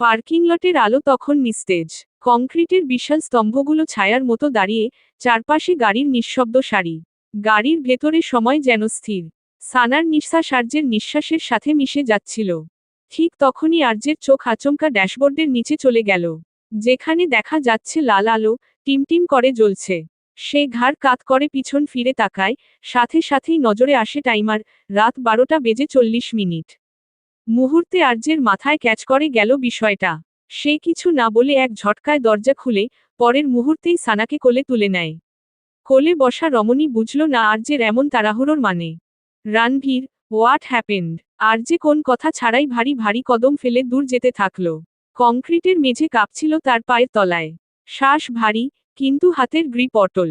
Parking লটের আলো তখন নিস্তেজ। কংক্রিটের বিশাল স্তম্ভগুলো ছায়ার মতো দাঁড়িয়ে, চারপাশে গাড়ির নিঃশব্দ সারি। গাড়ির ভেতরে সময় যেন স্থির। সানার নিঃশ্বাস আর্যের নিঃশ্বাসের সাথে মিশে যাচ্ছিল। ঠিক তখনই আর্যের চোখ আচমকা ড্যাশবোর্ডের নিচে চলে গেল, যেখানে দেখা যাচ্ছে লাল আলো টিমটিম করে জ্বলছে। সে ঘাড় কাত করে পিছন ফিরে তাকায়, সাথে সাথেই নজরে আসে টাইমার, রাত 12:40। মুহূর্তে আর্যের মাথায় ক্যাচ করে গেল বিষয়টা। সে কিছু না বলে এক ঝটকায় দরজা খুলে, পরের মুহূর্তেই সানাকে কোলে তুলে নেয়। কোলে বসা রমণী বুঝল না আর্যের এমন তাড়াহুড়োর মানে। রানভীর, হোয়াট হ্যাপেন্ড? আর্যে কোন কথা ছাড়াই ভারী ভারী কদম ফেলে দূর যেতে থাকল। কংক্রিটের মেঝে কাঁপছিল তার পায়ের তলায়। শ্বাস ভারী, কিন্তু হাতের গ্রিপ অটল।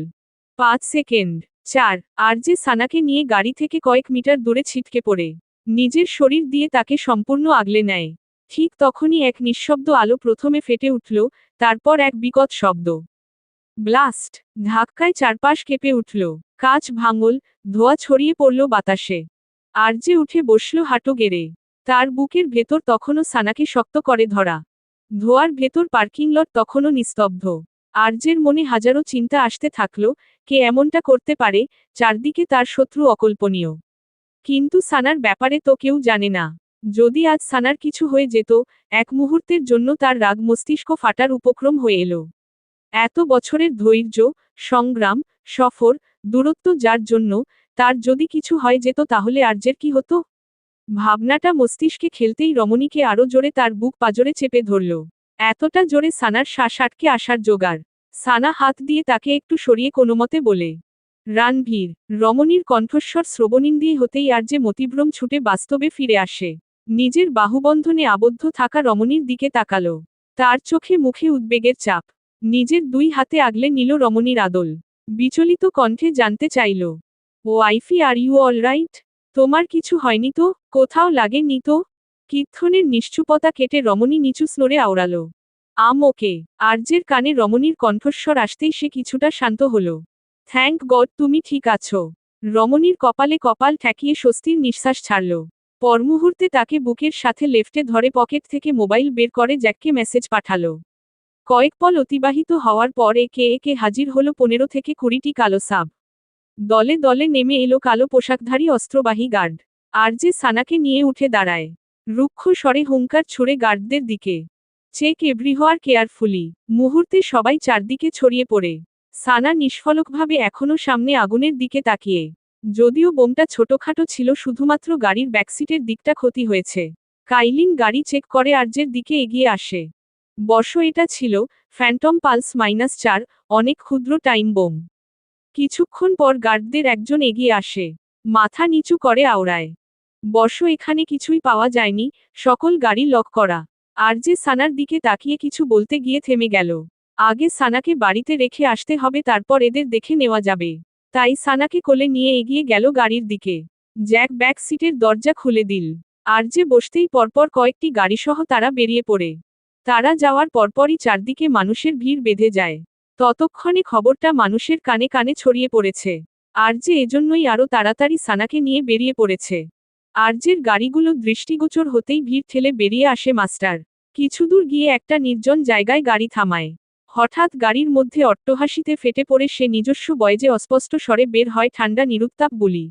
5 সেকেন্ড। 4। আর্যে সানাকে নিয়ে গাড়ি থেকে কয়েক মিটার দূরে ছিটকে পড়ে নিজের শরীর দিয়ে তাকে সম্পূর্ণ আগলে নেয়। ঠিক তখনই এক নিঃশব্দ আলো প্রথমে ফেটে উঠল, তারপর এক বিকট শব্দ। ব্লাস্ট! ধাক্কায় চারপাশ কেঁপে উঠল। কাঁচ ভাঙল, ধোঁয়া ছড়িয়ে পড়ল বাতাসে। আর্যে উঠে বসল হাঁটু গেড়ে। তার বুকের ভেতর তখনও সানাকে শক্ত করে ধরা। ধোঁয়ার ভেতর পার্কিং লট তখনও নিস্তব্ধ। আর্যের মনে হাজারো চিন্তা আসতে থাকল, কে এমনটা করতে পারে, চারদিকে তার শত্রু অকল্পনীয়। কিন্তু সানার ব্যাপারে তো কেউ জানে না। যদি আজ সানার কিছু হয়ে যেত, এক মুহূর্তের জন্য তার রাগ মস্তিষ্ক ফাটার উপক্রম হয়ে এলো। এত বছরের ধৈর্য, সংগ্রাম, সফর, দূরত্ব যার জন্য, তার যদি কিছু হয়ে যেত তাহলে আর্যের কি হতো? ভাবনাটা মস্তিষ্কে খেলতেই রমণীকে আরো জোরে তার বুক পাঁজরে চেপে ধরল। এতটা জোরে সানার শ্বাস আটকে আসার জোগাড়। সানা হাত দিয়ে তাকে একটু সরিয়ে কোনোমতে বলে, রানভীর। রমণীর কণ্ঠস্বর শ্রবণিন্দ্রিয় হতেই আর্যে মতিভ্রম ছুটে বাস্তবে ফিরে আসে। নিজের বাহুবন্ধনে আবদ্ধ থাকা রমণীর দিকে তাকালো। তার চোখে মুখে উদ্বেগের চাপ। নিজের 2 হাতে আগলে নিল রমণীর আদল। বিচলিত কণ্ঠে জানতে চাইল, ওয়াইফি, আর ইউ অলরাইট? তোমার কিছু হয়নি তো? কোথাও লাগেনি তো? কীর্তনের নিশ্চুপতা কেটে রমণী নিচু স্নোরে আওড়াল, ওকে। আর্যের কানে রমণীর কণ্ঠস্বর আসতেই সে কিছুটা শান্ত হল। থ্যাংক গড তুমি ঠিক আছো। রমণীর কপালে কপাল ঠেকিয়ে স্বস্তির নিঃশ্বাস ছাড়ল। পরমুহূর্তে তাকে বুকের সাথে লেফটে ধরে পকেট থেকে মোবাইল বের করে জ্যাককে মেসেজ পাঠালো। কয়েক পল অতিবাহিত হওয়ার পর একে একে হাজির হলো 15 থেকে 20টি কালো সাব। দলে দলে নেমে এলো কালো পোশাকধারী অস্ত্রবাহী গার্ড। আর্যে সানাকে নিয়ে উঠে দাঁড়ায়। রুক্ষ স্বরে হুঙ্কার ছুড়ে গার্ডদের দিকে, চেক এভরিহোয়ার কেয়ারফুলি। মুহূর্তে সবাই চারদিকে ছড়িয়ে পড়ে। সানা নিষ্ফলকভাবে এখনো সামনে আগুনের দিকে তাকিয়ে। যদিও বোমটা ছোটখাটো ছিল, শুধুমাত্র গাড়ির ব্যাকসিটের দিকটা ক্ষতি হয়েছে। কাইলিন গাড়ি চেক করে আর্যের দিকে এগিয়ে আসে। এটা ছিল ফ্যান্টম পালস -4, অনেক ক্ষুদ্র টাইম বোম। কিছুক্ষণ পর গার্ডদের একজন এগিয়ে আসে। মাথা নিচু করে আওড়ায়, এখানে কিছুই পাওয়া যায়নি, সকল গাড়ি লক করা। আর্যে সানার দিকে তাকিয়ে কিছু বলতে গিয়ে থেমে গেল। আগে সানাকে বাড়িতে রেখে আসতে হবে, তারপর এদের দেখে নেওয়া যাবে। তাই সানাকে কোলে নিয়ে এগিয়ে গেল গাড়ির দিকে। জ্যাক ব্যাক সিটের দরজা খুলে দিল। আর্যে বসতেই পরপর কয়েকটি গাড়িসহ তারা বেরিয়ে পড়ে। তারা যাওয়ার পরপরই চারদিকে মানুষের ভিড় বেঁধে যায়। ততক্ষণে খবরটা মানুষের কানে কানে ছড়িয়ে পড়েছে। আর্যে এজন্যই আরও তাড়াতাড়ি সানাকে নিয়ে বেরিয়ে পড়েছে। আর্যের গাড়িগুলো দৃষ্টিগোচর হতেই ভিড় ঠেলে বেরিয়ে আসে মাস্টার। কিছুদূর গিয়ে একটা নির্জন জায়গায় গাড়ি থামায়। হঠাৎ গাড়ির মধ্যে অট্টহাসিতে ফেটে পড়ে সে নিজস্ব বয়েজে অস্পষ্ট স্বরে বের হয় ঠান্ডা নিরুত্তাপ বলি,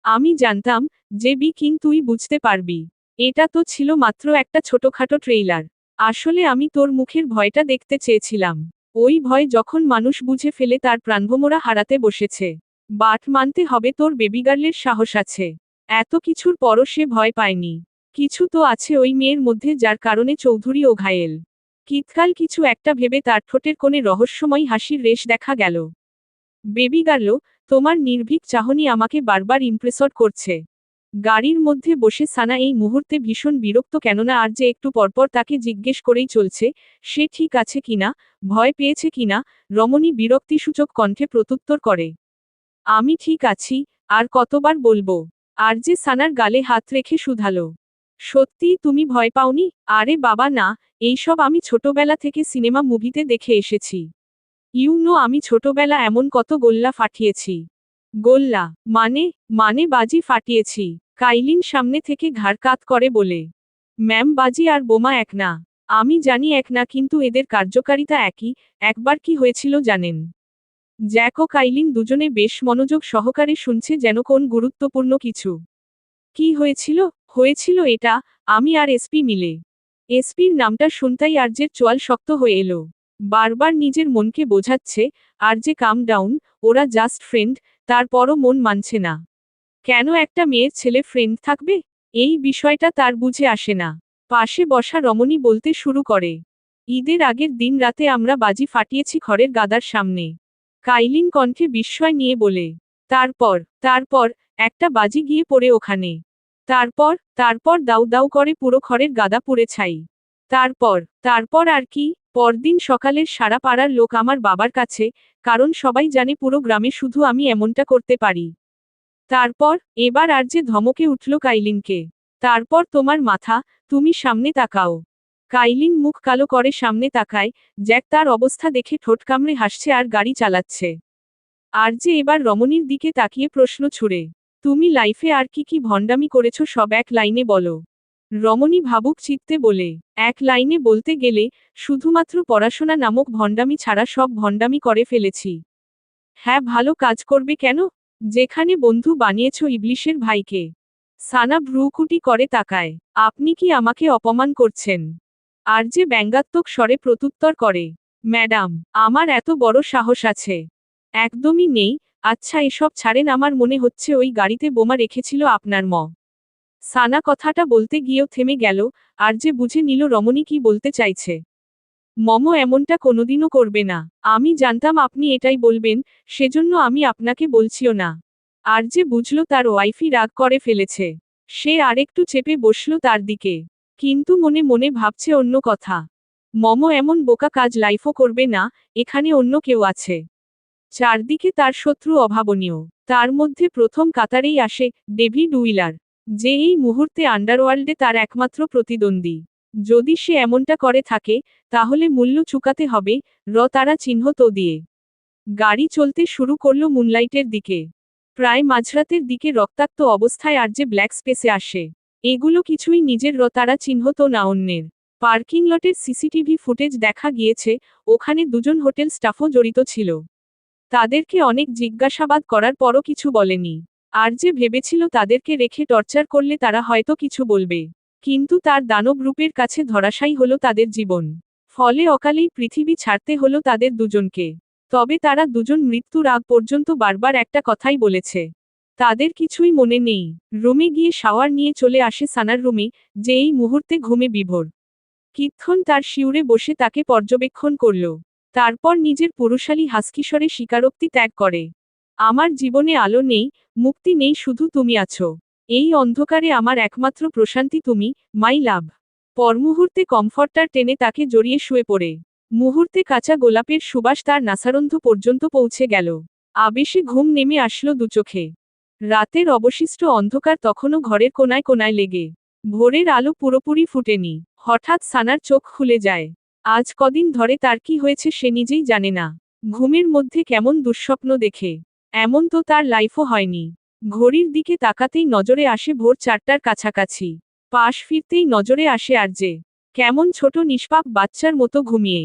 আমি জানতাম যে কিং তুই বুঝতে পারবি। এটা তো ছিল মাত্র একটা ছোটখাটো ট্রেইলার। আসলে আমি তোর মুখের ভয়টা দেখতে চেয়েছিলাম। ওই ভয় যখন মানুষ বুঝে ফেলে তার প্রাণভোমরা হারাতে বসেছে। বাট মানতে হবে তোর বেবিগার্লের সাহস আছে। এত কিছুর পরও সে ভয় পায়নি। কিছু তো আছে ওই মেয়ের মধ্যে যার কারণে চৌধুরী ও ঘায়েল। কিতকাল কিছু একটা ভেবে তার ঠোঁটের কোণে রহস্যময় হাসির রেশ দেখা গেল। বেবিগার্ল, তোমার নির্ভীক চাহনি আমাকে বারবার ইমপ্রেসড করছে। গাড়ির মধ্যে বসে সানা এই মুহূর্তে ভীষণ বিরক্ত, কেননা আর যে একটু পরপর তাকে জিজ্ঞেস করেই চলছে সে ঠিক আছে কিনা, ভয় পেয়েছে কিনা। রমণী বিরক্তিসূচক কণ্ঠে প্রত্যুত্তর করে, আমি ঠিক আছি, আর কতবার বলবো। আর যে সানার গালে হাত রেখে শুধালো, সত্যিই তুমি ভয় পাওনি? আরে বাবা না, এইসব আমি ছোটবেলা থেকে সিনেমা মুভিতে দেখে এসেছি। আমি ছোটবেলা এমন কত গোল্লা ফাটিয়েছি। গোল্লা মানে বাজি ফাটিয়েছি। কাইলিন সামনে থেকে ঘাড় কাত করে বলে, ম্যাম বাজি আর বোমা এক না। আমি জানি এক না, কিন্তু এদের কার্যকারিতা একই। একবার কি হয়েছিল জানেন? জ্যাক ও কাইলিন দুজনে বেশ মনোযোগ সহকারে শুনছে, যেন কোন গুরুত্বপূর্ণ কিছু। কি হয়েছিল? হয়েছিল এটা, আমি আর এসপি মিলে। এসপির নামটা শুনতাই আরজের চোয়াল শক্ত হয়ে এলো। বারবার নিজের মনকে বোঝাচ্ছে, আরজে কাম ডাউন, ওরা জাস্ট ফ্রেন্ড। তারপরও মন মানছে না। কেন একটা মেয়ের ছেলে ফ্রেন্ড থাকবে? এই বিষয়টা তার বুঝে আসে না। পাশে বসা রমণী বলতে শুরু করে, ঈদের আগের দিন রাতে আমরা বাজি ফাটিয়েছি ঘরের গাদার সামনে। কাইলিন কণ্ঠে বিস্ময় নিয়ে বলে, তারপর একটা বাজি গিয়ে পড়ে ওখানে। তারপর দাউ দাউ করে পুরো ঘরের গাদা পুড়ে ছাই। তারপর আর কি? পরদিন সকালের সারা পাড়ার লোক আমার বাবার কাছে, কারণ সবাই জানে পুরো গ্রামে শুধু আমি এমনটা করতে পারি। তারপর, এবার আর যে ধমকে উঠল কাইলিনকে। তারপর তোমার মাথা, তুমি সামনে তাকাও। কাইলিন মুখ কালো করে সামনে তাকায়, জ্যাক তার অবস্থা দেখে ঠোঁট কামড়ে হাসছে আর গাড়ি চালাচ্ছে। আর যে এবার রমণীর দিকে তাকিয়ে প্রশ্ন ছুড়ে, তুমি লাইফে আর কি কি ভণ্ডামি করেছো সব এক লাইনে বলো। রমণী ভাবুক চিত্তে বলে, এক লাইনে বলতে গেলে, শুধুমাত্র পড়াশোনা নামক ভণ্ডামি ছাড়া সব ভণ্ডামি করে ফেলেছি। হ্যাঁ, ভালো কাজ করবে কেন? যেখানে বন্ধু বানিয়েছো ইবলিশের ভাইকে। সানা ভ্রুকুটি করে তাকায়, আপনি কি আমাকে অপমান করছেন? আর যে ব্যঙ্গাত্মক স্বরে প্রত্যুত্তর করে, ম্যাডাম, আমার এত বড় সাহস আছে? একদমই নেই। আচ্ছা এসব ছাড়েন, আমার মনে হচ্ছে ওই গাড়িতে বোমা রেখেছিল আপনার ম। সানা কথাটা বলতে গিয়েও থেমে গেল, আর যে বুঝে নিল রমণী কি বলতে চাইছে। মম এমনটা কোনোদিনও করবে না। আমি জানতাম আপনি এটাই বলবেন, সেজন্য আমি আপনাকে বলছিও না। আর যে বুঝল তার ওয়াইফই রাগ করে ফেলেছে। সে আরেকটু চেপে বসল তার দিকে। কিন্তু মনে মনে ভাবছে অন্য কথা। মম এমন বোকা কাজ লাইফও করবে না, এখানে অন্য কেউ আছে। চারদিকে তার শত্রু অভাবনীয়। তার মধ্যে প্রথম কাতারেই আসে ডেভিড উইলার, যে এই মুহূর্তে আন্ডারওয়ার্ল্ডে তার একমাত্র প্রতিদ্বন্দ্বী। যদি সে এমনটা করে থাকে, তাহলে মূল্য চুকাতে হবে। তারা চিহ্ন তো দিয়ে গাড়ি চলতে শুরু করল মুনলাইটের দিকে। প্রায় মাঝরাতের দিকে রক্তাক্ত অবস্থায় আর যে ব্ল্যাক স্পেসে আসে। এগুলো কিছুই নিজের তারা চিহ্ন তো না অন্যের। পার্কিং লটের সিসিটিভি ফুটেজ দেখা গিয়েছে, ওখানে দুজন হোটেল স্টাফও জড়িত ছিল। তাদেরকে অনেক জিজ্ঞাসাবাদ করার পরও কিছু বলেনি। আর যে ভেবেছিল তাদেরকে রেখে টর্চার করলে তারা হয়তো কিছু বলবে। কিন্তু তার দানব রূপের কাছে ধরাশায়ী হলো তাদের জীবন। ফলে অকালেই পৃথিবী ছাড়তে হলো তাদের দুজনকে। তবে তারা দুজন মৃত্যুর আগ পর্যন্ত বারবার একটা কথাই বলেছে। তাদের কিছুই মনে নেই। রুমে গিয়ে শাওয়ার নিয়ে চলে আসে সানার রুমে, যে এই মুহূর্তে ঘুমে বিভোর। কিক্ষণ তার শিউরে বসে তাকে পর্যবেক্ষণ করল। তারপর নিজের পুরুষালী হাসকিস্বরে স্বীকারোক্তি ত্যাগ করে, আমার জীবনে আলো নেই, মুক্তি নেই, শুধু তুমি আছো। এই অন্ধকারে আমার একমাত্র প্রশান্তি তুমি, মাই লাভ। পরমুহূর্তে কমফর্টার টেনে তাকে জড়িয়ে শুয়ে পড়ে। মুহূর্তে কাঁচা গোলাপের সুবাস তার নাসারন্ধ পর্যন্ত পৌঁছে গেল। আবেশে ঘুম নেমে আসলো দুচোখে। রাতের অবশিষ্ট অন্ধকার তখনও ঘরের কোনায় কোনায় লেগে। ভোরের আলো পুরোপুরি ফুটেনি। হঠাৎ সানার চোখ খুলে যায়। আজ কদিন ধরে তার কি হয়েছে সে নিজেই জানে না। ঘুমের মধ্যে কেমন দুঃস্বপ্ন দেখে। এমন তো তার লাইফও হয়নি। ঘড়ির দিকে তাকাতেই নজরে আসে ভোর 4টার কাছাকাছি। পাশ ফিরতেই নজরে আসে আরজে, কেমন ছোট নিষ্পাপ বাচ্চার মতো ঘুমিয়ে।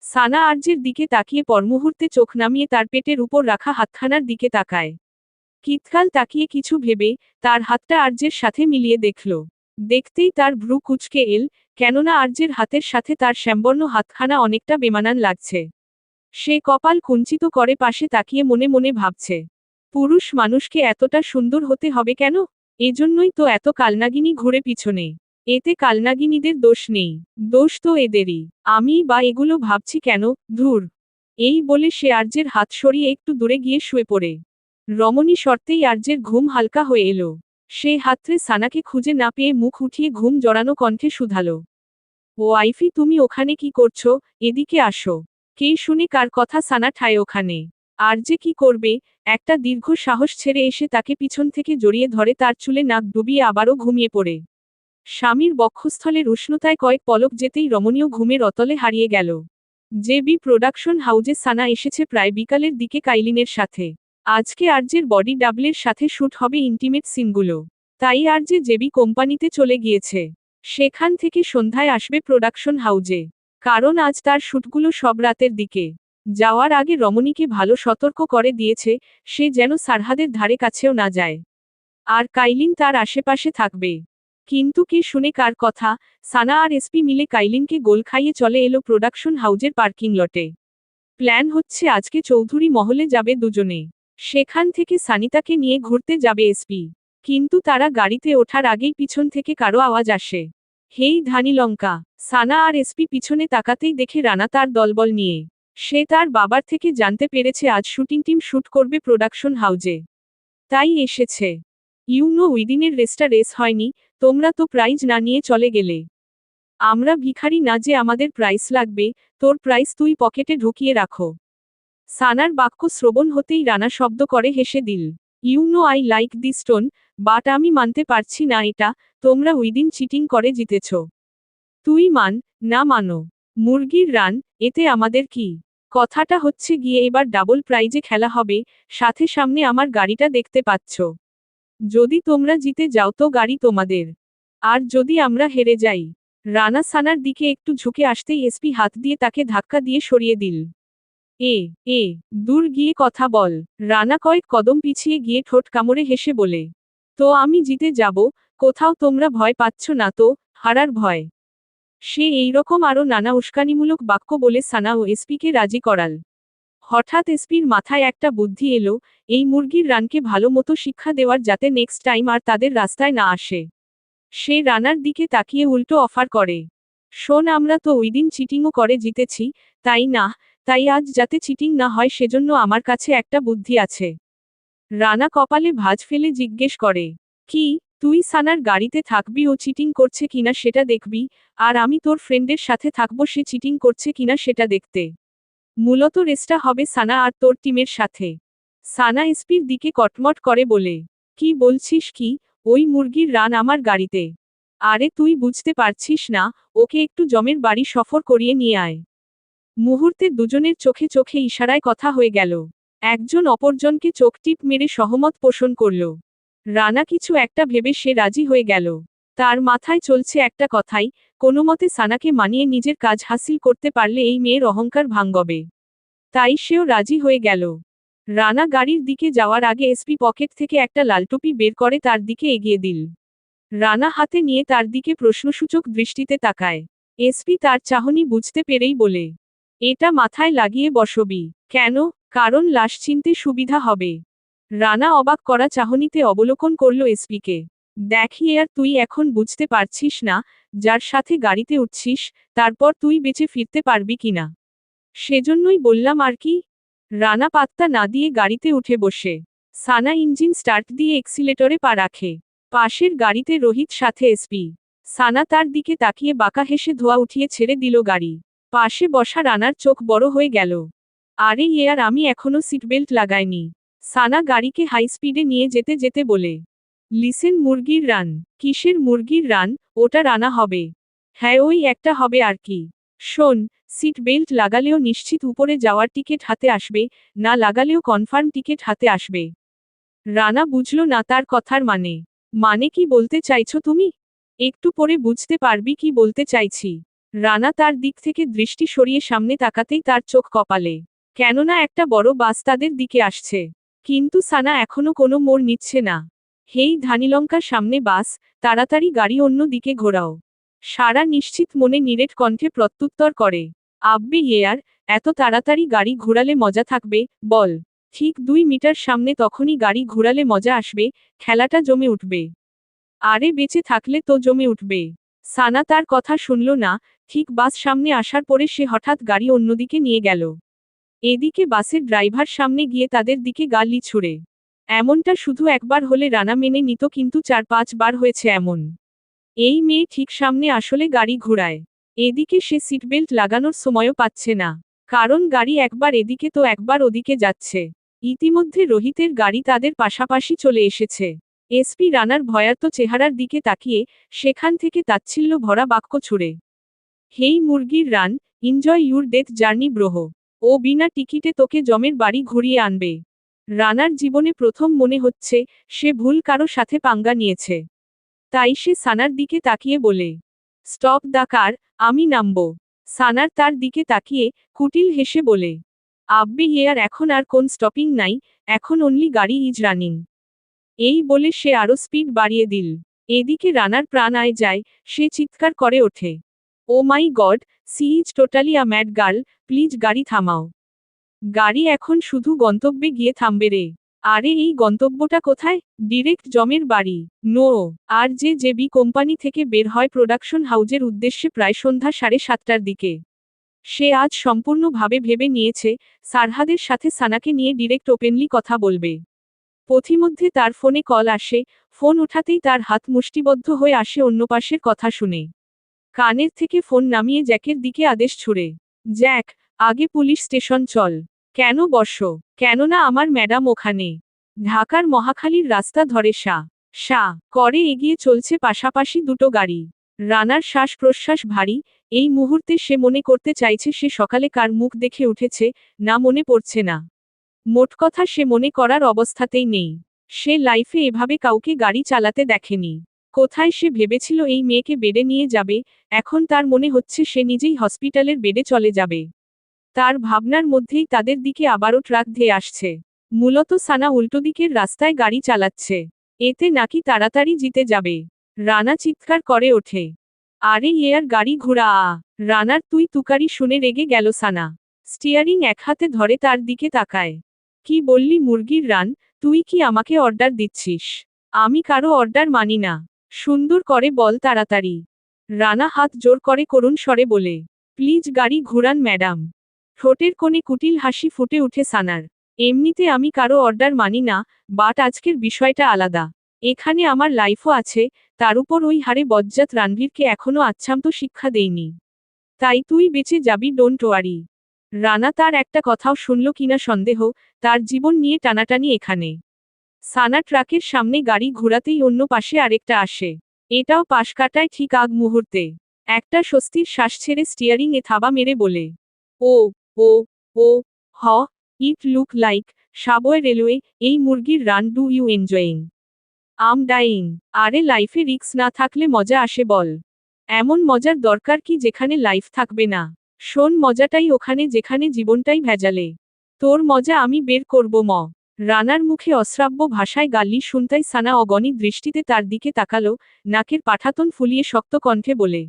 সানা আরজের দিকে তাকিয়ে পরমুহূর্তে চোখ নামিয়ে তার পেটের উপর রাখা হাতখানার দিকে তাকায়। কিতকাল তাকিয়ে কিছু ভেবে, তার হাতটা আরজের সাথে মিলিয়ে দেখল। দেখতেই তার ভ্রু কুঁচকে এল, কেননা আরজের হাতের সাথে তার শ্যামবর্ণ হাতখানা অনেকটা বেমানান লাগছে। সে কপাল কুঞ্চিত করে পাশে তাকিয়ে মনে মনে ভাবছে, পুরুষ মানুষকে এতটা সুন্দর হতে হবে কেন? এজন্যই তো এত কালনাগিনী ঘুরে পিছনে। এতে কালনাগিনীদের দোষ নেই, দোষ তো এদেরই। আমি বা এগুলো ভাবছি কেন, ধুর। এই বলে সে আরজের হাত সরিয়ে একটু দূরে গিয়ে শুয়ে পড়ে। রমণী শর্তেই আরজের ঘুম হালকা হয়ে এলো। সে হাতরে সানাকে খুঁজে না পেয়ে মুখ উঠিয়ে ঘুম জড়ানো কণ্ঠে শুধালো, ওয়াইফি তুমি ওখানে কি করছো? এদিকে আসো। কে শুনে কার কথা? সানা ঠায় ওখানে। আর যে কি করবে, একটা দীর্ঘ সাহস ছেড়ে এসে তাকে পিছন থেকে জড়িয়ে ধরে তার চুলে নাক ডুবিয়ে আবারও ঘুমিয়ে পড়ে। স্বামীর বক্ষস্থলের উষ্ণতায় কয়েক পলক যেতেই রমণীয় ঘুমের অতলে হারিয়ে গেল। জেবি প্রোডাকশন হাউজে সানা এসেছে প্রায় বিকালের দিকে কাইলিনের সাথে। আজকে আরজের বডি ডাবলের সাথে শ্যুট হবে ইন্টিমেট সিনগুলো। তাই আরজে জেবি কোম্পানিতে চলে গিয়েছে। সেখান থেকে সন্ধ্যায় আসবে প্রোডাকশন হাউজে। কারণ আজ তার শ্যুটগুলো সব রাতের দিকে। যাওয়ার আগে রমণীকে ভালো সতর্ক করে দিয়েছে, সে যেন সারহাদের ধারে কাছেও না যায়। আর কাইলিন তার আশেপাশে থাকবে। কিন্তু কে শুনে কার কথা? সানা আর এসপি মিলে কাইলিনকে গোল খাইয়ে চলে এলো প্রোডাকশন হাউজের পার্কিং লটে। প্ল্যান হচ্ছে আজকে চৌধুরী মহলে যাবে দুজনে। সেখান থেকে সানিতাকে নিয়ে ঘুরতে যাবে এসপি। কিন্তু তারা গাড়িতে ওঠার আগেই পিছন থেকে কারো আওয়াজ আসে। হেই ধানীলঙ্কা! সানা আর এসপি পিছনে তাকাতেই দেখে রানা তার দলবল নিয়ে। সে তার বাবার থেকে জানতে পেরেছে আজ শুটিং টিম শুট করবে প্রোডাকশন হাউজে। তাই এসেছে। উইদিনের রেসটা রেস হয়নি, তোমরা তো প্রাইজ না নিয়ে চলে গেলে। আমরা ভিখারি না যে আমাদের প্রাইস লাগবে, তোর প্রাইস তুই পকেটে ঢুকিয়ে রাখো। সানার বাক্য শ্রবণ হতেই রানা শব্দ করে হেসে দিল। I like this tone, but আমি মানতে পারছি না এটা, তোমরা উইদিন চিটিং করে জিতেছ। তুই মান, না মানো। মুরগির রান, এতে আমাদের কি? কথাটা হচ্ছে গিয়ে এবার ডাবল প্রাইজে খেলা হবে, সাথে সামনে আমার গাড়িটা দেখতে পাচ্ছ। যদি তোমরা জিতে যাও তো গাড়ি তোমাদের। আর যদি আমরা হেরে যাই। রানা সানার দিকে একটু ঝুঁকে আসতেই এসপি হাত দিয়ে তাকে ধাক্কা দিয়ে সরিয়ে দিল। এ এ দূর গিয়ে কথা বল। রানা কয়েক কদম পিছিয়ে গিয়ে ঠোঁট কামড়ে হেসে বলে। তো আমি জিতে যাব, কোথাও তোমরা ভয় পাচ্ছ না তো, হারার ভয়? সে এইরকম আরও নানা উস্কানিমূলক বাক্য বলে সানা ও এসপিকে রাজি করাল। হঠাৎ এসপির মাথায় একটা বুদ্ধি এলো, এই মুরগির রানকে ভালো মতো শিক্ষা দেওয়ার যাতে নেক্সট টাইম আর তাদের রাস্তায় না আসে। সে রানার দিকে তাকিয়ে উল্টো অফার করে। শোন, আমরা তো ওইদিন চিটিংও করে জিতেছি, তাই না? তাই আজ যাতে চিটিং না হয় সেজন্য আমার কাছে একটা বুদ্ধি আছে। রানা কপালে ভাঁজ ফেলে জিজ্ঞেস করে। কি? তুই সানার গাড়িতে থাকবি ও চিটিং করছে কিনা সেটা দেখবি, আর আমি তোর ফ্রেন্ডের সাথে থাকবো সে চিটিং করছে কিনা সেটা দেখতে। মূলত রেসটা হবে সানা আর তোর টিমের সাথে। সানা এসপির দিকে কটমট করে বলে। কি বলছিস কি? ওই মুরগির রান আমার গাড়িতে? আরে তুই বুঝতে পারছিস না, ওকে একটু জমের বাড়ি সফর করিয়ে নিয়ে আয়। মুহূর্তে দুজনের চোখে চোখে ইশারায় কথা হয়ে গেল। একজন অপরজনকে চোখ টিপ মেরে সহমত পোষণ করল। রানা কিছু একটা ভেবে সে রাজি হয়ে গেল। তার মাথায় চলছে একটা কথাই, কোনোমতে সানাকে মানিয়ে নিজের কাজ হাসিল করতে পারলে এই মেয়ের অহংকার ভাঙবে। তাই সেও রাজি হয়ে গেল। রানা গাড়ির দিকে যাওয়ার আগে এসপি পকেট থেকে একটা লালটুপি বের করে তার দিকে এগিয়ে দিল। রানা হাতে নিয়ে তার দিকে প্রশ্নসূচক দৃষ্টিতে তাকায়। এসপি তার চাহনি বুঝতে পেরেই বলে। এটা মাথায় লাগিয়ে বসবি। কেন? কারণ লাশ চিনতে সুবিধা হবে। রানা অবাক করা চাহনিতে অবলোকন করল এসপিকে। দেখি আর তুই এখন বুঝতে পারছিস না, যার সাথে গাড়িতে উঠছিস, তারপর তুই বেঁচে ফিরতে পারবি কিনা। সেজন্যই বললাম আর কি। রানা পাত্তা না দিয়ে গাড়িতে উঠে বসে। সানা ইঞ্জিন স্টার্ট দিয়ে এক্সিলেটরে পা রাখে। পাশের গাড়িতে রোহিত সাথে এসপি। সানা তার দিকে তাকিয়ে বাঁকা হেসে ধোয়া উঠিয়ে ছেড়ে দিল গাড়ি। পাশে বসা রানার চোখ বড় হয়ে গেল। আরে আর আমি এখনো সিটবেল্ট লাগাইনি। সানা গাড়িকে হাই স্পিডে নিয়ে যেতে যেতে বলে। লিসেন, মুরগির রান। কিসের মুরগির রান? ওটা রানা হবে। হ্যাঁ, ওই একটা হবে আর কি। শোন, সিট বেল্ট লাগালেও নিশ্চিত উপরে যাওয়ার টিকিট হাতে আসবে, না লাগালেও কনফার্ম টিকিট হাতে আসবে। রানা বুঝল না তার কথার মানে। মানে কি বলতে চাইছো তুমি? একটু পরে বুঝতে পারবি কি বলতে চাইছি। রানা তার দিক থেকে দৃষ্টি সরিয়ে সামনে তাকাতেই তার চোখ কপালে। কেননা একটা বড় বাস তাদের দিকে আসছে। কিন্তু সানা এখনো কোনো মোড় নিচ্ছে না। হেই ধানীলঙ্কার সামনে বাস, তাড়াতাড়ি গাড়ি অন্য দিকে ঘোরাও। সারা নিশ্চিত মনে নিরেট কণ্ঠে প্রত্যুত্তর করে। আব্বে আর, এত তাড়াতাড়ি গাড়ি ঘোরালে মজা থাকবে, বল। ঠিক 2 মিটার সামনে তখনই গাড়ি ঘোরালে মজা আসবে, খেলাটা জমে উঠবে। আরে বেঁচে থাকলে তো জমে উঠবে। সানা তার কথা শুনল না, ঠিক বাস সামনে আসার পরে সে হঠাৎ গাড়ি অন্যদিকে নিয়ে গেল। এদিকে বাসের ড্রাইভার সামনে গিয়ে তাদের দিকে গালি ছুড়ে। এমনটা শুধু একবার হলে রানা মেনে নিত, কিন্তু 4-5 বার হয়েছে এমন। এই মেয়ে ঠিক সামনে আসলে গাড়ি ঘোরায়। এদিকে সে সিটবেল্ট লাগানোর সময়ও পাচ্ছে না। কারণ গাড়ি একবার এদিকে তো একবার ওদিকে যাচ্ছে। ইতিমধ্যে রোহিতের গাড়ি তাদের পাশাপাশি চলে এসেছে। এসপি রানার ভয়ার্ত চেহারার দিকে তাকিয়ে সেখান থেকে তাচ্ছিল্য ভরা বাক্য ছুড়ে। হেই মুরগির রান, enjoy your death journey bro. ও বিনা টিকিটে তোকে জমের বাড়ি ঘুরিয়ে আনবে। রানার জীবনে প্রথম মনে হচ্ছে সে ভুল কারো সাথে পাঙ্গা নিয়েছে। তাই সে সানার দিকে তাকিয়ে বলে। স্টপ দ্য কার, আমি নামব। সানার তার দিকে তাকিয়ে কুটিল হেসে বলে, আব্বে আর এখন আর কোন স্টপিং নাই, এখন অনলি গাড়ি ইজ রানিং। এই বলে সে আরো স্পিড বাড়িয়ে দিল। এদিকে রানার প্রাণ আয় যায়, সে চিৎকার করে ওঠে, oh my god, she is totally a mad girl, please গাড়ি থামাও। গাড়ি এখন শুধু গন্তব্যে গিয়ে থামবে রে। আরে এই গন্তব্যটা কোথায়? ডিরেক্ট জমের বাড়ি। নো। আর জেবি কোম্পানি থেকে বের হয় প্রোডাকশন হাউজের উদ্দেশ্যে প্রায় সন্ধ্যা 7:30টার দিকে। সে আজ সম্পূর্ণভাবে ভেবে নিয়েছে, সারহাদের সাথে সানাকে নিয়ে ডিরেক্ট ওপেনলি কথা বলবে। পথিমধ্যে তার ফোনে কল আসে, ফোন ওঠাতেই তার হাত মুষ্টিবদ্ধ হয়ে আসে অন্য পাশের কথা শুনে। কানের থেকে ফোন নামিয়ে জ্যাকের দিকে আদেশ ছুড়ে, জ্যাক, আগে পুলিশ স্টেশন চল। কেন বসো? কেননা আমার ম্যাডাম ওখানে। ঢাকার মহাখালীর রাস্তা ধরে সা করে এগিয়ে চলছে পাশাপাশি দুটো গাড়ি। রানার শ্বাস প্রশ্বাস ভারী, এই মুহূর্তে সে মনে করতে চাইছে সে সকালে কার মুখ দেখে উঠেছে, না মনে পড়ছে না। মোট কথা সে মনে করার অবস্থাতেই নেই। সে লাইফে এভাবে কাউকে গাড়ি চালাতে দেখেনি। কোথায় সে ভেবেছিল এই মেয়েকে বেডে নিয়ে যাবে, এখন তার মনে হচ্ছে সে নিজেই হসপিটালের বেডে চলে যাবে। তার ভাবনার মধ্যেই তাদের দিকে আবারও ট্রাক ধেয়ে আসছে। মূলত সানা উল্টো দিকের রাস্তায় গাড়ি চালাচ্ছে। এতে নাকি তাড়াতাড়ি জিতে যাবে। রানা চিৎকার করে ওঠে, আরে আর গাড়ি ঘোড়া রানার তুই তুকারি শুনে রেগে গেল সানা। স্টিয়ারিং এক হাতে ধরে তার দিকে তাকায়। কি বললি মুরগির রান, তুই কি আমাকে অর্ডার দিচ্ছিস? আমি কারো অর্ডার মানি না। সুন্দর করে বল তাড়াতাড়ি। রানা হাত জোর করে করুণ স্বরে বলে, প্লিজ গাড়ি ঘুরান ম্যাডাম। ঠোঁটের কোণে কুটিল হাসি ফুটে উঠে সানার। এমনিতে আমি কারো অর্ডার মানি না, বাট আজকের বিষয়টা আলাদা। এখানে আমার লাইফও আছে, তার উপর ওই হারে বজ্জাত রানভীরকে এখনো আচ্ছামতো শিক্ষা দেইনি। তাই তুই বেঁচে যাবি, ডোন্ট ওয়ারি। রানা তার একটা কথাও শুনল কিনা সন্দেহ, তার জীবন নিয়ে টানাটানি এখানে। সানা ট্রাকের সামনে গাড়ি ঘোরাতেই অন্য পাশে আরেকটা আসে। এটাও পাশ কাটায় ঠিক আগ মুহূর্তে। একটা স্বস্তির শ্বাস ছেড়ে স্টিয়ারিং এ থাবা মেরে বলে, ও ও ও হ it look like subway railway, এই মুরগির রান do you enjoying? I'm dying. আরে লাইফে রিক্স না থাকলে মজা আসে বল। এমন মজার দরকার কি যেখানে লাইফ থাকবে না? শোন, মজাটাই ওখানে যেখানে জীবনটাই ভেজালে। তোর মজা আমি বের করব ম। রানার মুখে অশ্রাব্য ভাষায় গালি শুনতাই সানা অগণি দৃষ্টিতে তার দিকে তাকালো, নাকের পাঠাতন ফুলিয়ে শক্ত কণ্ঠে বলে,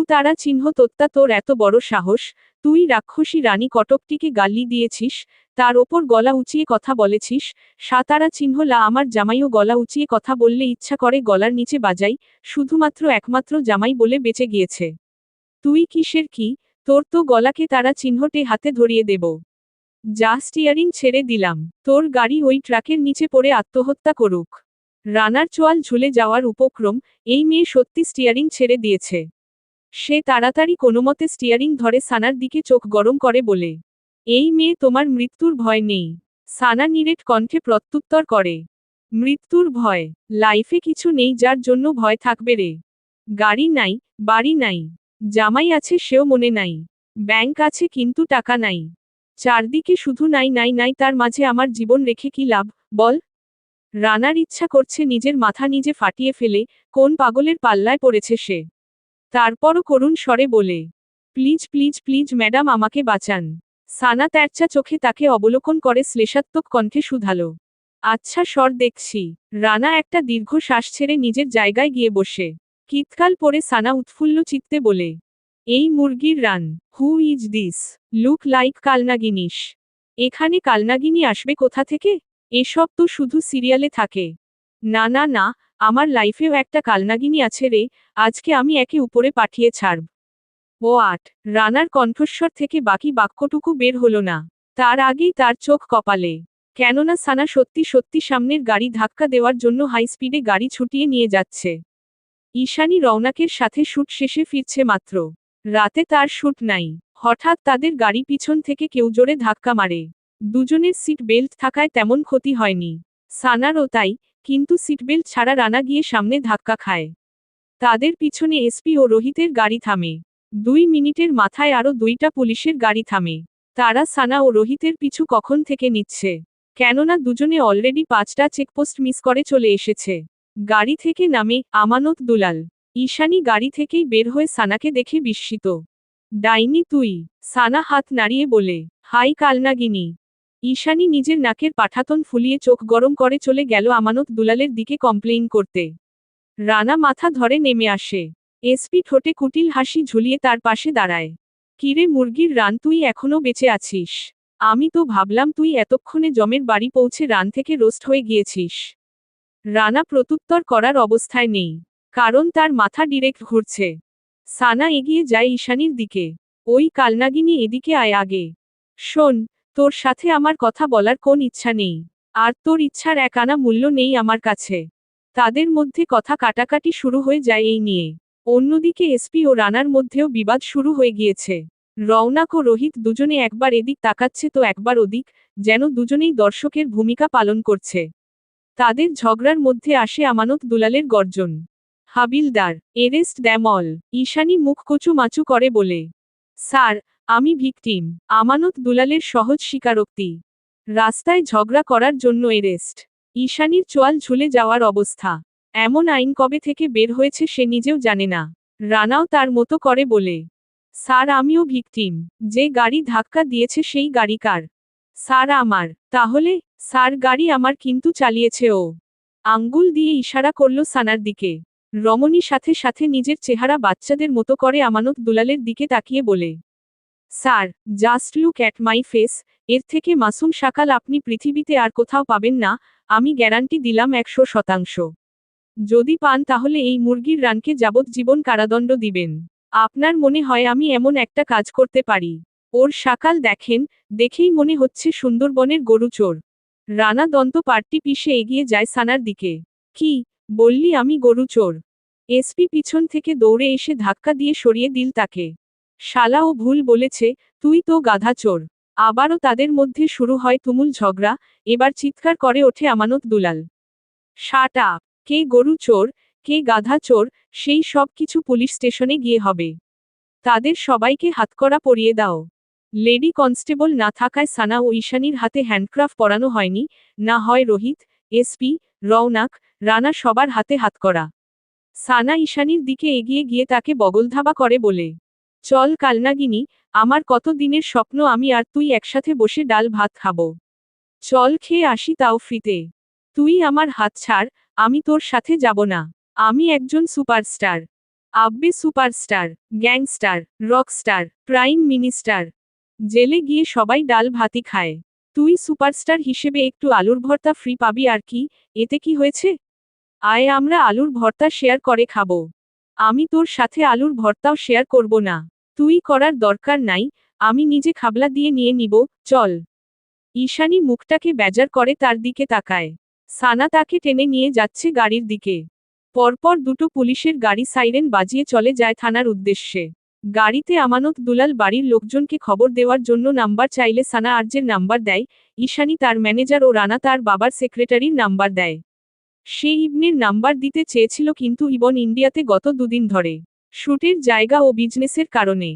তারা চিহ্ন তোত্তা, তোর এত বড় সাহস, তুই রাক্ষসী রানী কটকটিকে গালি দিয়েছিস, তার ওপর গলা উঁচিয়ে কথা বলেছিস। সাতারা চিহ্ন লা আমার জামাইও গলা উঁচিয়ে কথা বললে ইচ্ছা করে গলার নিচে বাজাই, শুধুমাত্র একমাত্র জামাই বলে বেঁচে গিয়েছে। তুই কিসের কি? তোর তো গলাকে তারা চিহ্নটে হাতে ধরিয়ে দেব। যা, স্টিয়ারিং ছেড়ে দিলাম, তোর গাড়ি ওই ট্রাকের নিচে পড়ে আত্মহত্যা করুক। রানার চোয়াল ঝুলে যাওয়ার উপক্রম, এই মেয়ে সত্যি স্টিয়ারিং ছেড়ে দিয়েছে। সে তাড়াতাড়ি কোনোমতে স্টিয়ারিং ধরে সানার দিকে চোখ গরম করে বলে, এই মেয়ে, তোমার মৃত্যুর ভয় নেই? সানা নিরেট কণ্ঠে প্রত্যুত্তর করে, মৃত্যুর ভয়? লাইফে কিছু নেই যার জন্য ভয় থাকবে রে। গাড়ি নাই, বাড়ি নাই, জামাই আছে সেও মনে নাই, ব্যাংক আছে কিন্তু টাকা নাই, চারদিকে শুধু নাই নাই নাই, তার মাঝে আমার জীবন রেখে কি লাভ, বল? রানার ইচ্ছা করছে নিজের মাথা নিজে ফাটিয়ে ফেলে, কোন পাগলের পাল্লায় পড়েছে সে। তারপরও করুণ স্বরে বলে, প্লিজ প্লিজ প্লিজ ম্যাডাম, আমাকে বাঁচান। সানা তেরচা চোখে তাকে অবলোকন করে শ্লেষাত্মক কণ্ঠে শুধালো, আচ্ছা সর দেখছি। রানা একটা দীর্ঘ শ্বাস ছেড়ে নিজের জায়গায় গিয়ে বসে। কিতকাল পরে সানা উৎফুল্ল চিত্তে বলে, এই মুরগির রান, who is this? Look like কালনাগিনিস। এখানে কালনাগিনী আসবে কোথা থেকে? এসব তো শুধু সিরিয়ালে থাকে। না না না, আমার লাইফেও একটা কালনাগিনী আছে রে, আজকে আমি একে উপরে পাঠিয়ে ছাড়ব। ও আট। রানার কণ্ঠস্বর থেকে বাকি বাক্যটুকু বের হলো না। তার আগেই তার চোখ কপালে। কেননা সানা সত্যি সত্যি সামনের গাড়ি ধাক্কা দেওয়ার জন্য হাই স্পিডে গাড়ি ছুটিয়ে নিয়ে যাচ্ছে। ঈশানী রৌনকের সাথে শুট শেষে ফিরছে মাত্র। রাতে তার শুট নাই। হঠাৎ তাদের গাড়ি পিছন থেকে কেউ জোরে ধাক্কা মারে। দুজনের সিট বেল্ট থাকায় তেমন ক্ষতি হয়নি। সানারও তাই, কিন্তু সিটবেল্ট ছাড়া রানা গিয়ে সামনে ধাক্কা খায়। তাদের পিছনে এসপি ও রোহিতের গাড়ি থামে। 2 মিনিটের মাথায় আরও 2টা পুলিশের গাড়ি থামে। তারা সানা ও রোহিতের পিছু কখন থেকে নিচ্ছে, কেননা দুজনে অলরেডি 5টা চেকপোস্ট মিস করে চলে এসেছে। গাড়ি থেকে নামে আমানত দুলাল। ঈশানী গাড়ি থেকেই বের হয়ে সানাকে দেখে বিস্মিত। ডাইনি তুই? সানা হাত নাড়িয়ে বলে, হাই কালনাগিনী। ঈশানী নিজের নাকের পাঠাতন ফুলিয়ে চোখ গরম করে চলে গেল আমানত দুলালের দিকে কমপ্লেইন করতে। রানা মাথা ধরে নেমে আসে। এসপি ঠোঁটে কুটিল হাসি ঝুলিয়ে তার পাশে দাঁড়ায়। কিরে মুরগির রান, তুই এখনো বেঁচে আছিস? আমি তো ভাবলাম তুই এতক্ষণে জমের বাড়ি পৌঁছে রান থেকে রোস্ট হয়ে গিয়েছিস। রানা প্রত্যুত্তর করার অবস্থায় নেই, কারণ তার মাথা ডিরেক্ট ঘুরছে। সানা এগিয়ে যায় ঈশানীর দিকে। ওই কালনাগিনী, এদিকে আয় আগে। শোন, তোর সাথে আমার কথা বলার কোন ইচ্ছা নেই, আর তোর ইচ্ছার এক আনা মূল্য নেই আমার কাছে। তাদের মধ্যে কথা কাটাকাটি শুরু হয়ে যায় এই নিয়ে। অন্যদিকে এসপি ও রানার মধ্যেও বিবাদ শুরু হয়ে গিয়েছে। রওনাক ও রোহিত দুজনে একবার এদিক তাকাচ্ছে তো একবার ওদিক, যেন দুজনেই দর্শকের ভূমিকা পালন করছে। তাদের ঝগড়ার মধ্যে আসে আমানত দুলালের গর্জন। হাবিলদার, এরেস্ট দ্যাম অল। ঈশানী মুখ কচু মাচু করে বলে, স্যার, আমি ভিকটিম। আমানত দুলালের সহজ স্বীকারোক্তি। রাস্তায় ঝগড়া করার জন্য এরেস্ট। ঈশানীর চোয়াল ঝুলে যাওয়ার অবস্থা। এমন আইন কবে থেকে বের হয়েছে সে নিজেও জানে না। রানাও তার মতো করে বলে, স্যার আমিও ভিকটিম। যে গাড়ি ধাক্কা দিয়েছে সেই গাড়ি কার? স্যার আমার। তাহলে? স্যার গাড়ি আমার, কিন্তু চালিয়েছে ও। আঙ্গুল দিয়ে ইশারা করল সানার দিকে। রমণী সাথে সাথে নিজের চেহারা বাচ্চাদের মতো করে আমানত দুলালের দিকে তাকিয়ে বলে, sir, just look at my face. এর থেকে মাসুম শাকাল আপনি পৃথিবীতে আর কোথাও পাবেন না, আমি গ্যারান্টি দিলাম 100%। যদি পান তাহলে এই মুরগির রানকে যাবজ্জীবন কারাদণ্ড দিবেন। আপনার মনে হয় আমি এমন একটা কাজ করতে পারি? ওর শাকাল দেখেন, দেখেই মনে হচ্ছে সুন্দরবনের গরু চোর। রানা দন্ত পার্টি পিষে এগিয়ে যায় সানার দিকে। কি বললি আমি গরু চোর? এসপি পিছন থেকে দৌড়ে এসে ধাক্কা দিয়ে সরিয়ে দিল তাকে। শালা ও ভুল বলেছে, তুই তো গাধা চোর। আবারও তাদের মধ্যে শুরু হয় তুমুল ঝগড়া। এবার চিৎকার করে ওঠে আমানত দুলাল, শাট আপ! কে গরু চোর, কে গাধা চোর, সেই সব কিছু পুলিশ স্টেশনে গিয়ে হবে। তাদের সবাইকে হাতকড়া পরিয়ে দাও। লেডি কনস্টেবল না থাকায় সানা ও ঈশানীর হাতে হ্যান্ডক্রাফ পরানো হয়নি, না হয় রোহিত, এসপি, রওনাক, রানা সবার হাতে হাতকড়া। সানা ঈশানীর দিকে এগিয়ে গিয়ে তাকে বগলধাবা করে বলে, চল কালনাগিনী, আমার কত দিনের স্বপ্ন আমি আর তুই একসাথে বসে ডাল ভাত খাবো। চল খেয়ে আসি তাও ফ্রিতে। তুই আমার হাত ছাড়, আমি তোর সাথে যাব না। আমি একজন সুপারস্টার। আব্বে superstar, gangster, Rockstar, prime minister. জেলে গিয়ে সবাই ডাল ভাতই খায়। তুই সুপারস্টার হিসেবে একটু আলুর ভর্তা ফ্রি পাবি আর কি, এতে কি হয়েছে? আয় আমরা আলুর ভর্তা শেয়ার করে খাবো। আমি তোর সাথে আলুর ভর্তাও শেয়ার করব না। তুই করার দরকার নাই, আমি নিজে খাবলা দিয়ে নিয়ে নিব, চল। ঈশানী মুখটাকে বেজার করে তার দিকে তাকায়। সানা তাকে টেনে নিয়ে যাচ্ছে গাড়ির দিকে। পরপর দুটো পুলিশের গাড়ি সাইরেন বাজিয়ে চলে যায় থানার উদ্দেশ্যে। গাড়িতে আমানত দুলাল বাড়ির লোকজনকে খবর দেওয়ার জন্য নাম্বার চাইলে সানা আর্যের নাম্বার দেয়, ঈশানী তার ম্যানেজার ও রানা তার বাবার সেক্রেটারির নাম্বার দেয়। সে ইবনের নাম্বার দিতে চেয়েছিল কিন্তু ইবন ইন্ডিয়াতে গত দুদিন ধরে শুটের জায়গা ও বিজনেসের কারণে।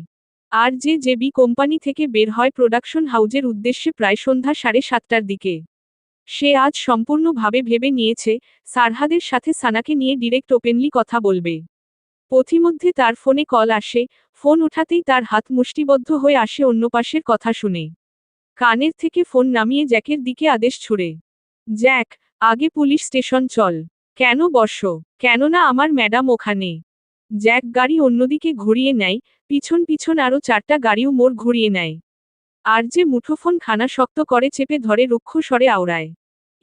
আর যে বি কোম্পানি থেকে বের হয় প্রোডাকশন হাউজের উদ্দেশ্যে প্রায় সন্ধ্যা 7:30টার দিকে। সে আজ সম্পূর্ণভাবে ভেবে নিয়েছে, সারহাদের সাথে সানাকে নিয়ে ডিরেক্ট ওপেনলি কথা বলবে। পথিমধ্যে তার ফোনে কল আসে, ফোন ওঠাতেই তার হাত মুষ্টিবদ্ধ হয়ে আসে অন্য পাশের কথা শুনে। কানের থেকে ফোন নামিয়ে জ্যাকের দিকে আদেশ ছুড়ে, জ্যাক, আগে পুলিশ স্টেশন চল। কেন বসো? কেননা আমার ম্যাডাম ওখানে। জ্যাক গাড়ি অন্যদিকে ঘুরিয়ে নেয়, পিছন পিছন আরও 4টা গাড়িও মোড় ঘুরিয়ে নেয়। আর যে মুঠোফোন খানা শক্ত করে চেপে ধরে রুক্ষ স্বরে আওড়ায়,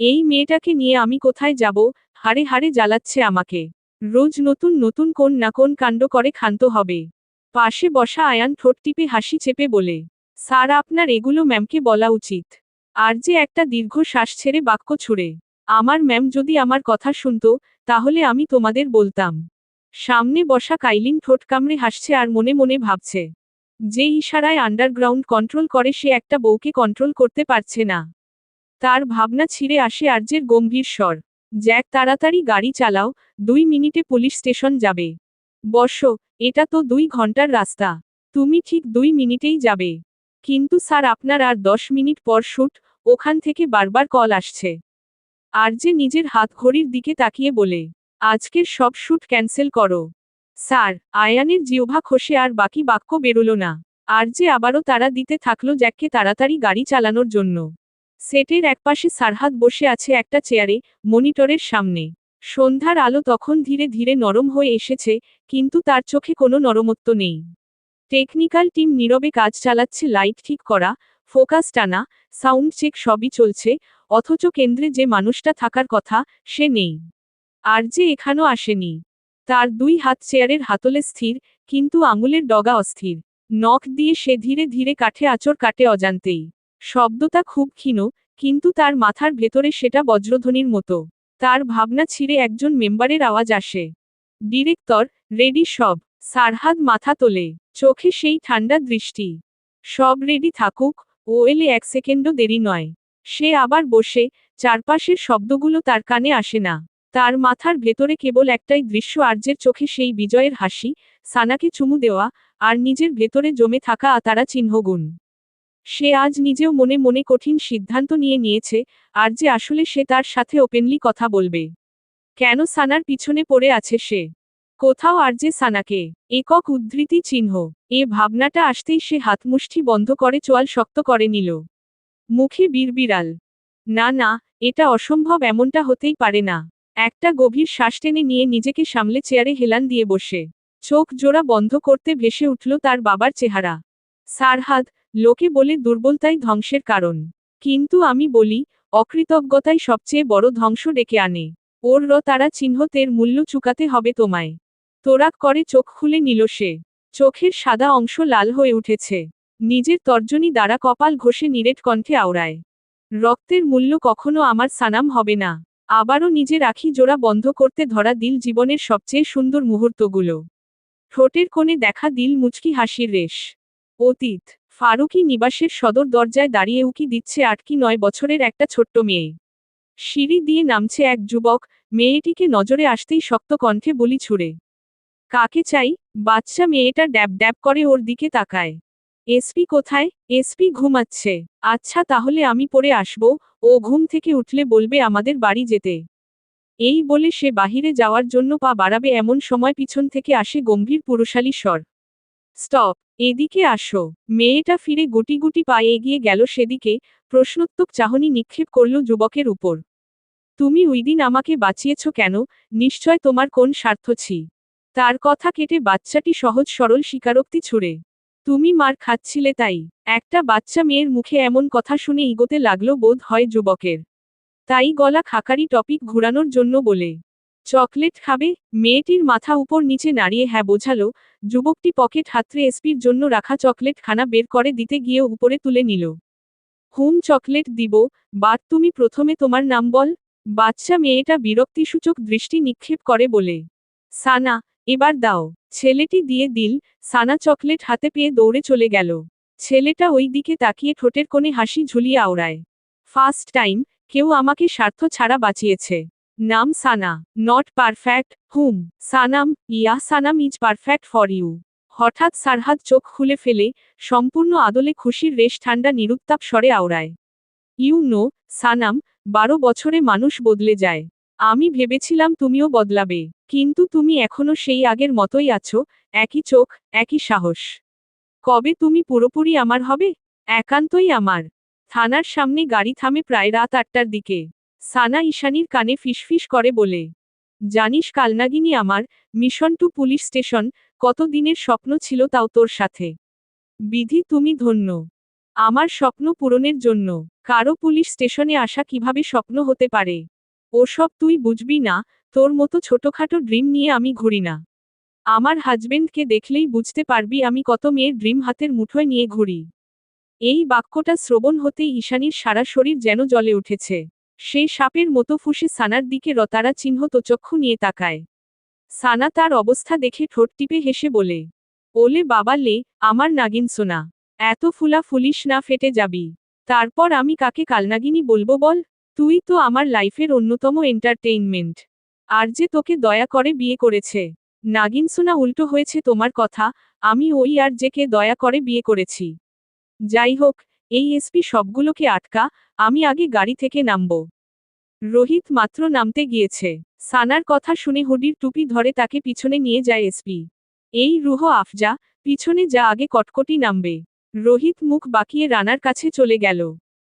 এই মেয়েটাকে নিয়ে আমি কোথায় যাব, হাড়ে হাড়ে জ্বালাচ্ছে আমাকে। রোজ নতুন নতুন কোন না কোন কাণ্ড করে ক্ষান্ত হবে। পাশে বসা আয়ান ঠোঁট টিপে হাসি চেপে বলে, স্যার আপনার এগুলো ম্যামকে বলা উচিত। আর যে একটা দীর্ঘ শ্বাস ছেড়ে বাক্য ছুড়ে, আমার ম্যাম যদি আমার কথা শুনতো, তাহলে আমি তোমাদের বলতাম। সামনে বসা কাইলিন ঠোঁট কামড়ে হাসছে আর মনে মনে ভাবছে, যে ইশারায় আন্ডারগ্রাউন্ড কন্ট্রোল করে সে একটা বউকে কন্ট্রোল করতে পারছে না। তার ভাবনা ছিঁড়ে আসে আর্যের গম্ভীর স্বর, জ্যাক তাড়াতাড়ি গাড়ি চালাও, 2 মিনিটে পুলিশ স্টেশন যাবে। বসো, এটা তো 2 ঘন্টার রাস্তা। তুমি ঠিক 2 মিনিটেই যাবে। কিন্তু স্যার আপনার আর 10 মিনিট পর শুট, ওখান থেকে বারবার কল আসছে। আর্যে নিজের হাত ঘড়ির দিকে তাকিয়ে বলে, আজকের সব শুট ক্যান্সেল করো। স্যার, আয়ানের জিহ্বা খসে আর বাকি বাক্য বেরোল না। আর যে আবারও তাড়া দিতে থাকলো জ্যাককে তাড়াতাড়ি গাড়ি চালানোর জন্য। সেটের একপাশে সারহাদ বসে আছে একটা চেয়ারে, মনিটরের সামনে। সন্ধ্যার আলো তখন ধীরে ধীরে নরম হয়ে এসেছে, কিন্তু তার চোখে কোনো নরমত্ব নেই। টেকনিক্যাল টিম নীরবে কাজ চালাচ্ছে, লাইট ঠিক করা, ফোকাস টানা, সাউন্ড চেক সবই চলছে, অথচ কেন্দ্রে যে মানুষটা থাকার কথা, সে নেই। আর যে এখানেও আসেনি। তার দুই হাত চেয়ারের হাতলে স্থির, কিন্তু আঙুলের ডগা অস্থির। নখ দিয়ে সে ধীরে ধীরে কাঠে আঁচড় কাটে অজান্তেই। শব্দটা খুব ক্ষীণ, কিন্তু তার মাথার ভেতরে সেটা বজ্রধ্বনির মতো। তার ভাবনা ছিঁড়ে একজন মেম্বারের আওয়াজ আসে। ডিরেক্টর, রেডি সব। সারহাদ মাথা তোলে, চোখে সেই ঠান্ডা দৃষ্টি। সব রেডি থাকুক, ও এলে এক সেকেন্ডও দেরি নয়। সে আবার বসে, চারপাশের শব্দগুলো তার কানে আসে না। তার মাথার ভেতরে কেবল একটাই দৃশ্য, আর্যের চোখে সেই বিজয়ের হাসি, সানাকে চুমু দেওয়া, আর নিজের ভেতরে জমে থাকা আতারা চিহ্নগুণ। সে আজ নিজেও মনে মনে কঠিন সিদ্ধান্ত নিয়েছে, আর যে আসলে সে তার সাথে ওপেনলি কথা বলবে। কেন সানার পিছনে পড়ে আছে সে? কোথাও আর যে সানাকে একক উদ্ধৃতি চিহ্ন। এ ভাবনাটা আসতেই সে হাতমুষ্টি বন্ধ করে চোয়াল শক্ত করে নিল। মুখে বিড়বিড়াল, না না, এটা অসম্ভব, এমনটা হতেই পারে না। একটা গভীর শ্বাস টেনে নিয়ে নিজেকে সামলে চেয়ারে হেলান দিয়ে বসে। চোখ জোড়া বন্ধ করতে ভেসে উঠল তার বাবার চেহারা। সারহাদ, লোকে বলে দুর্বলতাই ধ্বংসের কারণ। কিন্তু আমি বলি, অকৃতজ্ঞতাই সবচেয়ে বড় ধ্বংস ডেকে আনে। ওর তারা চিহ্ন, তের মূল্য চুকাতে হবে তোমায়। তোরাক করে চোখ খুলে নিল সে। চোখের সাদা অংশ লাল হয়ে উঠেছে। নিজের তর্জনী দ্বারা কপাল ঘষে নিরেট কণ্ঠে আওড়ায়, রক্তের মূল্য কখনো আমার সানাম হবে না। আবারও নিজের আখি জোড়া বন্ধ করতে ধরা দিল জীবনের সবচেয়ে সুন্দর মুহূর্তগুলো। ঠোঁটের কোণে দেখা দিল মুচকি হাসির রেশ। অতীত, ফারুকি নিবাসের সদর দরজায় দাঁড়িয়ে উকি দিচ্ছে 8 কি 9 বছরের একটা ছোট্ট মেয়ে। সিঁড়ি দিয়ে নামছে এক যুবক, মেয়েটিকে নজরে আসতেই শক্ত কণ্ঠে বলি ছুড়ে। কাকে চাই? বাচ্চা মেয়েটা ড্যাব ড্যাব করে ওর দিকে তাকায়। এসপি কোথায়? এসপি ঘুমাচ্ছে। আচ্ছা তাহলে আমি পরে আসব, ও ঘুম থেকে উঠলে বলবে আমাদের বাড়ি যেতে। এই বলে সে বাহিরে যাওয়ার জন্য পা বাড়াবে, এমন সময় পিছন থেকে আসে গম্ভীর পুরুষালী স্বর। স্টপ, এদিকে আসো। মেয়েটা ফিরে গুটি গুটি পায়ে এগিয়ে গেল সেদিকে, প্রশ্নোত্তক চাহনি নিক্ষেপ করল যুবকের উপর। তুমি ওইদিন আমাকে বাঁচিয়েছ কেন? নিশ্চয় তোমার কোন স্বার্থ ছি। তার কথা কেটে বাচ্চাটি সহজ সরল স্বীকারোক্তি ছুড়ে। তুমি মার খাচ্ছিলে তাই। একটা বাচ্চা মেয়ের মুখে এমন কথা শুনে ইগোতে লাগলো বোধ হয় যুবকের। তাই গলা খাকারি টপিক ঘুরানোর জন্য বলে, চকলেট খাবে? মেয়েটির মাথা উপর নিচে নাড়িয়ে হ্যাঁ বোঝালো। যুবকটি পকেট হাতড়ে এসপির জন্য রাখা চকলেট খানা বের করে দিতে গিয়ে উপরে তুলে নিল। হুম চকলেট দিব, বাট তুমি প্রথমে তোমার নাম বল। বাচ্চা মেয়েটা বিরক্তিসূচক দৃষ্টি নিক্ষেপ করে বলে, সানা। এবার দাও। ছেলেটি দিয়ে দিল। সানা চকলেট হাতে পেয়ে দৌড়ে চলে গেল। ছেলেটা ওই দিকে তাকিয়ে ঠোঁটের কোণে হাসি ঝুলিয়ে আওড়ায়। ফার্স্ট টাইম কেউ আমাকে স্বার্থ ছাড়া বাঁচিয়েছে। নাম Sana. Not perfect, hmm. Sanam, yeah Sanam is perfect for you. হঠাৎ সারহাদ চোখ খুলে ফেলে, সম্পূর্ণ আদলে খুশির রেশ ঠান্ডা নিরুত্তাপ স্বরে আওড়ায়। ইউ নো, সানাম, 12 বছরে মানুষ বদলে যায়। আমি ভেবেছিলাম তুমিও বদলাবে, কিন্তু তুমি এখনো সেই আগের মতোই আছো, একই চোখ, একই সাহস। কবে তুমি পুরোপুরি আমার হবে? একান্তই আমার। থানার সামনে গাড়ি থামে প্রায় রাত 8টার দিকে। সানা ঈশানীর কানে ফিসফিস করে বলে, জানিস কালনাগিনী আমার, মিশন টু পুলিশ স্টেশন, কত দিনের স্বপ্ন ছিল তাও তোর সাথে। বিধি তুমি ধন্য। আমার স্বপ্ন পূরণের জন্য কারো পুলিশ স্টেশনে আসা কিভাবে স্বপ্ন হতে পারে? ওসব তুই বুঝবি না, তোর মতো ছোটখাটো ড্রিম নিয়ে আমি ঘুরি না। আমার হাজবেন্ডকে দেখলেই বুঝতে পারবি আমি কত মেয়ের ড্রিম হাতের মুঠোয় নিয়ে ঘুরি। এই বাক্যটা শ্রবণ হতেই ঈশানীর সারা শরীর যেন জ্বলে উঠেছে। সে সাপের মতো ফুঁসে সানার দিকে রতারা চিহ্ন চক্ষু নিয়ে তাকায়। সানা তার অবস্থা দেখে ঠোঁট টিপে হেসে বলে, ওলে বাবা লে, আমার নাগিন সোনা। এত ফুলা ফুলিস না, ফেটে যাবি। তারপর আমি কাকে কালনাগিনী বলবো বল? তুই তো আমার লাইফের অন্যতম এন্টারটেইনমেন্ট। আর যে তোকে দয়া করে বিয়ে করেছে। নাগিন সোনা উল্টো হয়েছে তোমার কথা, আমি ওই আর যে কে দয়া করে বিয়ে করেছি। যাই হোক, এই এসপি সবগুলোকে আটকা, আমি আগে গাড়ি থেকে নামবো। রোহিত মাত্র নামতে গিয়েছে। সানার কথা শুনে হুডির টুপি ধরে তাকে পিছনে নিয়ে যায় এসপি। এই রুহ আফজা, পিছনে যা, আগে কটকটি নামবে। রোহিত মুখ বাঁকিয়ে রানার কাছে চলে গেল।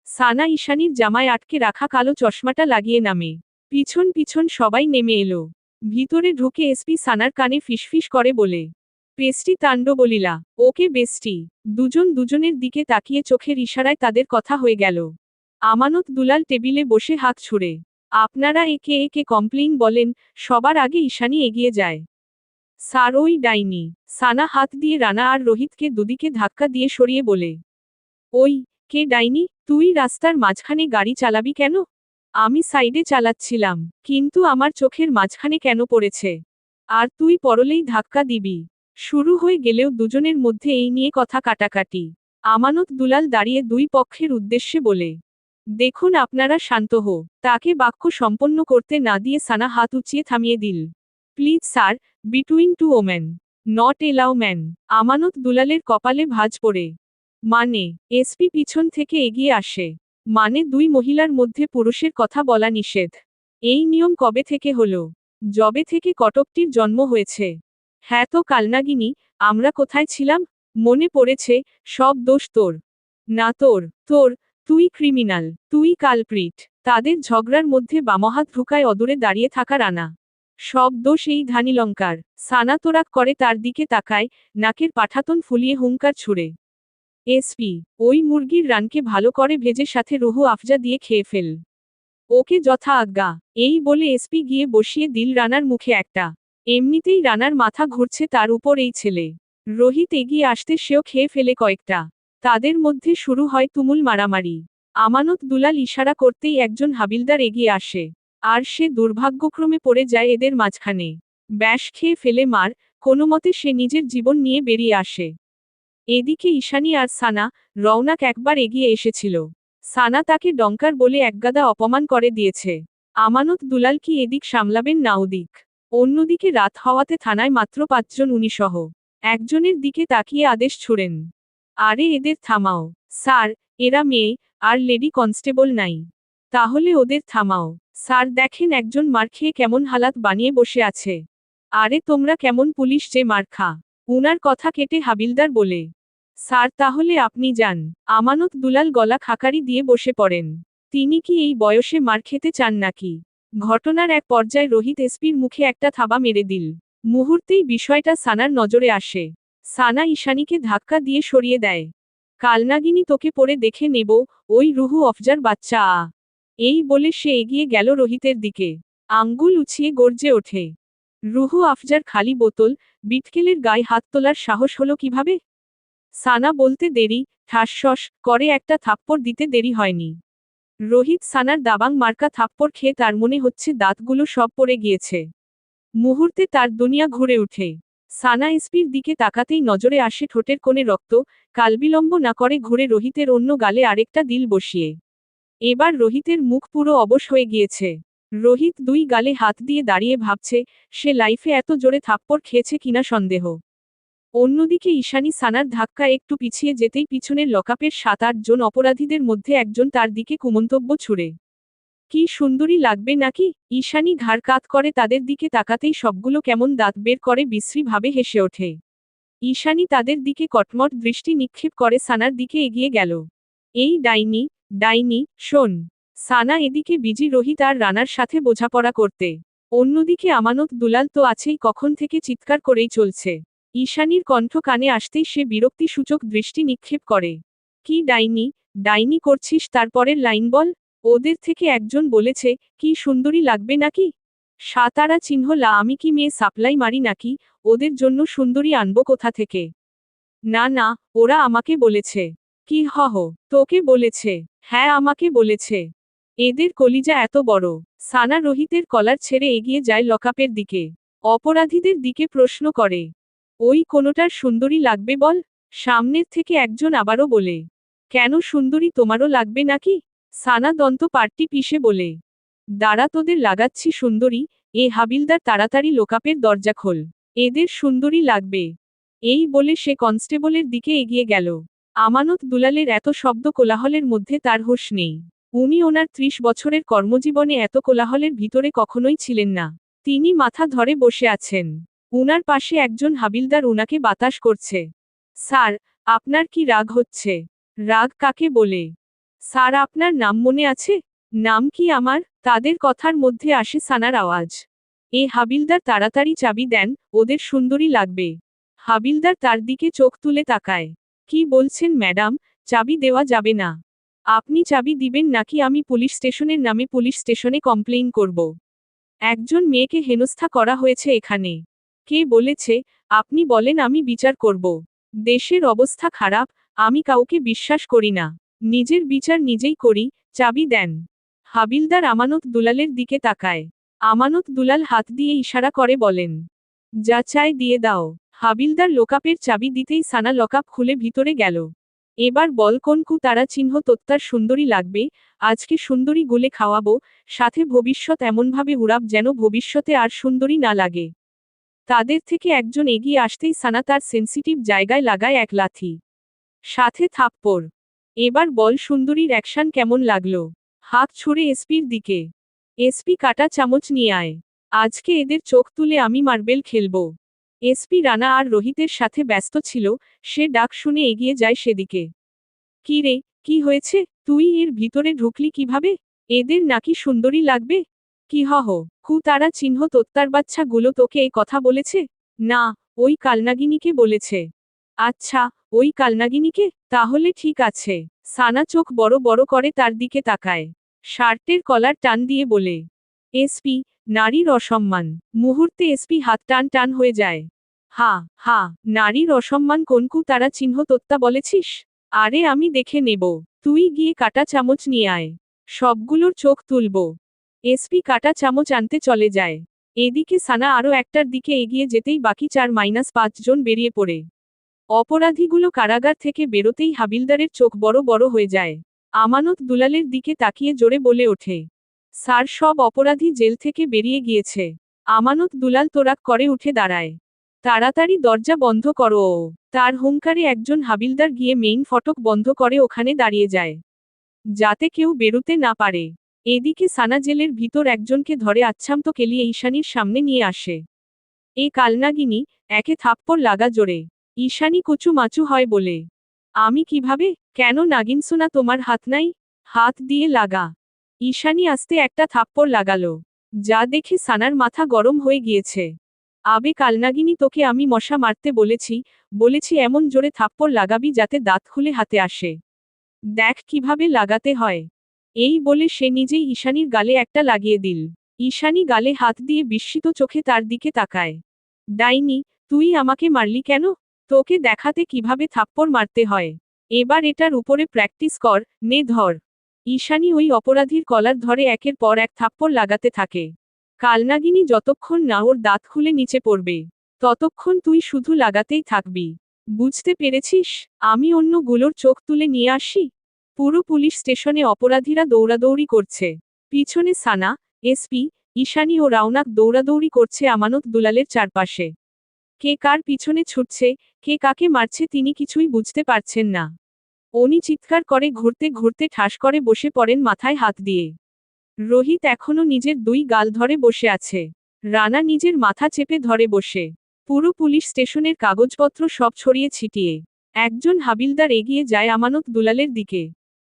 সানা ঈশানীর জামায় আটকে রাখা কালো চশমাটা লাগিয়ে নামে। পিছন পিছন সবাই নেমে এলো। ভিতরে ঢুকে এসপি সানার কানে ফিসফিস করে বলে, পেস্টি তাণ্ড বলিলা, ওকে বেস্টি। দুজন দুজনের দিকে তাকিয়ে চোখের ইশারায় তাদের কথা হয়ে গেল। আমানত দুলাল টেবিলে বসে হাত ছুড়ে, আপনারা একে একে কমপ্লেইন বলেন। সবার আগে ঈশানী এগিয়ে যায়। স্যার ওই ডাইনি। সানা হাত দিয়ে রানা আর রোহিতকে দুদিকে ধাক্কা দিয়ে সরিয়ে বলে, ওই, কে ডাইনি? তুই রাস্তার মাঝখানে গাড়ি চালাবি কেন? আমি সাইডে চালাচ্ছিলাম, কিন্তু আমার চোখের মাঝখানে কেন পড়েছে? আর তুই পরলেই ধাক্কা দিবি। শুরু হয়ে গেলেও দুজনের মধ্যে এই নিয়ে কথা কাটাকাটি। আমানত দুলাল দাঁড়িয়ে দুই পক্ষের উদ্দেশ্যে বলে, দেখুন আপনারা শান্ত হো। তাকে বাক্য সম্পন্ন করতে না দিয়ে সানা হাত উঁচিয়ে থামিয়ে দিল। Please sir, between two woman, not allow man. Amanat দুলালের কপালে ভাঁজ পড়ে। মানে? এসপি পিছন থেকে এগিয়ে আসে। মানে দুই মহিলার মধ্যে পুরুষের কথা বলা নিষেধ। এই নিয়ম কবে থেকে হলো? যবে থেকে কটকটির জন্ম হয়েছে। হ্যাঁ তো কালনাগিনী, আমরা কোথায় ছিলাম? মনে পড়েছে, সব দোষ তোর। না তোর, তোর, তুই ক্রিমিনাল, তুই কালপ্রিট। তাদের ঝগড়ার মধ্যে বামহাত ঢুকায় অদূরে দাঁড়িয়ে থাকা রানা। সব দোষ এই ধানিলঙ্কার। সানা তোরাক করে তার দিকে তাকায়, নাকের পাঠাতন ফুলিয়ে হুঙ্কার ছুড়ে, এসপি, ওই মুরগির রানকে ভালো করে ভেজে সাথে রুহ আফজা দিয়ে খেয়ে ফেল। ওকে যথা আজ্ঞা। এই বলে এসপি গিয়ে বসিয়ে দিল রানার মুখে একটা। এমনিতেই রানার মাথা ঘুরছে, তার উপর এই ছেলে। রোহিত এগিয়ে আসতে সেও খেয়ে ফেলে কয়েকটা। তাদের মধ্যে শুরু হয় তুমুল মারামারি। আমানত দুলাল ইশারা করতেই একজন হাবিলদার এগিয়ে আসে। আর সে দুর্ভাগ্যক্রমে পড়ে যায় এদের মাঝখানে। ব্যাস খেয়ে ফেলে মার, কোনোমতে সে নিজের জীবন নিয়ে বেরিয়ে আসে। এদিকে ঈশানী আর সানা, রওনাক একবার এগিয়ে এসেছিল। সানা তাকে ডঙ্কার বলে একগাদা অপমান করে দিয়েছে। আমানত দুলাল কি এদিক সামলাবেন না ওদিক। অন্যদিকে রাত হওয়াতে থানায় মাত্র 5 জন উনিসহ একজনের দিকে তাকিয়ে আদেশ ছুড়েন, আরে এদের থামাও। স্যার, এরা মেয়ে, আর লেডি কনস্টেবল নাই। তাহলে ওদের থামাও। স্যার দেখেন একজন মার খেয়ে কেমন হালাত বানিয়ে বসে আছে। আরে তোমরা কেমন পুলিশ যে মার খা। উনার কথা কেটে হাবিলদার বলে, স্যার তাহলে আপনি যান। আমানত দুলাল গলা খাকারি দিয়ে বসে পড়েন। তিনি কি এই বয়সে মার খেতে চান নাকি? ঘটনার এক পর্যায়ে রোহিত এসপির মুখে একটা থাবা মেরে দিল। মুহূর্তেই বিষয়টা সানার নজরে আসে। সানা ঈশানীকে ধাক্কা দিয়ে সরিয়ে দেয়। কালনাগিনী তোকে পড়ে দেখে নেব, ওই রুহু অফজার বাচ্চা আ। এই বলে সে এগিয়ে গেল রোহিতের দিকে। আঙ্গুল উছিয়ে গর্জে ওঠে, রুহু আফজার খালি বোতল, বিটকেলের গায়ে হাত তোলার সাহস হলো কিভাবে? সানা বলতে দেরি, ঠাসঠস করে একটা থাপ্পড় দিতে দেরি হয়নি। রোহিত সানার দাবাং মার্কা থাপ্পড় খেয়ে তার মনে হচ্ছে দাঁতগুলো সব পড়ে গিয়েছে। মুহূর্তে তার দুনিয়া ঘুরে ওঠে। সানা এসপির দিকে তাকাতেই নজরে আসে ঠোঁটের কোণে রক্ত। কালবিলম্ব না করে ঘুরে রোহিতের অন্য গালে আরেকটা দিল বসিয়ে। এবার রোহিতের মুখ পুরো অবশ হয়ে গিয়েছে। রোহিত দুই গালে হাত দিয়ে দাঁড়িয়ে ভাবছে, সে লাইফে এত জোরে থাপ্পড় খেয়েছে কিনা সন্দেহ। অন্যদিকে ঈশানী সানার ধাক্কা একটু পিছিয়ে যেতেই পিছনের লকআপের 7-8 জন অপরাধীদের মধ্যে একজন তার দিকে কুমন্তব্য ছুড়ে, কি সুন্দরী লাগবে নাকি? ঈশানী ঘাড় কাত করে তাদের দিকে তাকাতেই সবগুলো কেমন দাঁত বের করে বিশ্রী ভাবে হেসে ওঠে। ঈশানী তাদের দিকে কটমট দৃষ্টি নিক্ষেপ করে সানার দিকে এগিয়ে গেল। এই ডাইনি, ডাইনি, শোন। সানা এদিকে বিজি রোহিত আর রানার সাথে বোঝাপড়া করতে। অন্যদিকে আমানত দুলাল তো আছেই, কখন থেকে চিৎকার করেই চলছে। ঈশানীর কণ্ঠ কানে আসতেই সে বিরক্তিসূচক দৃষ্টি নিক্ষেপ করে। কি ডাইনি, ডাইনি করছিস? তারপরের লাইন বল। ওদের থেকে একজন বলেছে, কি সুন্দরী লাগবে নাকি? সাতারা চিহ্ন লা, আমি কি মেয়ে সাপ্লাই মারি নাকি? ওদের জন্য সুন্দরী আনবো কোথা থেকে? না না, ওরা আমাকে বলেছে। কি হহ, তোকে বলেছে? হ্যাঁ আমাকে বলেছে। এদের কলিজা এত বড়। সানা রোহিতের কলার ছেড়ে এগিয়ে যায় লকআপের দিকে। অপরাধীদের দিকে প্রশ্ন করে, ওই কোনোটার সুন্দরী লাগবে বল? সামনের থেকে একজন আবারও বলে, কেন সুন্দরী তোমারও লাগবে নাকি? সানা দন্ত পার্টি পিষে বলে, দাঁড়া তোদের লাগাচ্ছি সুন্দরী। এ হাবিলদার তাড়াতাড়ি লোকাপের দরজা খোল। এদের সুন্দরী লাগবে। এই বলে সে কনস্টেবলের দিকে এগিয়ে গেল। আমানত দুলালের এত শব্দ কোলাহলের মধ্যে তার হুঁশ নেই। উনি ওনার 30 বছরের কর্মজীবনে এত কোলাহলের ভিতরে কখনোই ছিলেন না। তিনি মাথা ধরে বসে আছেন। উনার পাশে একজন হাবিলদার উনাকে বাতাস করছে। স্যার, আপনার কি রাগ হচ্ছে? রাগ কাকে বলে? স্যার, আপনার নাম মনে আছে? নাম কি আমার? তাদের কথার মধ্যে আসে সানার আওয়াজ। এ হাবিলদার, তাড়াতাড়ি চাবি দেন, ওদের সুন্দরী লাগবে। হাবিলদার তার দিকে চোখ তুলে তাকায়। কি বলছেন ম্যাডাম, চাবি দেওয়া যাবে না। আপনি চাবি দিবেন নাকি আমি পুলিশ স্টেশনের নামে পুলিশ স্টেশনে কমপ্লেইন করব? একজন মেয়েকে হেনস্থা করা হয়েছে এখানে। কে বলেছে? আপনি বলেন, আমি বিচার করব। দেশের অবস্থা খারাপ, আমি কাউকে বিশ্বাস করি না। নিজের বিচার নিজেই করি, চাবি দেন। হাবিলদার আমানত দুলালের দিকে তাকায়। আমানত দুলাল হাত দিয়ে ইশারা করে বলেন, যা চাই দিয়ে দাও। হাবিলদার লকআপের চাবি দিতেই সানা লকআপ খুলে ভিতরে গেল। এবার বল, কোন তারা চিহ্ন তোত্তার সুন্দরী লাগবে, আজকে সুন্দরী গুলে খাওয়াবো, সাথে ভবিষ্যৎ এমনভাবে উড়াব যেন ভবিষ্যতে আর সুন্দরী না লাগে। তাদের থেকে একজন এগিয়ে আসতেই সানা তার সেন্সিটিভ জায়গায় লাগায় এক লাথি, সাথে থাপ্পড়। এবার বল, সুন্দরীর অ্যাকশন কেমন লাগলো? হাত ছুড়ে এসপির দিকে। এসপি, কাটা চামচ নিয়ে আয়। আজকে এদের চোখ তুলে আমি মার্বেল খেলবো। এসপি রানা আর রোহিতের সাথে ব্যস্ত ছিল, সে ডাক শুনে এগিয়ে যায় সেদিকে। কি রে, কি হয়েছে? তুই এর ভিতরে ঢুকলি কিভাবে? এদের নাকি সুন্দরী লাগবে? কি তারা চিহ্ন তোত্তার বাচ্চা গুলো তোকে এই কথা বলেছে? না, ওই কালনাগিনীকে বলেছে। আচ্ছা, ওই কালনাগিনীকে? তাহলে ঠিক আছে। সানা চোখ বড় বড় করে তার দিকে তাকায়। শার্টের কলার টান দিয়ে বলে, এসপি, নারীর অসম্মান। মুহূর্তে এসপি হাত টান টান হয়ে যায়। হা হা, নারীর অসম্মান কোনকু তারা চিহ্ন তোত্তা বলেছিস? আরে আমি দেখে নেব, তুই গিয়ে কাটা চামচ নিয়ে আয়, সবগুলোর চোখ তুলব। এসপি কাটা চামচ আনতে চলে যায়। এদিকে সানা আরও একটার দিকে এগিয়ে যেতেই বাকি 4-5 জন বেরিয়ে পড়ে। অপরাধীগুলো কারাগার থেকে বেরোতেই হাবিলদারের চোখ বড় বড় হয়ে যায়। আমানত দুলালের দিকে তাকিয়ে জোরে বলে ওঠে, স্যার, সব অপরাধী জেল থেকে বেরিয়ে গিয়েছে। আমানত দুলাল তোরাক করে উঠে দাঁড়ায়। তাড়াতাড়ি দরজা বন্ধ করো। তার হুঙ্কারে একজন হাবিলদার গিয়ে মেইন ফটক বন্ধ করে ওখানে দাঁড়িয়ে যায়, যাতে কেউ বেরুতে না পারে। এদিকে সানা জেলের ভিতর একজনকে ধরে আচ্ছামত কেলিয়ে ঈশানীর সামনে নিয়ে আসে। এ কালনাগিনী, একে থাপ্পড় লাগা জোরে। ঈশানী কুচু মাচু হয় বলে। আমি কিভাবে? কেন নাগিনসোনা, তোমার হাত নাই? হাত দিয়ে লাগা। ঈশানী আস্তে একটা থাপ্পড় লাগালো, যা দেখে সানার মাথা গরম হয়ে গিয়েছে। আবে কালনাগিনী, তোকে আমি মশা মারতে বলেছি এমন জোরে থাপ্পড় লাগাবি যাতে দাঁত খুলে হাতে আসে। দেখ কিভাবে লাগাতে হয়। এই বলে সে নিজেই ঈশানীর গালে একটা লাগিয়ে দিল। ঈশানী গালে হাত দিয়ে বিস্মিত চোখে তার দিকে তাকায়। ডাইনি, তুই আমাকে মারলি কেন? তোকে দেখাতে কিভাবে থাপ্পড় মারতে হয়। এবার এটার উপরে প্র্যাকটিস কর, নে ধর। ঈশানী ওই অপরাধীর কলার ধরে একের পর এক থাপ্পড় লাগাতে থাকে। কালনাগিনী যতক্ষণ না ওর দাঁত খুলে নিচে পড়বে, ততক্ষণ তুই শুধু লাগাতেই থাকবি। বুঝতে পেরেছিস? আমি অন্যগুলোর চোখ তুলে নিয়ে আসি। পুরো পুলিশ স্টেশনে অপরাধীরা দৌড়াদৌড়ি করছে। পিছনে সানা, এসপি, ঈশানী ও রাওনাক দৌড়াদৌড়ি করছে আমানত দুলালের চারপাশে। কে কার পিছনে ছুটছে, কে কাকে মারছে তিনি কিছুই বুঝতে পারছেন না। উনি চিৎকার করে ঘুরতে ঘুরতে ঠাস করে বসে পড়েন মাথায় হাত দিয়ে। রোহিত এখনো নিজের 2 গাল ধরে বসে আছে। রানা নিজের মাথা চেপে ধরে বসে। পুরো পুলিশ স্টেশনের কাগজপত্র সব ছড়িয়ে ছিটিয়ে। একজন হাবিলদার এগিয়ে যায় আমানত দুলালের দিকে।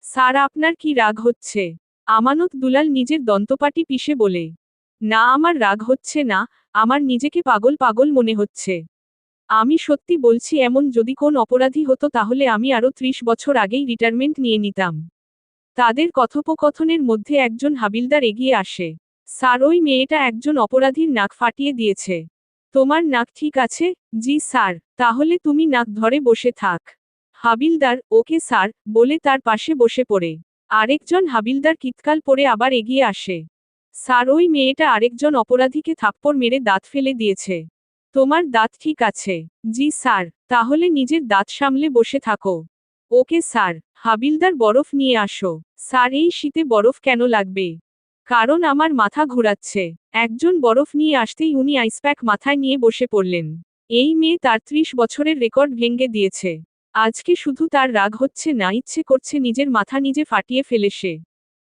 স্যার, আপনার কি রাগ হচ্ছে? আমানত দুলাল নিজের দন্তপাটি পিষে বলে, না, আমার রাগ হচ্ছে না, আমার নিজেকে পাগল পাগল মনে হচ্ছে। আমি সত্যি বলছি, এমন যদি কোন অপরাধী হতো তাহলে আমি আরও 30 বছর আগেই রিটায়ারমেন্ট নিয়ে নিতাম। তাদের কথোপকথনের মধ্যে একজন হাবিলদার এগিয়ে আসে। স্যার, ওই মেয়েটা একজন অপরাধীর নাক ফাটিয়ে দিয়েছে। তোমার নাক ঠিক আছে? জি স্যার। তাহলে তুমি নাক ধরে বসে থাক। হাবিলদার, ওকে স্যার, বলে তার পাশে বসে পড়ে। আরেকজন হাবিলদার চিৎকার করে আবার এগিয়ে আসে। স্যার, ওই মেয়েটা আরেকজন অপরাধীকে থাপ্পড় মেরে দাঁত ফেলে দিয়েছে। তোমার দাঁত ঠিক আছে? জি স্যার। তাহলে নিজের দাঁত সামলে বসে থাকো। Okay sir. হাবিলদার, বরফ নিয়ে আসো। স্যার, এই শীতে বরফ কেন লাগবে? কারণ আমার মাথা ঘুরাচ্ছে। একজন বরফ নিয়ে আসতেই উনি আইসপ্যাক মাথায় নিয়ে বসে পড়লেন। এই মেয়ে তার 30 বছরের রেকর্ড ভেঙে দিয়েছে। আজকে শুধু তার রাগ হচ্ছে না, ইচ্ছে করছে নিজের মাথা নিজে ফাটিয়ে ফেলে সে।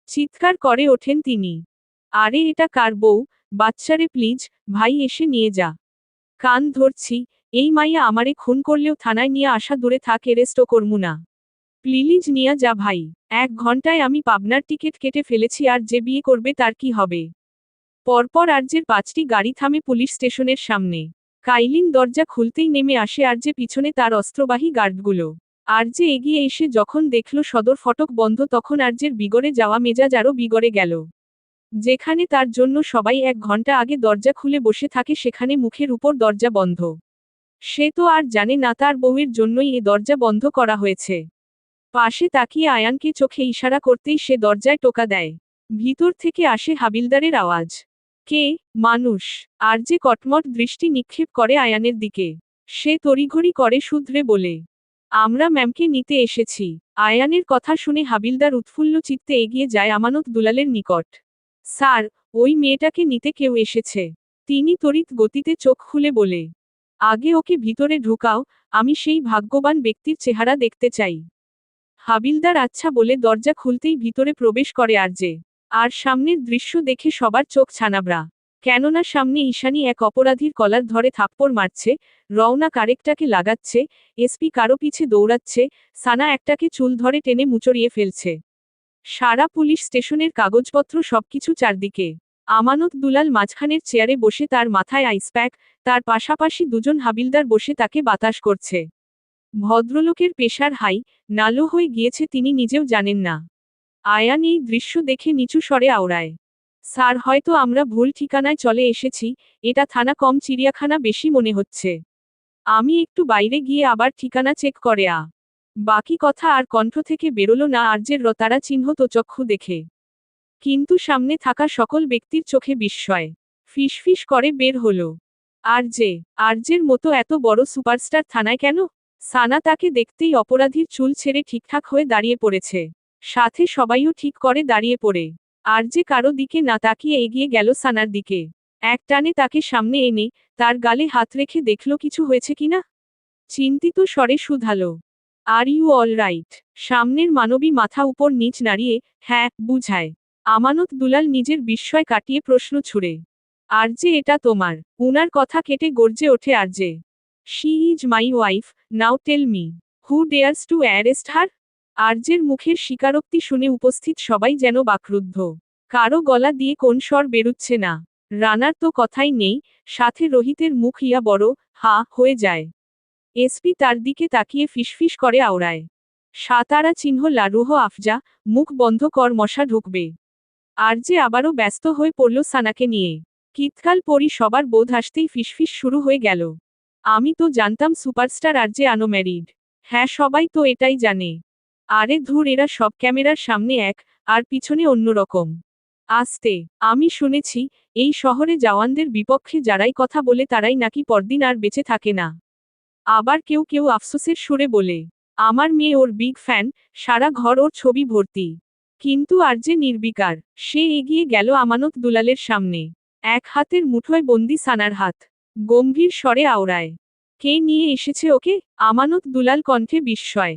চিৎকার করে ওঠেন তিনি। আরে এটা কার বউ? বাচ্চারে প্লিজ, ভাই এসে নিয়ে যা। কান ধরছি, এই মাইয়া আমারে খুন করলেও থানায় নিয়ে আসা, দূরে থাক, এরেস্টও করমু না। প্লিজ নিয়া যা ভাই। 1 ঘন্টায় আমি পাবনার টিকিট কেটে ফেলেছি, আর যে বিয়ে করবে তার কি হবে? পরপর আরজের 5টি গাড়ি থামে পুলিশ স্টেশনের সামনে। কাইলিন দরজা খুলতেই নেমে আসে আরজে, পিছনে তার অস্ত্রবাহী গার্ডগুলো। আরজে এগিয়ে এসে যখন দেখল সদর ফটক বন্ধ, তখন আরজের বিগড়ে যাওয়া মেজাজ আরও বিগড়ে গেল। যেখানে তার জন্য সবাই 1 ঘন্টা আগে দরজা খুলে বসে থাকে, সেখানে মুখের উপর দরজা বন্ধ। সে তো আর জানে না তার বউয়ের জন্যই এ দরজা বন্ধ করা হয়েছে। পাশে তাকিয়ে আয়ানকে চোখে ইশারা করতেই সে দরজায় টোকা দেয়। ভিতর থেকে আসে হাবিলদারের আওয়াজ। কে? মানুষ। আরজে কটমট দৃষ্টি নিক্ষেপ করে আয়ানের দিকে। সে তড়িঘড়ি করে শুধরে বলে, আমরা ম্যামকে নিতে এসেছি। আয়ানের কথা শুনে হাবিলদার উৎফুল্ল চিত্তে এগিয়ে যায় আমানত দুলালের নিকট। স্যার, ওই মেয়েটাকে নিতে কেউ এসেছে। তিনি তড়িৎ গতিতে চোখ খুলে বলে, আগে ওকে ভিতরে ঢুকাও, আমি সেই ভাগ্যবান ব্যক্তির চেহারা দেখতে চাই। হাবিলদার আচ্ছা বলে দরজা খুলতেই ভিতরে প্রবেশ করে আরজে। আর সামনের দৃশ্য দেখে সবার চোখ ছানাবড়া। কেননা সামনে ঈশানী এক অপরাধীর কলার ধরে থাপ্পড় মারছে, রওনা কারেকটাকে লাগাচ্ছে, এসপি কারো পিছে দৌড়াচ্ছে, সানা একটাকে চুল ধরে টেনে মুচড়িয়ে ফেলছে। সারা পুলিশ স্টেশনের কাগজপত্র সবকিছু চারদিকে। আমানত দুলাল মাঝখানের চেয়ারে বসে, তার মাথায় আইসপ্যাক, তার পাশাপাশি দুজন হাবিলদার বসে তাকে বাতাস করছে। ভদ্রলোকের পেশার হাই নালো হয়ে গিয়েছে, তিনি নিজেও জানেন না। আয়ান এই দৃশ্য দেখে নিচু স্বরে আওড়ায়, স্যার, হয়তো আমরা ভুল ঠিকানায় চলে এসেছি, এটা থানা কম চিড়িয়াখানা বেশি মনে হচ্ছে। আমি একটু বাইরে গিয়ে আবার ঠিকানা চেক করে বাকি কথা আর কণ্ঠ থেকে বেরোলো না আরজের তারা চিহ্ন তো চক্ষু দেখে। কিন্তু সামনে থাকা সকল ব্যক্তির চোখে বিস্ময়। ফিসফিস করে বের হলো, আরজের মতো এত বড় সুপারস্টার থানায় কেন? সানা তাকে দেখতেই অপরাধীর চুল ছেড়ে ঠিকঠাক হয়ে দাঁড়িয়ে পড়েছে। সাথে সবাইও ঠিক করে দাঁড়িয়ে পড়ে। আরজে কারো দিকে না তাকিয়ে এগিয়ে গেল সানার দিকে। এক টানে তাকে সামনে এনে তার গালে হাত রেখে দেখল কিছু হয়েছে কিনা। চিন্তিত স্বরে শুধালো, আর ইউ অল রাইট? সামনের মানবী মাথা উপর নিচ নাড়িয়ে হ্যাঁ বুঝায়। আমানত দুলাল নিজের বিস্ময় কাটিয়ে প্রশ্ন ছুড়ে, আরজে এটা তোমার? উনার কথা কেটে গর্জে ওঠে RJ, she is my wife, now tell me, who dares to arrest her? আরজের মুখের স্বীকারোক্তি শুনে উপস্থিত সবাই যেন বাকরুদ্ধ। কারো গলা দিয়ে কোন স্বর বেরুচ্ছে না। রানার তো কথাই নেই, সাথে রোহিতের মুখ ইয়া বড় হা হয়ে যায়। এসপি তার দিকে তাকিয়ে ফিসফিস করে আওড়ায়, সাতারা চিহ্ন লারুহ আফজা, মুখ বন্ধ কর, মশা ঢুকবে। আরজে আবারও ব্যস্ত হয়ে পড়ল সানাকে নিয়ে। কিতকাল পরই সবার বোধ আসতেই ফিসফিস শুরু হয়ে গেল, আমি তো জানতাম সুপারস্টার আরজে আনম্যারিড। হ্যাঁ, সবাই তো এটাই জানে। আরে ধুর, এরা সব ক্যামেরার সামনে এক, আর পিছনে অন্যরকম। আস্তে, আমি শুনেছি এই শহরে জওয়ানদের বিপক্ষে যারাই কথা বলে তারাই নাকি পরদিন আর বেঁচে থাকে না। আবার কেউ কেউ আফসোসের সুরে বলে, আমার মেয়ে ওর বিগ ফ্যান, সারা ঘর ওর ছবি ভর্তি। কিন্তু আরজে নির্বিকার। সে এগিয়ে গেল আমানত দুলালের সামনে। এক হাতের মুঠোয় বন্দি সানার হাত। গম্ভীর স্বরে আওড়ায়, কে নিয়ে এসেছে ওকে? আমানত দুলাল কণ্ঠে বিস্ময়,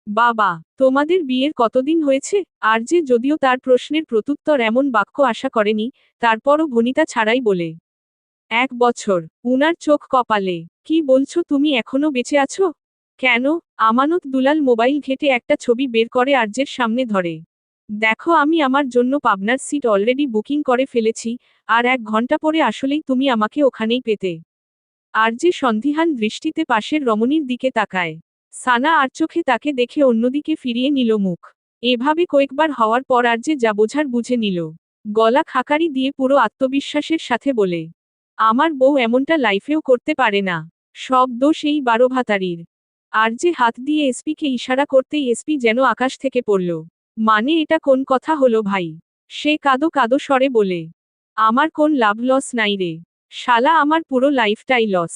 বাবা, তোমাদের বিয়ের কতদিন হয়েছে? আরজে যদিও তার প্রশ্নের প্রত্যুত্তর এমন বাক্য আশা করেনি, তারপরও ভনিতা ছাড়াই বলে, 1 বছর। উনার চোখ কপালে। কি বলছো তুমি, এখনো বেঁচে আছো? কেন? আমানত দুলাল মোবাইল ঘেটে একটা ছবি বের করে আরজের সামনে ধরে, দেখো, আমি আমার জন্য পাবনার সিট অলরেডি বুকিং করে ফেলেছি, আর 1 ঘন্টা পরে আসলেই তুমি আমাকে ওখানেই পেতে। আরজে সন্দিহান দৃষ্টিতে পাশের রমণীর দিকে তাকায়। সানা আর চোখে তাকে দেখে অন্যদিকে ফিরিয়ে নিল মুখ। এভাবে কয়েকবার হওয়ার পর আরজে যা বোঝার বুঝে নিল। গলা খাকারি দিয়ে পুরো আত্মবিশ্বাসের সাথে বলে, আমার বউ এমনটা লাইফেও করতে পারে না। সব দোষ এই 12 ভাতারির। আরজে হাত দিয়ে এসপিকে ইশারা করতেই এসপি যেন আকাশ থেকে পড়ল। মানে এটা কোন কথা হলো ভাই? সে কাদো কাদো স্বরে বলে, আমার কোন লাভ লস নাই রে। শালা, আমার পুরো লাইফটাই লস।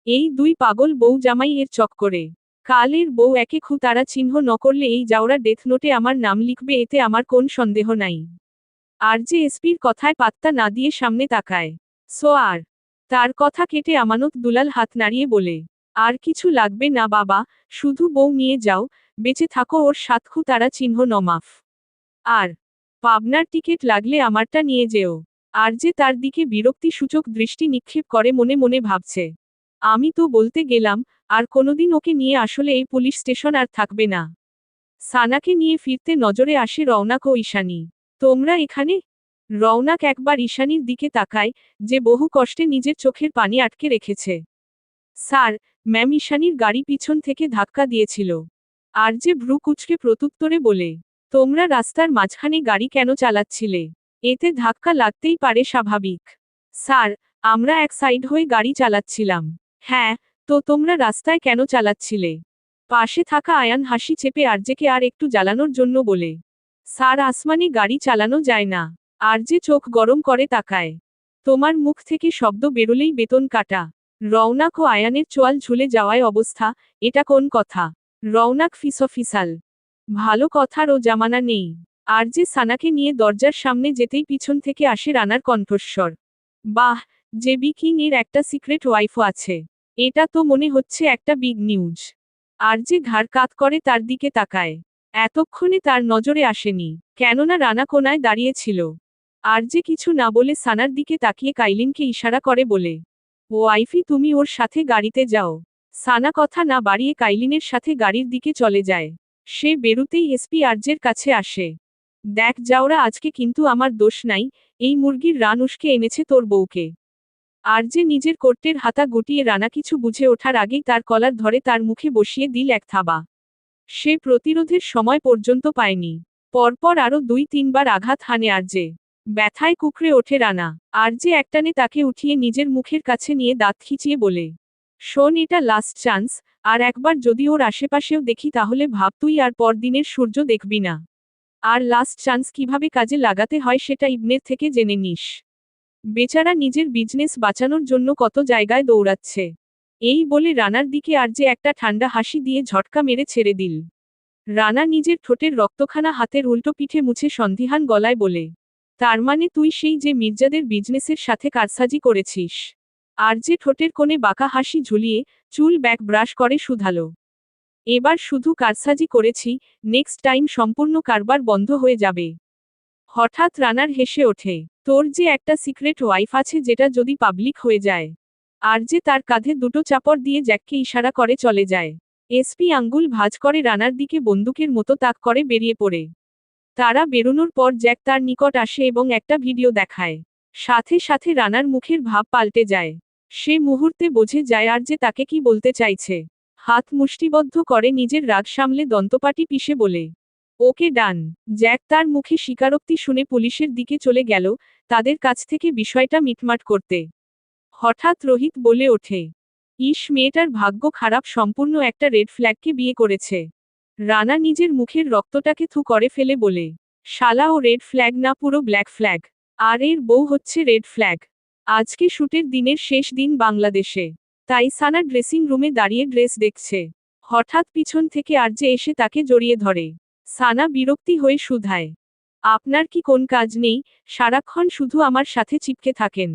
এই 2 পাগল বউ জামাই এর চক্করে। কালের বউ একে তারা চিহ্ন ন করলে এই জাউরা ডেথ নোটে আমার নাম লিখবে, এতে আমার কোন সন্দেহ নাই। আরজে এসপির কথায় পাত্তা না দিয়ে সামনে তাকায়। সো আর তার কথা কেটে আমানত দুলাল হাত নাড়িয়ে বলে, আর কিছু লাগবে না বাবা, শুধু বউ নিয়ে যাও, বেঁচে থাকো, ওর 7 তারা চিহ্ন নমাফ। আর পাবনার টিকিট লাগলে আমারটা নিয়ে যেও। আর যে তার দিকে বিরক্তিসূচক দৃষ্টি নিক্ষেপ করে মনে মনে ভাবছে, আমি তো বলতে গেলাম, আর কোনোদিন ওকে নিয়ে আসলে এই পুলিশ স্টেশন আর থাকবে না। সানাকে নিয়ে ফিরতে নজরে আসে রওনাক ও ঈশানী। তোমরা এখানে? রওনাক একবার ঈশানীর দিকে তাকায়, যে বহু কষ্টে নিজের চোখের পানি আটকে রেখেছে। স্যার, ম্যাম ঈশানীর গাড়ি পিছন থেকে ধাক্কা দিয়েছিল। আর যে ভ্রু কুঁচকে প্রত্যুত্তরে বলে, তোমরা রাস্তার মাঝখানে গাড়ি কেন চালাচ্ছিলে? এতে ধাক্কা লাগতেই পারে, স্বাভাবিক। স্যার, আমরা এক সাইড হয়ে গাড়ি চালাচ্ছিলাম। হ্যাঁ, তো তোমরা রাস্তায় কেন চালাচ্ছিলে? পাশে থাকা আয়ান হাসি চেপে আরজেকে আর একটু জ্বালানোর জন্য বলে, স্যার আসমানে গাড়ি চালানো যায় না। আরজে চোখ গরম করে তাকায়। তোমার মুখ থেকে শব্দ বেরোলেই বেতন কাটা। রওনাক ও আয়ানের চোয়াল ঝুলে যাওয়ায় অবস্থা, এটা কোন কথা? রওনাক ফিসফিসাল। ভালো কথারও জামানা নেই। আর যে সানাকে নিয়ে দরজার সামনে যেতেই পিছন থেকে আসে রানার কণ্ঠস্বর। বাহ, জেবি কিং এর একটা সিক্রেট ওয়াইফও আছে। এটা তো মনে হচ্ছে একটা বিগ নিউজ। আর যে ঘাড় কাত করে তার দিকে তাকায়। এতক্ষণে তার নজরে আসেনি, কেননা রানা কোনায় দাঁড়িয়েছিল। আর যে কিছু না বলে সানার দিকে তাকিয়ে কাইলিনকে ইশারা করে বলে, ওয়াইফি তুমি ওর সাথে গাড়িতে যাও। সানা কথা না বাড়িয়ে কাইলিনের সাথে গাড়ির দিকে চলে যায়। সে বেরুতেই এসপি আরজের কাছে আসে। দেখ যাওরা, আজকে কিন্তু আমার দোষ নাই, এই মুরগির রান উস্কে এনেছে তোর বউকে। আর যে নিজের কোর্টের হাতা গুটিয়ে রানা কিছু বুঝে ওঠার আগেই তার কলার ধরে তার মুখে বসিয়ে দিল এক থাবা। সে প্রতিরোধের সময় পর্যন্ত পায়নি। পরপর আরও 2-3 বার আঘাত হানে আরজে। ব্যথায় কুকড়ে ওঠে রানা। আরজে একটানে তাকে উঠিয়ে নিজের মুখের কাছে নিয়ে দাঁত খিচিয়ে বলে, শোন, এটা লাস্ট চান্স, আর একবার যদি ওর আশেপাশেও দেখি তাহলে ভাব তুই আর পরদিনের সূর্য দেখবি না। আর লাস্ট চান্স কিভাবে কাজে লাগাতে হয় সেটা ইবনের থেকে জেনে নিস। বেচারা নিজের বিজনেস বাঁচানোর জন্য কত জায়গায় দৌড়াচ্ছে। এই বলে রানার দিকে আরজে একটা ঠান্ডা হাসি দিয়ে ঝটকা মেরে ছেড়ে দিল। রানা নিজের ঠোঁটের রক্তখানা হাতের উল্টো পিঠে মুছে সন্দিহান গলায় বলে, তার মানে তুই সেই যে মির্জাদের বিজনেসের সাথে কারসাজি করেছিস? আর যে ঠোঁটের কোণে বাঁকা হাসি ঝুলিয়ে চুল ব্যাক ব্রাশ করে শুধালো, এবার শুধু কারসাজি করেছি, নেক্সট টাইম সম্পূর্ণ কারবার বন্ধ হয়ে যাবে। হঠাৎ রানার হেসে ওঠে, তোর যে একটা সিক্রেট ওয়াইফ আছে যেটা যদি পাবলিক হয়ে যায়। আর যে তার কাঁধে দুটো চাপড় দিয়ে জ্যাককে ইশারা করে চলে যায়। এসপি আঙ্গুল ভাঁজ করে রানার দিকে বন্দুকের মতো তাক করে বেরিয়ে পড়ে। তারা বেরোনোর পর জ্যাক তার নিকট আসে এবং একটা ভিডিও দেখায়। সাথে সাথে রানার মুখের ভাব পাল্টে যায়। সে মুহূর্তে বোঝে যায় আর যে তাকে কি বলতে চাইছে। হাত মুষ্টিবদ্ধ করে নিজের রাগ সামলে দন্তপাটি পিষে বলে, ওকে ডান। জ্যাক তার মুখে স্বীকারোক্তি শুনে পুলিশের দিকে চলে গেল, তাদের কাছ থেকে বিষয়টা মিটমাট করতে। হঠাৎ রোহিত বলে ওঠে, ইস, মেয়েটার ভাগ্য খারাপ, সম্পূর্ণ একটা রেড ফ্ল্যাগকে বিয়ে করেছে। রানা নিজের মুখের রক্তটাকে থু করে ফেলে বলে, শালা ও রেড ফ্ল্যাগ না, পুরো ব্ল্যাক ফ্ল্যাগ। আর এর বউ হচ্ছে রেড ফ্ল্যাগ। আজকে শুটের দিনের শেষ দিন বাংলাদেশে, তাই সানা ড্রেসিং রুমে দাঁড়িয়ে ড্রেস দেখছে। হঠাৎ পিছন থেকে আরজে এসে তাকে জড়িয়ে ধরে। সানা বিরক্তি হয়ে শুধায়, আপনার কি কোন কাজ নেই, সারাক্ষণ শুধু আমার সাথে চিপকে থাকেন?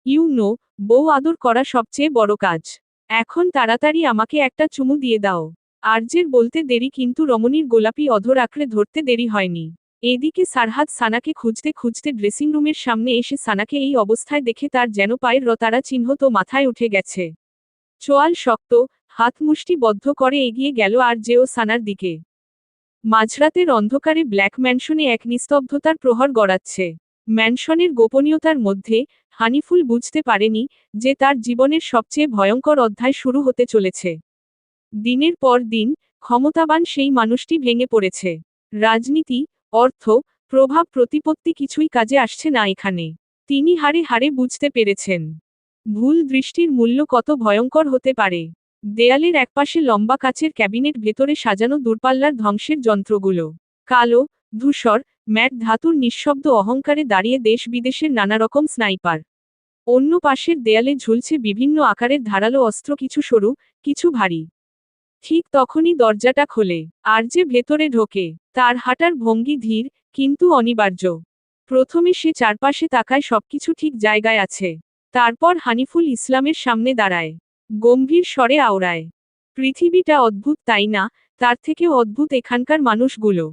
ইউ নো, বউ আদর করা সবচেয়ে বড় কাজ। এখন তাড়াতাড়ি আমাকে একটা চুমু দিয়ে দাও। আরজের বলতে দেরি, কিন্তু রমণীর গোলাপি অধর আঁকড়ে ধরতে দেরি হয়নি। এদিকে সারহাদ সানাকে খুঁজতে খুঁজতে ড্রেসিং রুমের সামনে এসে সানাকে এই অবস্থায় দেখে তার যেন পায়ের রতারা চিহ্ন তো মাথায় উঠে গেছে। চোয়াল শক্ত, হাত মুষ্টি বদ্ধ করে এগিয়ে গেল আর যেও সানার দিকে। মাঝরাতের অন্ধকারে ব্ল্যাক ম্যানশনে এক নিস্তব্ধতার প্রহর গড়াচ্ছে। ম্যানশনের গোপনীয়তার মধ্যে হানিফুল বুঝতে পারেনি যে তার জীবনের সবচেয়ে ভয়ঙ্কর অধ্যায় শুরু হতে চলেছে। দিনের পর দিন ক্ষমতাবান সেই মানুষটি ভেঙে পড়েছে। রাজনীতি, অর্থ, প্রভাব, প্রতিপত্তি কিছুই কাজে আসছে না এখানে। তিনি হারে হারে বুঝতে পেরেছেন ভুল দৃষ্টির মূল্য কত ভয়ঙ্কর হতে পারে। দেয়ালের একপাশে লম্বা কাচের ক্যাবিনেট, ভেতরে সাজানো দূরপাল্লার ধ্বংসের যন্ত্রগুলো। কালো, ধূসর, ম্যাট ধাতুর নিঃশব্দ অহংকারে দাঁড়িয়ে দেশ বিদেশের নানারকম স্নাইপার। অন্য পাশের দেয়ালে ঝুলছে বিভিন্ন আকারের ধারালো অস্ত্র, কিছু সরু, কিছু ভারী। ঠিক তখনই দরজাটা খোলে। আর যে ভেতরে ঢোকে। তার হাঁটার ভঙ্গি ধীর, কিন্তু অনিবার্য। প্রথমে সে চারপাশে তাকায়, সবকিছু ঠিক জায়গায় আছে। তারপর হানিফুল ইসলামের সামনে দাঁড়ায়। গম্ভীর স্বরে আওড়ায়, পৃথিবীটা অদ্ভুত তাই না? তার থেকেও অদ্ভুত এখানকার মানুষগুলো।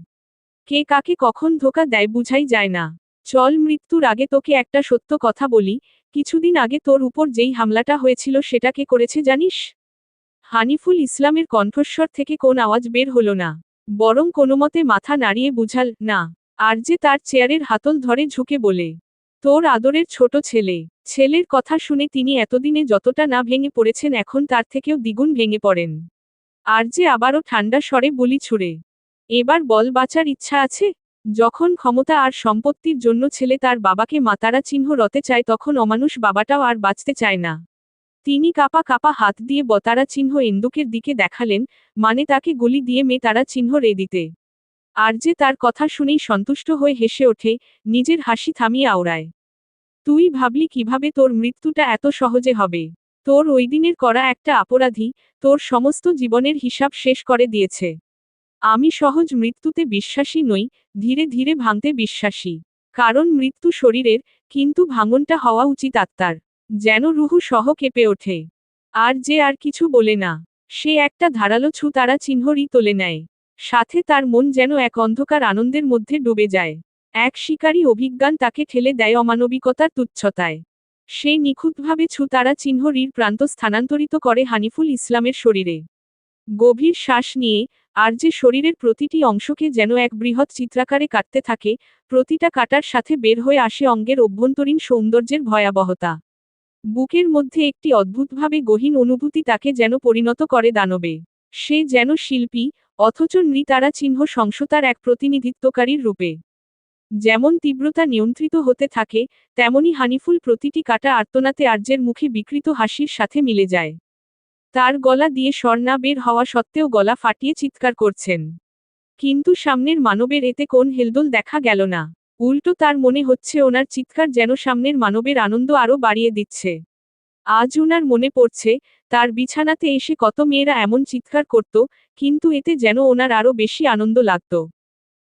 কে কাকে কখন ধোঁকা দেয় বুঝাই যায় না। চল মৃত্যুর আগে তোকে একটা সত্য কথা বলি, কিছুদিন আগে তোর উপর যেই হামলাটা হয়েছিল সেটা কে করেছে জানিস? হানিফুল ইসলামের কণ্ঠস্বর থেকে কোন আওয়াজ বের হলো না, বরং কোনোমতে মাথা নাড়িয়ে বুঝাল, না। আর যে তার চেয়ারের হাতল ধরে ঝুঁকে বলে, তোর আদরের ছোট ছেলে। ছেলের কথা শুনে তিনি এতদিনে যতটা না ভেঙে পড়েছেন এখন তার থেকেও দ্বিগুণ ভেঙে পড়েন। আর যে আবারও ঠান্ডা স্বরে বলি ছুড়ে, এবার বল বাঁচার ইচ্ছা আছে? যখন ক্ষমতা আর সম্পত্তির জন্য ছেলে তার বাবাকে মাতারা চিহ্ন রতে চায় তখন অমানুষ বাবাটাও আর বাঁচতে চায় না। তিনি কাপা কাপা হাত দিয়ে বতারা চিহ্ন এন্দুকের দিকে দেখালেন, মানে তাকে গুলি দিয়ে তারা চিহ্ন রে দিতে। আর যে তার কথা শুনেই সন্তুষ্ট হয়ে হেসে ওঠে, নিজের হাসি থামিয়ে আওড়ায়। তুই ভাবলি কিভাবে তোর মৃত্যুটা এত সহজে হবে? তোর ওই দিনের করা একটা অপরাধী তোর সমস্ত জীবনের হিসাব শেষ করে দিয়েছে। আমি সহজ মৃত্যুতে বিশ্বাসী নই, ধীরে ধীরে ভাঙতে বিশ্বাসী। কারণ মৃত্যু শরীরের, কিন্তু ভাঙনটা হওয়া উচিত আত্মার। যেন রুহু সহ কেঁপে ওঠে। আর যে আর কিছু বলে না। সে একটা ধারালো তারা চিহ্নরই তোলে নেয়। সাথে তার মন যেন এক অন্ধকার আনন্দের মধ্যে ডুবে যায়। এক শিকারী অভিজ্ঞান তাকে ঠেলে দেয় অমানবিকতার তুচ্ছতায়। সে নিখুঁতভাবে তারা চিহ্নরির প্রান্ত স্থানান্তরিত করে হানিফুল ইসলামের শরীরে। গভীর শ্বাস নিয়ে, আর যে শরীরের প্রতিটি অংশকে যেন এক বৃহৎ চিত্রাকারে কাটতে থাকে, প্রতিটা কাটার সাথে বের হয়ে আসে অঙ্গের অভ্যন্তরীণ সৌন্দর্যের ভয়াবহতা। বুকের মধ্যে একটি অদ্ভুতভাবে গহীন অনুভূতি তাকে যেন পরিণত করে দানবে। সে যেন শিল্পী, অথচ নৃতারা চিহ্ন সংসতার এক প্রতিনিধিত্বকারীর রূপে। যেমন তীব্রতা নিয়ন্ত্রিত হতে থাকে, তেমনি হানিফুল প্রতিটি কাটা আর্তনাতে আর্যের মুখে বিকৃত হাসির সাথে মিলে যায়। তার গলা দিয়ে স্বর না বের হওয়া সত্ত্বেও গলা ফাটিয়ে চিৎকার করছেন। কিন্তু সামনের মানবের এতে কোন হেলদোল দেখা গেল না। উল্টো তার মনে হচ্ছে ওনার চিৎকার যেন সামনের মানবের আনন্দ আরও বাড়িয়ে দিচ্ছে। আজ উনার মনে পড়ছে, তার বিছানাতে এসে কত মেয়েরা এমন চিৎকার করত, কিন্তু এতে যেন ওনার আরও বেশি আনন্দ লাগত।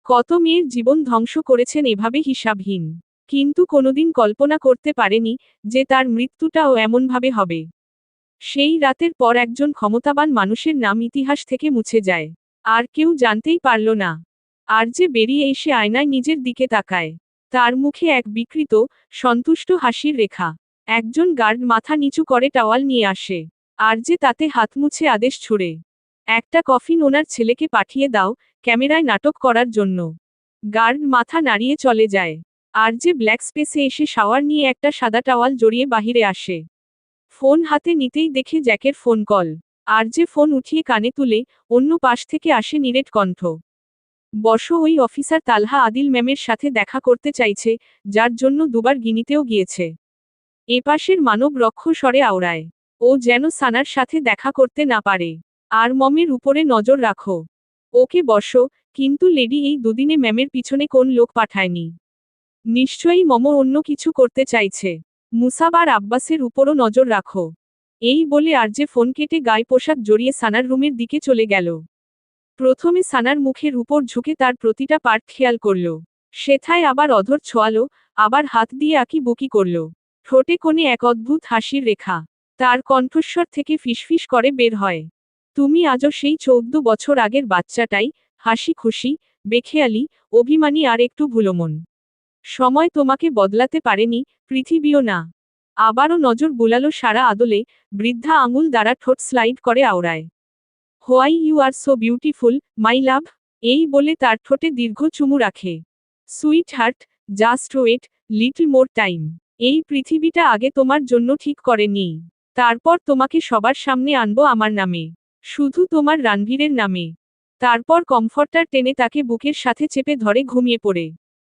কত মেয়ের জীবন ধ্বংস করেছেন এভাবে হিসাবহীন। কিন্তু কোনোদিন কল্পনা করতে পারেনি, যে তার মৃত্যুটাও এমনভাবে হবে। সেই রাতের পর একজন ক্ষমতাবান মানুষের নাম ইতিহাস থেকে মুছে যায়। আর কেউ জানতেই পারল না। আর যে বেরিয়ে এসে আয়নায় নিজের দিকে তাকায়। তার মুখে এক বিকৃত, সন্তুষ্ট হাসির রেখা। একজন গার্ড মাথা নিচু করে টাওয়াল নিয়ে আসে। আর যে তাতে হাত মুছে আদেশ ছুড়ে, একটা কফিন ওনার ছেলেকে পাঠিয়ে দাও, ক্যামেরায় নাটক করার জন্য। গার্ড মাথা নাড়িয়ে চলে যায়। আর যে ব্ল্যাক স্পেসে এসে শাওয়ার নিয়ে একটা সাদা টাওয়াল জড়িয়ে বাহিরে আসে। ফোন হাতে নিতেই দেখে জ্যাকের ফোন কল। আর যে ফোন উঠিয়ে কানে তুলে, অন্য পাশ থেকে আসে নিরেট কণ্ঠ। বসো, ওই অফিসার তালহা আদিল ম্যামের সাথে দেখা করতে চাইছে, যার জন্য দুবার গিনিতেও গিয়েছে। এপাশের মানব রক্ষ স্বরে আওড়ায়। ও যেন সানার সাথে দেখা করতে না পারে। আর মমের উপরে নজর রাখো। ওকে বসো, কিন্তু লেডি এই দুদিনে ম্যামের পিছনে কোন লোক পাঠায়নি। নিশ্চয়ই মম অন্য কিছু করতে চাইছে। মুসাব আর আব্বাসের উপরও নজর রাখো। এই বলে আর যে ফোন কেটে গায়ে পোশাক জড়িয়ে সানার রুমের দিকে চলে গেল। প্রথমে সানার মুখের উপর ঝুঁকে তার প্রতিটা পার্ট খেয়াল করল। সেথায় আবার অধর ছোঁয়ালো, আবার হাত দিয়ে আঁকি বুকি করল। ঠোঁটে কোণে এক অদ্ভুত হাসির রেখা। তার কণ্ঠস্বর থেকে ফিসফিস করে বের হয়, তুমি আজও সেই 14 বছর আগের বাচ্চাটাই, হাসি খুশি, বেখেয়ালি, অভিমানী আর একটু ভুলোমন। সময় তোমাকে বদলাতে পারেনি, পৃথিবীও না। আবারও নজর বুলালো সারা আদলে, বৃদ্ধা আঙুল দ্বারা ঠোঁট স্লাইড করে আওড়ায়। Why you are so beautiful, my love. এই বলে তার ঠোঁটে দীর্ঘ চুমু রাখে। Sweetheart, just wait, little more time. এই পৃথিবীটা আগে তোমার জন্য ঠিক করেনি। তারপর তোমাকে সবার সামনে আনবো আমার নামে। শুধু তোমার রানভীরের নামে। তারপর কমফর্টার টেনে তাকে বুকের সাথে চেপে ধরে ঘুমিয়ে পড়ে।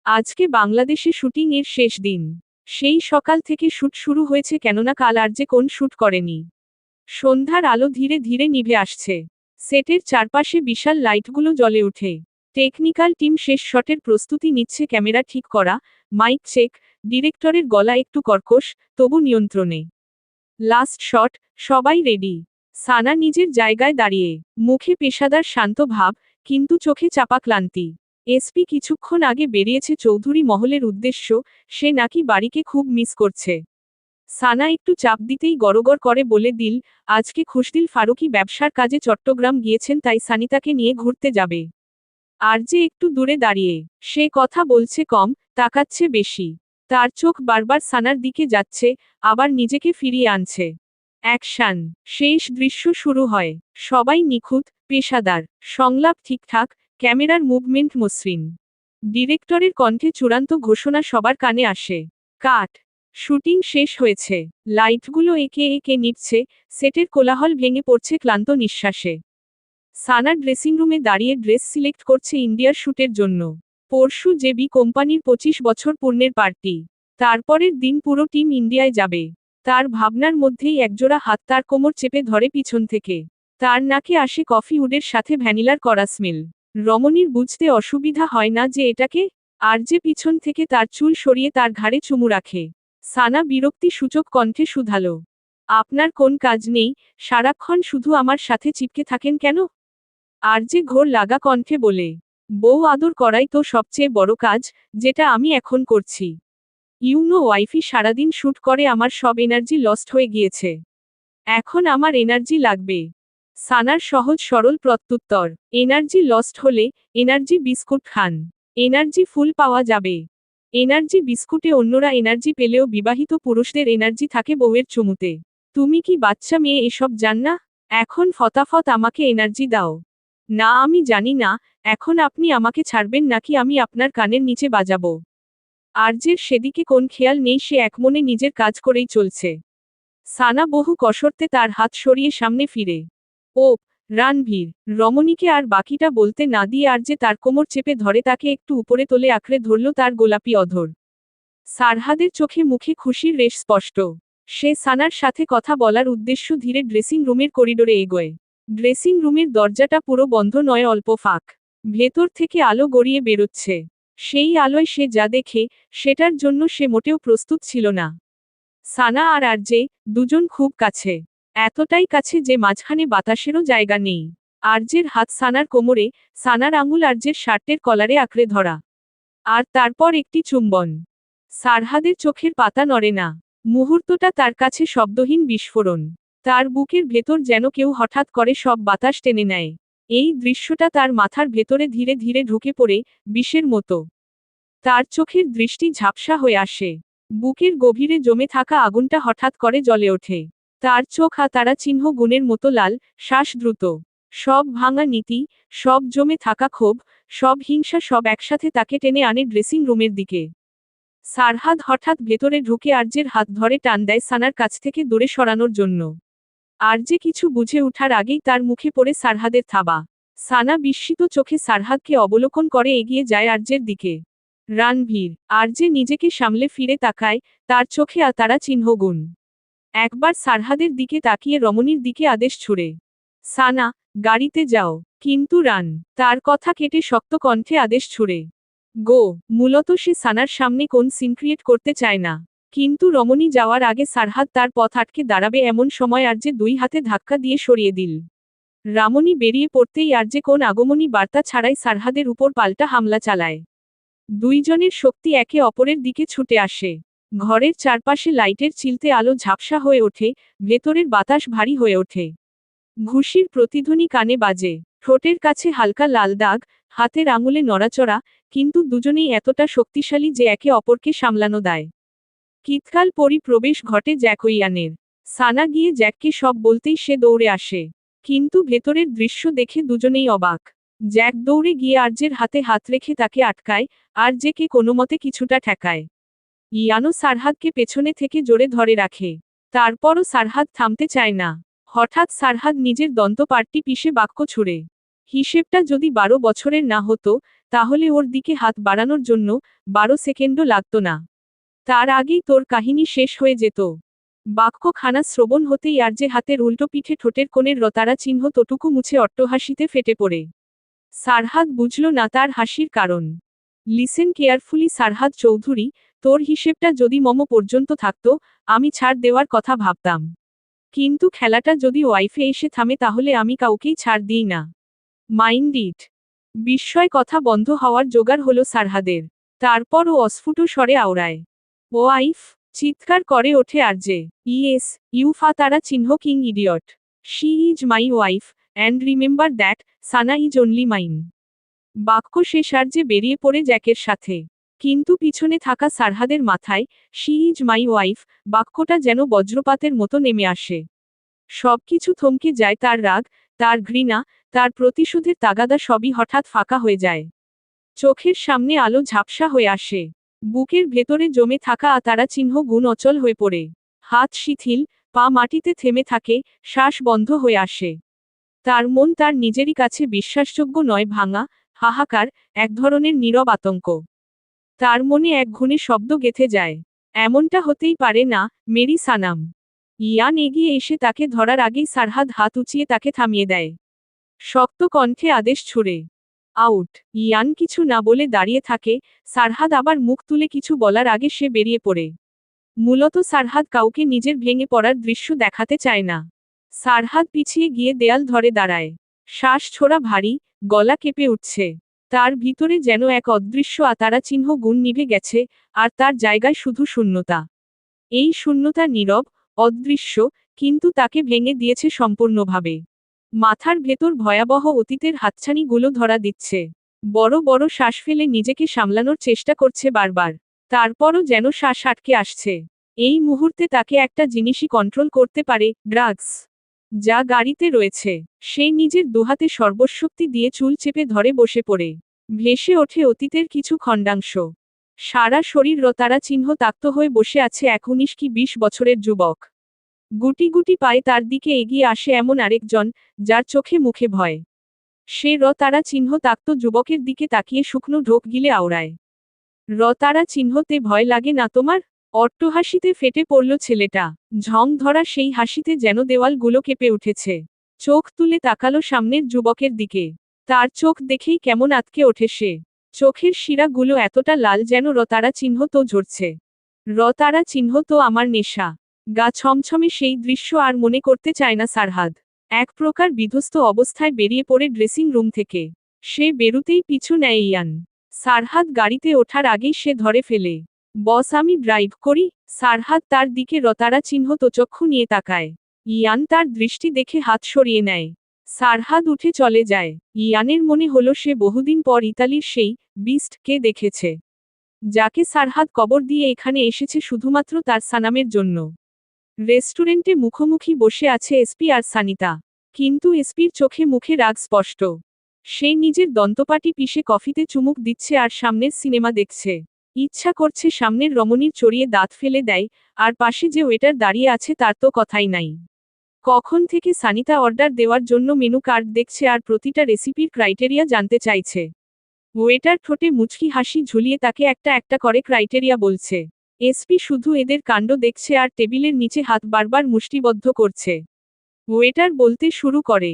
আজকে বাংলাদেশে শুটিং এর শেষ দিন। সেই সকাল থেকে শুট শুরু হয়েছে, কেননা কাল আর যে কোন শুট করেনি। সন্ধ্যার আলো ধীরে ধীরে নিভে আসছে। সেটের চারপাশে বিশাল লাইটগুলো জ্বলে ওঠে। টেকনিক্যাল টিম শেষ শটের প্রস্তুতি নিচ্ছে, ক্যামেরা ঠিক করা, মাইক চেক, ডিরেক্টরের গলা একটু কর্কশ, তবু নিয়ন্ত্রণে। লাস্ট শট, সবাই রেডি। সানা নিজের জায়গায় দাঁড়িয়ে, মুখে পেশাদার শান্ত ভাব, কিন্তু চোখে চাপা ক্লান্তি। এসপি কিছুক্ষণ আগে বেরিয়েছে চৌধুরী মহলের উদ্দেশ্য, সে নাকি বাড়িকে খুব মিস করছে। সানা একটু চাপ দিতেই গড়গড় করে বলে দিল, আজকে খুশদিল ফারুকী ব্যবসার কাজে চট্টগ্রাম গিয়েছেন, তাই সানিতাকে নিয়ে ঘুরতে যাবে। আরজে একটু দূরে দাঁড়িয়ে, সে কথা বলছে কম, তাকাচ্ছে বেশি। তার চোখ বারবার সানার দিকে যাচ্ছে, আবার নিজেকে ফিরিয়ে আনছে। অ্যাকশন। শেষ দৃশ্য শুরু হয়। সবাই নিখুঁত, পেশাদার, সংলাপ ঠিকঠাক, ক্যামেরার মুভমেন্ট মসৃণ। ডিরেক্টরের কণ্ঠে চূড়ান্ত ঘোষণা সবার কানে আসে। কাট। শুটিং শেষ হয়েছে। লাইটগুলো একে একে নিভছে, সেটের কোলাহল ভেঙে পড়ছে ক্লান্ত নিঃশ্বাসে। সানা ড্রেসিং রুমে দাঁড়িয়ে ড্রেস সিলেক্ট করছে ইন্ডিয়ার শ্যুটের জন্য। পরশু জেবি কোম্পানির 25 বছর পূর্ণের পার্টি। তারপরের দিন পুরো টিম ইন্ডিয়ায় যাবে। তার ভাবনার মধ্যেই একজোড়া হাত তার কোমর চেপে ধরে পিছন থেকে। তার নাকে আসে কফি উডের সাথে ভ্যানিলার করা স্মেল। রমণীর বুঝতে অসুবিধা হয় না যে এটাকে। আর যে পিছন থেকে তার চুল সরিয়ে তার ঘাড়ে চুমু রাখে। সানা বিরক্তি সূচক কণ্ঠে শুধালো, আপনার কোন কাজ নেই, সারাক্ষণ শুধু আমার সাথে চিপকে থাকেন কেন? আর যে ঘোর লাগা কণ্ঠে বলে, বউ আদর করাই তো সবচেয়ে বড় কাজ, যেটা আমি এখন করছি। ওয়াইফি সারাদিন শুট করে আমার সব এনার্জি লস্ট হয়ে গিয়েছে। এখন আমার এনার্জি লাগবে। সানার সহজ সরল প্রত্যুত্তর, এনার্জি লস্ট হলে এনার্জি বিস্কুট খান। এনার্জি ফুল পাওয়া যাবে। এনার্জি বিস্কুটে অন্যরা এনার্জি পেলেও বিবাহিত পুরুষদের এনার্জি থাকে বউয়ের চুমুতে। তুমি কি বাচ্চা মেয়ে এসব জান না? এখন ফতাফত আমাকে এনার্জি দাও। না আমি জানি না, এখন আপনি আমাকে ছাড়বেন নাকি আমি আপনার কানের নিচে বাজাবো। আরজের সেদিকে কোন খেয়াল নেই, সে একমনে নিজের কাজ করেই চলছে। সানা বহু কসরতে তার হাত সরিয়ে সামনে ফিরে। ও রানভীর। রমণীকে আর বাকিটা বলতে না দিয়ে আরজে তার কোমর চেপে ধরে তাকে একটু উপরে তোলে আঁকড়ে ধরল তার গোলাপি অধর। সারহাদের চোখে মুখে খুশির রেশ স্পষ্ট। সে সানার সাথে কথা বলার উদ্দেশ্য ধীরে ড্রেসিং রুমের করিডোরে এগোয়। ড্রেসিং রুমের দরজাটা পুরো বন্ধ নয়, অল্প ফাঁক। ভেতর থেকে আলো গড়িয়ে বেরোচ্ছে। সেই আলোয় সে যা দেখে, সেটার জন্য সে মোটেও প্রস্তুত ছিল না। সানা আর আরজে, দুজন খুব কাছে। এতটাই কাছে যে মাঝখানে বাতাসেরও জায়গা নেই। আরজের হাত সানার কোমরে, সানার আঙুল আরজের শার্টের কলারে আঁকড়ে ধরা। আর তারপর একটি চুম্বন। সারহাদের চোখের পাতা নড়ে না। মুহূর্তটা তার কাছে শব্দহীন বিস্ফোরণ। তার বুকের ভেতর যেন কেউ হঠাৎ করে সব বাতাস টেনে নেয়। এই দৃশ্যটা তার মাথার ভেতরে ধীরে ধীরে ঢুকে পড়ে, বিষের মতো। তার চোখের দৃষ্টি ঝাপসা হয়ে আসে। বুকের গভীরে জমে থাকা আগুনটা হঠাৎ করে জ্বলে ওঠে। তার চোখ তারা চিহ্ন গুণের মতো লাল, শ্বাস দ্রুত। সব ভাঙা নীতি, সব জমে থাকা ক্ষোভ, সব হিংসা সব একসাথে তাকে টেনে আনে ড্রেসিং রুমের দিকে। সারহাদ হঠাৎ ভেতরে ঢুকে আরজের হাত ধরে টান দেয় সানার কাছ থেকে দূরে সরানোর জন্য। আরজে কিছু বুঝে ওঠার আগেই তার মুখে পড়ে সারহাদের থাবা। সানা বিস্মিত চোখে সারহাদকে অবলোকন করে এগিয়ে যায় আরজের দিকে। রানভীর। আরজে নিজেকে সামলে ফিরে তাকায়, তার চোখে তারা চিহ্নগুণ। একবার সারহাদের দিকে তাকিয়ে রমণীর দিকে আদেশ ছুড়ে, সানা, গাড়িতে যাও। কিন্তু রান। তার কথা কেটে শক্ত কণ্ঠে আদেশ ছুড়ে, গো। মূলত সে সানার সামনে কোন সিন ক্রিয়েট করতে চায় না। কিন্তু রমণী যাওয়ার আগে সারহাদ তার পথ আটকে দাঁড়াবে এমন সময় আরজে দুই হাতে ধাক্কা দিয়ে সরিয়ে দিল। রামণী বেরিয়ে পড়তেই আরজে কোন আগমনী বার্তা ছাড়াই সারহাদের উপর পাল্টা হামলা চালায়। দুইজনের শক্তি একে অপরের দিকে ছুটে আসে। ঘরের চারপাশে লাইটের চিলতে আলো ঝাপসা হয়ে ওঠে, ভেতরের বাতাস ভারী হয়ে ওঠে। ঘুষির প্রতিধ্বনি কানে বাজে। ঠোঁটের কাছে হালকা লাল দাগ, হাতের আঙুলে নড়াচড়া, কিন্তু দুজনেই এতটা শক্তিশালী যে একে অপরকে সামলানো দেয়। কিতকাল পরই প্রবেশ ঘটে জ্যাকইয়ানের। সানা গিয়ে জ্যাককে সব বলতেই সে দৌড়ে আসে। কিন্তু ভেতরের দৃশ্য দেখে দুজনেই অবাক। জ্যাক দৌড়ে গিয়ে আরজের হাতে হাত রেখে তাকে আটকায়, আর জেকে কোনোমতে কিছুটা ঠেকায়। ইয়ানো সারহাদকে পেছনে থেকে জোরে ধরে রাখে। তারপরও সারহাদ থামতে চায় না। হঠাৎ সারহাদ নিজের দন্তপাটটি পিষে বাক্য ছুড়ে, হিসেবটা যদি 12 বছরের না হতো, তাহলে ওর দিকে হাত বাড়ানোর জন্য 12 সেকেন্ডও লাগতো না। তার আগেই তোর কাহিনী শেষ হয়ে যেত। বাক্যখানা শ্রবণ হতেই আরজে হাতের উল্টো পিঠে ঠোঁটের কোণের রতারা চিহ্ন তোটুকু মুছে অট্টহাসিতে ফেটে পড়ে। সারহাদ বুঝল না তার হাসির কারণ। লিসেন কেয়ারফুলি সারহাদ চৌধুরী, তোর হিসেবটা যদি মম পর্যন্ত থাকতো, আমি ছাড় দেওয়ার কথা ভাবতাম। কিন্তু খেলাটা যদি ওয়াইফে এসে থামে তাহলে আমি কাউকেই ছাড় দিই না। Mind it. বিস্ময় কথা বন্ধ হওয়ার জোগাড় হলো সারহাদের। তারপর ও অস্ফুট স্বরে আওড়ায়, ওয়াইফ। চিৎকার করে ওঠে আরজে, ইয়েস, তারা চিহ্ন king idiot. She is my wife, and remember that, Sana is only mine. বাক্য শেষ আর যে বেরিয়ে পড়ে জ্যাকের সাথে। কিন্তু পিছনে থাকা সারহাদের মাথায় শি ইজ মাই ওয়াইফ বাক্যটা যেন বজ্রপাতের মতো নেমে আসে। সবকিছু থমকে যায়, তার রাগ, তার ঘৃণা, তার প্রতিশোধের তাগাদা সবই হঠাৎ ফাঁকা হয়ে যায়। চোখের সামনে আলো ঝাপসা হয়ে আসে। বুকের ভেতরে জমে থাকা তারা চিহ্ন গুণ অচল হয়ে পড়ে। হাত শিথিল, পা মাটিতে থেমে থাকে, শ্বাস বন্ধ হয়ে আসে। তার মন তার নিজেরই কাছে বিশ্বাসযোগ্য নয়, ভাঙা, হাহাকার, এক ধরনের নীরব আতঙ্ক। তার মনে এক ঘুণে শব্দ গেঁথে যায়, এমনটা হতেই পারে না, মেরি সানাম। ইয়ান এগিয়ে এসে তাকে ধরার আগেই সারহাদ হাত উঁচিয়ে তাকে থামিয়ে দেয়। শক্ত কণ্ঠে আদেশ ছুড়ে, আউট। ইয়ান কিছু না বলে দাঁড়িয়ে থাকে, সারহাদ আবার মুখ তুলে কিছু বলার আগে সে বেরিয়ে পড়ে। মূলত সারহাদ কাউকে নিজের ভেঙে পড়ার দৃশ্য দেখাতে চায় না। সারহাদ পিছিয়ে গিয়ে দেয়াল ধরে দাঁড়ায়। শ্বাস ছোড়া ভারী, গলা কেঁপে উঠছে। তার ভিতরে যেন এক অদৃশ্য আতারা চিহ্ন গুণ নিভে গেছে, আর তার জায়গায় শুধু শূন্যতা। এই শূন্যতা নীরব, অদৃশ্য, কিন্তু তাকে ভেঙে দিয়েছে সম্পূর্ণভাবে। মাথার ভেতর ভয়াবহ অতীতের হাতছানিগুলো ধরা দিচ্ছে। বড় বড় শ্বাস ফেলে নিজেকে সামলানোর চেষ্টা করছে বারবার। তারপরও যেন শ্বাস আটকে আসছে। এই মুহূর্তে তাকে একটা জিনিসই কন্ট্রোল করতে পারে, ড্রাগস। যা গাড়িতে রয়েছে। সে নিজের দুহাতে সর্বশক্তি দিয়ে চুল চেপে ধরে বসে পড়ে। ভেসে ওঠে অতীতের কিছু খণ্ডাংশ। সারা শরীর রতারা চিহ্ন তাক্ত হয়ে বসে আছে এক 19 কি 20 বছরের যুবক। গুটি গুটি পায়ে তার দিকে এগিয়ে আসে এমন আরেকজন, যার চোখে মুখে ভয়। সে তারা চিহ্ন তাক্ত যুবকের দিকে তাকিয়ে শুকনো ঢোক গিলে আওড়ায়। তারা চিহ্নতে ভয় লাগে না তোমার? অট্টহাসিতে ফেটে পড়ল ছেলেটা। ঝং ধরা সেই হাসিতে যেন দেওয়ালগুলো কেঁপে উঠেছে। চোখ তুলে তাকালো সামনের যুবকের দিকে। তার চোখ দেখেই কেমন আঁতকে ওঠে সে। চোখের শিরাগুলো এতটা লাল যেন তারা চিহ্ন তো ঝরছে। তারা চিহ্ন তো আমার নেশা। গা ছমছমে সেই দৃশ্য আর মনে করতে চায় না সারহাদ। এক প্রকার বিধ্বস্ত অবস্থায় বেরিয়ে পড়ে ড্রেসিং রুম থেকে। সে বেরুতেই পিছু নেয় ইয়ান। সারহাদ গাড়িতে ওঠার আগেই সে ধরে ফেলে। বস আমি ড্রাইভ করি? সারহাদ তার দিকে তারা চিহ্ন তো চক্ষু নিয়ে তাকায়। ইয়ান তার দৃষ্টি দেখে হাত সরিয়ে নেয়। সারহাদ উঠে চলে যায়। ইয়ানের মনে হলো সে বহুদিন পর ইতালির সেই বিস্টকে দেখেছে, যাকে সারহাদ কবর দিয়ে এখানে এসেছে শুধুমাত্র তার সানামের জন্য। রেস্টুরেন্টে মুখোমুখি বসে আছে এসপি আর সানিতা। কিন্তু এসপির চোখে মুখে রাগ স্পষ্ট। সে নিজের দন্তপাটি পিষে কফিতে চুমুক দিচ্ছে আর সামনের সিনেমা দেখছে। ইচ্ছা করছে সামনের রমণীর চড়িয়ে দাঁত ফেলে দেয়, আর পাশে যে ওয়েটার দাঁড়িয়ে আছে তার তো কথাই নাই। কখন থেকে সানিতা অর্ডার দেওয়ার জন্য মেনু কার্ড দেখছে আর প্রতিটা রেসিপির ক্রাইটেরিয়া জানতে চাইছে। ওয়েটার ঠোঁটে মুচকি হাসি ঝুলিয়ে তাকে একটা একটা করে ক্রাইটেরিয়া বলছে। এসপি শুধু এদের কাণ্ড দেখছে আর টেবিলের নিচে হাত বারবার মুষ্টিবদ্ধ করছে। ওয়েটার বলতে শুরু করে,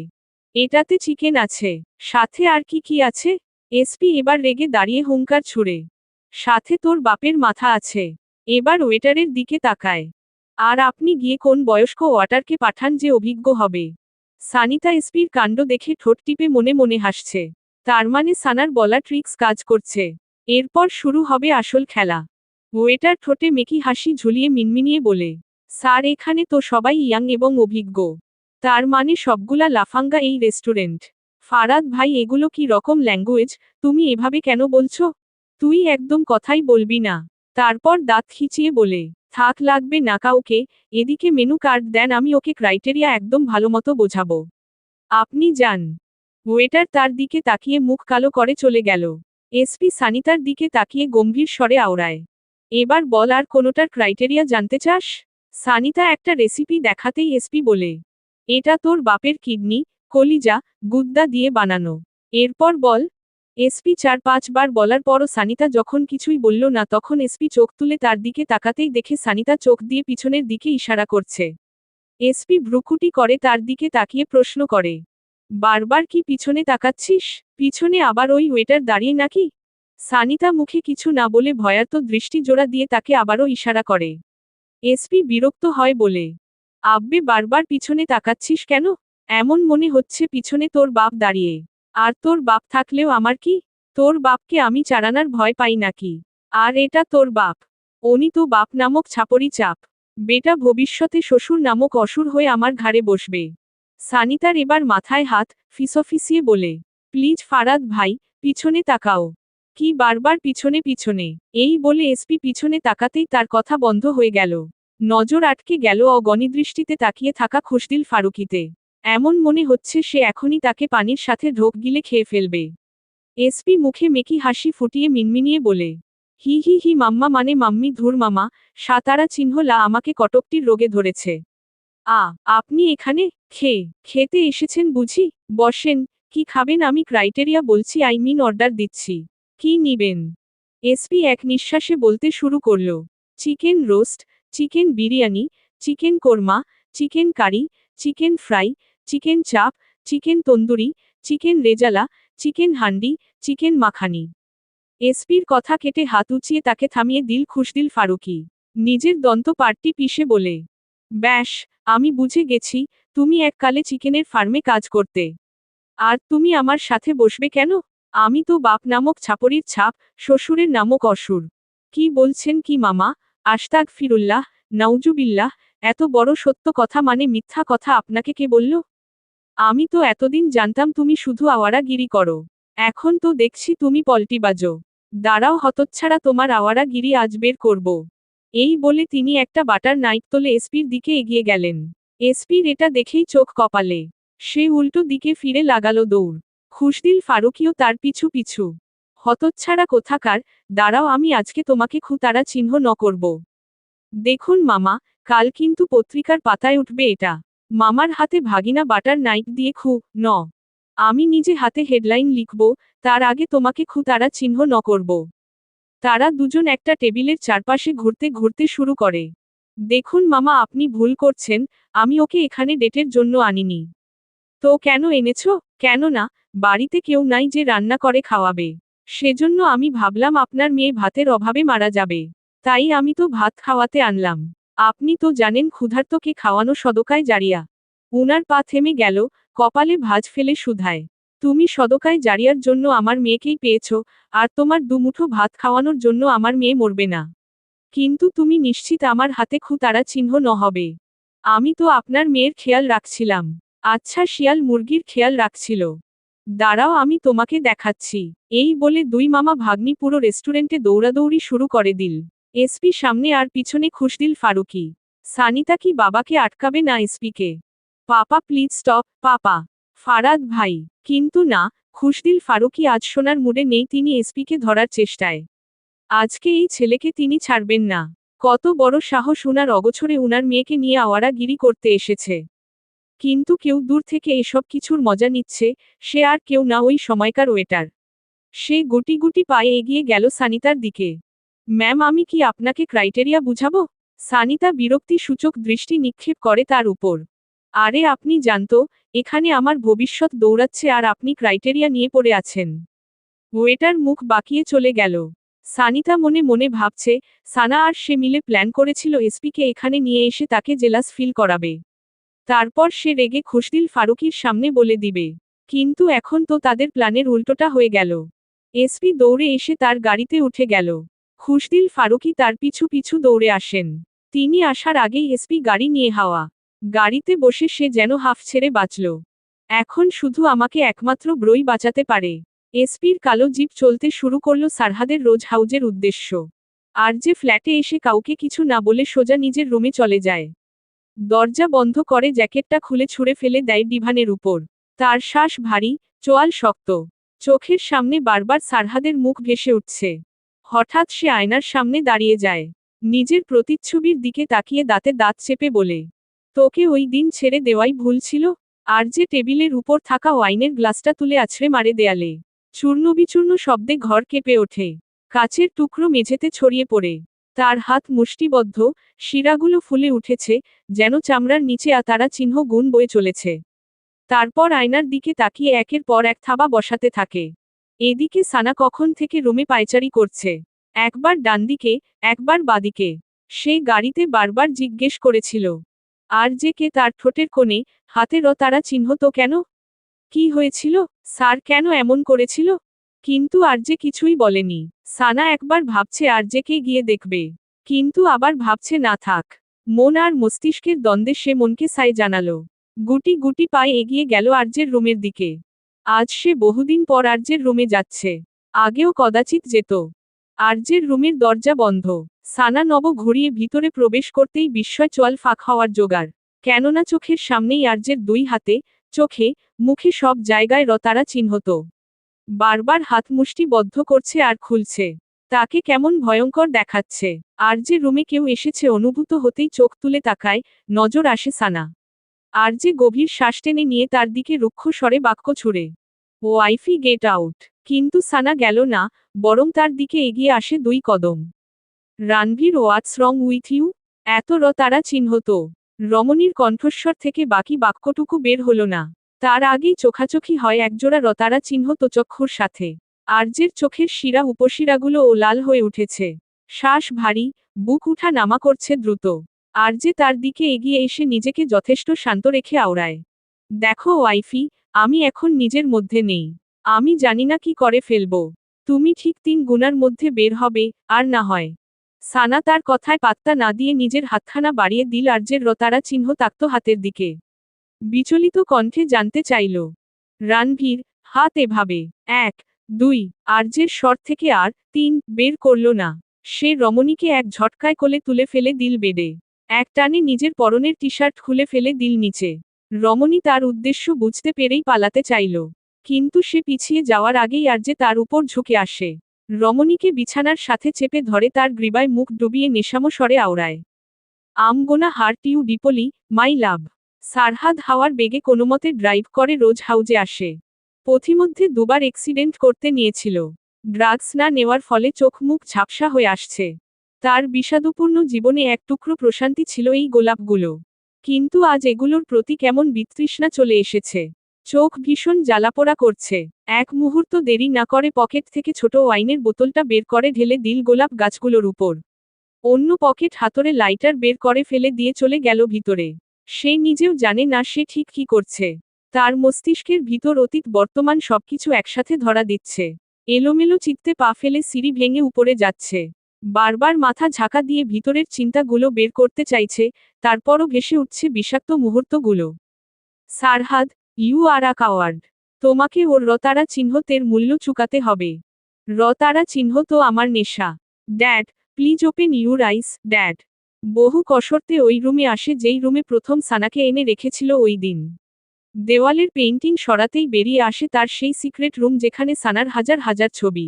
এটাতে চিকেন আছে। সাথে আর কি কি আছে? এসপি এবার রেগে দাঁড়িয়ে হুঙ্কার ছুড়ে, সাথে তোর বাপের মাথা আছে। এবার ওয়েটারের দিকে তাকায়, আর আপনি গিয়ে কোন বয়স্ক ওয়াটারকে পাঠান যে অভিজ্ঞ হবে। সানিতা এসপির কাণ্ড দেখে ঠোঁট টিপে মনে মনে হাসছে। তার মানে সানার বলা ট্রিক্স কাজ করছে। এরপর শুরু হবে আসল খেলা। ওয়েটার ঠোঁটে মেকি হাসি ঝুলিয়ে মিনমিনিয়ে বলে, স্যার এখানে তো সবাই ইয়াং এবং অভিজ্ঞ। তার মানে সবগুলা লাফাঙ্গা এই রেস্টুরেন্ট। ফারাদ ভাই এগুলো কি রকম ল্যাঙ্গুয়েজ? তুমি এভাবে কেন বলছো? তুই একদম কথাই বলবি না। তারপর দাঁত খিচিয়ে বলে, থাক লাগবে না কাউকে, এদিকে মেনু কার্ড দেন, আমি ওকে ক্রাইটেরিয়া একদম ভালোমতো বোঝাবো। আপনি যান। ওয়েটার তার দিকে তাকিয়ে মুখ কালো করে চলে গেল। এসপি সানিতার দিকে তাকিয়ে গম্ভীর স্বরে আওড়ায়, এবার বল আর কোনোটার ক্রাইটেরিয়া জানতে চাস? সানিতা একটা রেসিপি দেখাতেই এসপি বলে, এটা তোর বাপের কিডনি, কলিজা, গুদ্দা দিয়ে বানানো। এরপর বল। এসপি 4-5 বার বলার পরও সানিতা যখন কিছুই বলল না তখন এসপি চোখ তুলে তার দিকে তাকাতেই দেখে সানিতা চোখ দিয়ে পিছনের দিকে ইশারা করছে। এসপি ভ্রুকুটি করে তার দিকে তাকিয়ে প্রশ্ন করে, বারবার কি পিছনে তাকাচ্ছিস? পিছনে আবার ওই ওয়েটার দাঁড়িয়ে নাকি? সানিতা মুখে কিছু না বলে ভয়ার্ত দৃষ্টি জোড়া দিয়ে তাকে আবারও ইশারা করে। এসপি বিরক্ত হয় বলে, আব্বে বারবার পিছনে তাকাচ্ছিস কেন? এমন মনে হচ্ছে পিছনে তোর বাপ দাঁড়িয়ে। আর তোর বাপ থাকলেও আমার কি? তোর বাপকে আমি চারানার ভয় পাই নাকি? আর এটা তোর বাপ। উনি তো বাপ নামক ছাপরি চাপ। বেটা ভবিষ্যতে শ্বশুর নামক অসুর হয়ে আমার ঘাড়ে বসবে। সানিতার এবার মাথায় হাত ফিসফিসিয়ে বলে, প্লিজ ফারাদ ভাই, পিছনে তাকাও। কি বারবার পিছনে পিছনে? এই বলে এসপি পিছনে তাকাতেই তার কথা বন্ধ হয়ে গেল। নজর আটকে গেল অগণিদৃষ্টিতে তাকিয়ে থাকা খুশদিল ফারুকিতে। এমন মনে হচ্ছে সে এখনই তাকে পানির সাথে ঢোক গিলে খেয়ে ফেলবে। এসপি মুখে মেকি হাসি ফুটিয়ে মিনমিনিয়ে বলে, হি হি হি মাম্মা মানে মাম্মি ধুর মামা, সাতারা চিহ্ন লা আমাকে কটকটির রোগে ধরেছে। আপনি এখানে খেতে এসেছেন বুঝি? বসেন। কি খাবেন আমি ক্রাইটেরিয়া বলছি আই মিন অর্ডার দিচ্ছি। কি নিবেন? এসপি এক নিঃশ্বাসে বলতে শুরু করল, chicken roast, chicken biryani, chicken korma, chicken curry, chicken fry, chicken chaap, chicken tandoori, chicken rezala, chicken handi, chicken makhani. এসপির কথা কেটে হাত উঁচিয়ে তাকে থামিয়ে দিল খুশদিল ফারুকি। নিজের দন্ত পার্টি পিষে বলে, ব্যাস, আমি বুঝে গেছি, তুমি এককালে চিকেনের ফার্মে কাজ করতে। আর তুমি আমার সাথে বসবে কেন? আমি তো বাপ নামক ছাপরির ছাপ, শ্বশুরের নামক অসুর। কি বলছেন কি মামা? আস্তাগ ফিরুল্লাহ, নাউজুবিল্লাহ, এত বড় সত্য কথা মানে মিথ্যা কথা আপনাকে কে বলল? আমি তো এতদিন জানতাম তুমি শুধু আওয়ারাগিরি করো। এখন তো দেখছি তুমি পল্টিবাজো। দাঁড়াও হতচ্ছাড়া, তোমার আওয়ারাগিরি আজ বের করব। এই বলে তিনি একটা বাটার নাইফ তোলে এসপির দিকে এগিয়ে গেলেন। এসপির এটা দেখেই চোখ কপালে। সে উল্টো দিকে ফিরে লাগালো দৌড়। খুশদিল ফারুকিও তার পিছু পিছু। হতচ্ছাড়া কোথাকার, দাঁড়াও আমি আজকে তোমাকে খুতারা চিহ্ন ন করব। দেখুন মামা, কাল কিন্তু পত্রিকার পাতায় উঠবে এটা। মামার হাতে ভাগিনা বাটার নাইফ দিয়ে ন। আমি নিজে হাতে হেডলাইন লিখব, তার আগে তোমাকে খুতারা চিহ্ন ন করব। তারা দুজন একটা টেবিলের চারপাশে ঘুরতে ঘুরতে শুরু করে। দেখুন মামা আপনি ভুল করছেন, আমি ওকে এখানে ডেটের জন্য আনিনি। তো কেন এনেছো? কেন না, বাড়িতে কেউ নাই যে রান্না করে খাওয়াবে। সেজন্য আমি ভাবলাম আপনার মেয়ে ভাতের অভাবে মারা যাবে। তাই আমি তো ভাত খাওয়াতে আনলাম। আপনি তো জানেন ক্ষুধার্তকে খাওয়ানো সদকায় জারিয়া। উনার পা থেমে গেল, কপালে ভাঁজ ফেলে শুধায়, তুমি সদকায় জারিয়ার জন্য আমার মেয়েকেই পেয়েছ, আর তোমার দুমুঠো ভাত খাওয়ানোর জন্য আমার মেয়ে মরবে না। কিন্তু তুমি নিশ্চিত আমার হাতে খুতারা চিহ্ন ন হবে? আমি তো আপনার মেয়ের খেয়াল রাখছিলাম। আচ্ছা শিয়াল মুরগির খেয়াল রাখছিল? দাঁড়াও আমি তোমাকে দেখাচ্ছি। এই বলে দুই মামা ভাগ্নি পুরো রেস্টুরেন্টে দৌড়াদৌড়ি শুরু করে দিল। এসপি সামনে আর পিছনে খুশদিল ফারুকি। সানিতা কি বাবাকে আটকাবে না এসপিকে? পাপা প্লিজ স্টপ, পাপা। ফারাদ ভাই। কিন্তু না, খুশদিল ফারুকি আজ শোনার মুডে নেই, তিনি এসপিকে ধরার চেষ্টায়। আজকে এই ছেলেকে তিনি ছাড়বেন না। কত বড় সাহস উনার অগোছরে উনার মেয়েকে নিয়ে আওয়ারাগিরি করতে এসেছে। কিন্তু কেউ দূর থেকে এসব কিছুর মজা নিচ্ছে, সে আর কেউ না ওই সময়কার ওয়েটার। সে গুটি গুটি পায়ে এগিয়ে গেল সানিতার দিকে। ম্যাম আমি কি আপনাকে ক্রাইটেরিয়া বুঝাবো? সানিতা বিরক্তি সূচক দৃষ্টি নিক্ষেপ করে তার উপর। আরে আপনি জানতো, এখানে আমার ভবিষ্যৎ দৌড়াচ্ছে আর আপনি ক্রাইটেরিয়া নিয়ে পড়ে আছেন। ওয়েটার মুখ বাঁকিয়ে চলে গেল। সানিতা মনে মনে ভাবছে, সানা আর সে মিলে প্ল্যান করেছিল এসপিকে এখানে নিয়ে এসে তাকে জেলাস ফিল করাবে। তারপর সে রেগে খুশদিল ফারুকির সামনে বলে দিবে। কিন্তু এখন তো তাদের প্ল্যানের উল্টোটা হয়ে গেল। এসপি দৌড়ে এসে তার গাড়িতে উঠে গেল। খুশদিল ফারুকি তার পিছু পিছু দৌড়ে আসেন। তিনি আসার আগেই এসপি গাড়ি নিয়ে হাওয়া। গাড়িতে বসে সে যেন হাফ ছেড়ে বাঁচল। এখন শুধু আমাকে একমাত্র ব্রোই বাঁচাতে পারে। এসপির কালো জিপ চলতে শুরু করল সারহাদের রোজ হাউজের উদ্দেশ্য। আর যে ফ্ল্যাটে এসে কাউকে কিছু না বলে সোজা নিজের রুমে চলে যায়। দরজা বন্ধ করে জ্যাকেটটা খুলে ছুঁড়ে ফেলে দেয় ডিভানের উপর। তার শ্বাস ভারী, চোয়াল শক্ত। চোখের সামনে বারবার সারহাদের মুখ ভেসে উঠছে। হঠাৎ সে আয়নার সামনে দাঁড়িয়ে যায়। নিজের প্রতিচ্ছবির দিকে তাকিয়ে দাঁতে দাঁত চেপে বলে, তোকে ওই দিন ছেড়ে দেওয়াই ভুল ছিল। আর যে টেবিলের উপর থাকা ওয়াইনের গ্লাসটা তুলে আছড়ে মারে দেয়ালে। চূর্ণবিচূর্ণ শব্দে ঘর কেঁপে ওঠে। কাচের টুকরো মেঝেতে ছড়িয়ে পড়ে। তার হাত মুষ্টিবদ্ধ, শিরাগুলো ফুলে উঠেছে, যেন চামড়ার নিচে তারা চিহ্ন গুণ বয়ে চলেছে। তারপর আয়নার দিকে তাকিয়ে একের পর এক থাবা বসাতে থাকে। এদিকে সানা কখন থেকে রুমে পায়চারি করছে। একবার ডানদিকে, একবার বাদিকে। সে গাড়িতে বারবার জিজ্ঞেস করেছিল, আর যে কে তার ঠোঁটের কোণে, হাতের তারা চিহ্ন তো কেন? কি হয়েছিল? স্যার কেন এমন করেছিল? কিন্তু আর যে কিছুই বলেনি। সানা একবার ভাবছে আর যে কে গিয়ে দেখবে। কিন্তু আবার ভাবছে না থাক। মন আর মস্তিষ্কের দ্বন্দ্বে সে মনকে সাই জানালো। গুটি গুটি পায়ে এগিয়ে গেল আরজের রুমের দিকে। আজ সে বহুদিন পর আর্যের রুমে যাচ্ছে। আগেও কদাচিৎ যেত। আর্যের রুমের দরজা বন্ধ। সানা নব ঘুরিয়ে ভিতরে প্রবেশ করতেই বিস্ময় চোয়াল ফাঁক হওয়ার জোগাড়। কেননা চোখের সামনেই আর্যের দুই হাতে, চোখে, মুখে সব জায়গায় রতারা চিহ্নত। বারবার হাত মুষ্টি বদ্ধ করছে আর খুলছে। তাকে কেমন ভয়ঙ্কর দেখাচ্ছে। আর্যের রুমে কেউ এসেছে অনুভূত হতেই চোখ তুলে তাকায়, নজর আসে সানা। আর্যে গভীর শ্বাস টেনে নিয়ে তার দিকে রুক্ষ স্বরে বাক্য ছুড়ে, ওয়াইফি গেট আউট। কিন্তু সানা গেল না, বরং তার দিকে এগিয়ে আসে 2 কদম। রানভীর, হোয়াটস রং উইথ ইউ? এত তারা চিহ্ন তো। রমণীর কণ্ঠস্বর থেকে বাকি বাক্যটুকু বের হলো না। তার আগেই চোখাচোখি হয় একজোড়া রতারা চিহ্ন তোচক্ষুর সাথে। আর্যের চোখের শিরা উপশিরাগুলো ও লাল হয়ে উঠেছে। শ্বাস ভারী, বুক উঠা নামা করছে দ্রুত। আর্যে তার দিকে এগিয়ে এসে নিজেকে যথেষ্ট শান্ত রেখে আওড়ায়, দেখো ওয়াইফি, আমি এখন নিজের মধ্যে নেই। আমি জানি না কি করে ফেলবো। তুমি ঠিক 3 গুণার মধ্যে বের হবে, আর না হয়। সানা তার কথায় পাত্তা না দিয়ে নিজের হাতখানা বাড়িয়ে দিল আর্যের রতারা চিহ্ন তাক্ত হাতের দিকে। বিচলিত কণ্ঠে জানতে চাইল, রানভীর, হাত এভাবে? 1, 2, আর্যের স্বর থেকে আর 3 বের করল না। সে রমণীকে এক ঝটকায় কোলে তুলে ফেলে দিল বেডে। এক টানে নিজের পরনের টি শার্ট খুলে ফেলে দিল নিচে। রমণী তার উদ্দেশ্য বুঝতে পেরেই পালাতে চাইল। কিন্তু সে পিছিয়ে যাওয়ার আগেই আর্যে তার উপর ঝুঁকে আসে। রমণীকে বিছানার সাথে চেপে ধরে তার গ্রীবায় মুখ ডুবিয়ে নেশামো স্বরে আওড়ায়, আম গোনা হার্ট ইউ ডিপলি, মাই লাভ। সারহাদ হাওয়ার বেগে কোনোমতে ড্রাইভ করে রোজ হাউজে আসে। পথিমধ্যে 2 বার অ্যাক্সিডেন্ট করতে নিয়েছিল। ড্রাগস না নেওয়ার ফলে চোখ মুখ ঝাপসা হয়ে আসছে। তার বিষাদপূর্ণ জীবনে এক টুকরো প্রশান্তি ছিল এই গোলাপগুলো। কিন্তু আজ এগুলোর প্রতি কেমন বিতৃষ্ণা চলে এসেছে। চোখ ভীষণ জ্বালাপোড়া করছে। এক মুহূর্ত দেরি না করে পকেট থেকে ছোট ওয়াইনের বোতলটা বের করে ঢেলে দিল গোলাপ গাছগুলোর উপর। অন্য পকেট হাতরে লাইটার বের করে ফেলে দিয়ে চলে গেল ভিতরে। সে নিজেও জানে না সে ঠিক কি করছে। তার মস্তিষ্কের ভিতর অতীত বর্তমান সবকিছু একসাথে ধরা দিচ্ছে। এলোমেলো চিত্তে পা ফেলে সিঁড়ি ভেঙে উপরে যাচ্ছে। বারবার মাথা ঝাঁকা দিয়ে ভিতরের চিন্তাগুলো বের করতে চাইছে, তারপরও ভেসে উঠছে বিষাক্ত মুহূর্তগুলো। সারহাদ, ইউ আর আ কাওয়ার্ড। তোমাকে ওর রতারা চিহ্নতের মূল্য চুকাতে হবে। রতারা চিহ্ন তো আমার নেশা। Dad, please open your ice, dad. বহু কসরতে ওই রুমে আসে যেই রুমে প্রথম সানাকে এনে রেখেছিল ওই দিন। দেওয়ালের পেইন্টিং সরাতেই বেরিয়ে আসে তার সেই সিক্রেট রুম যেখানে সানার হাজার হাজার ছবি।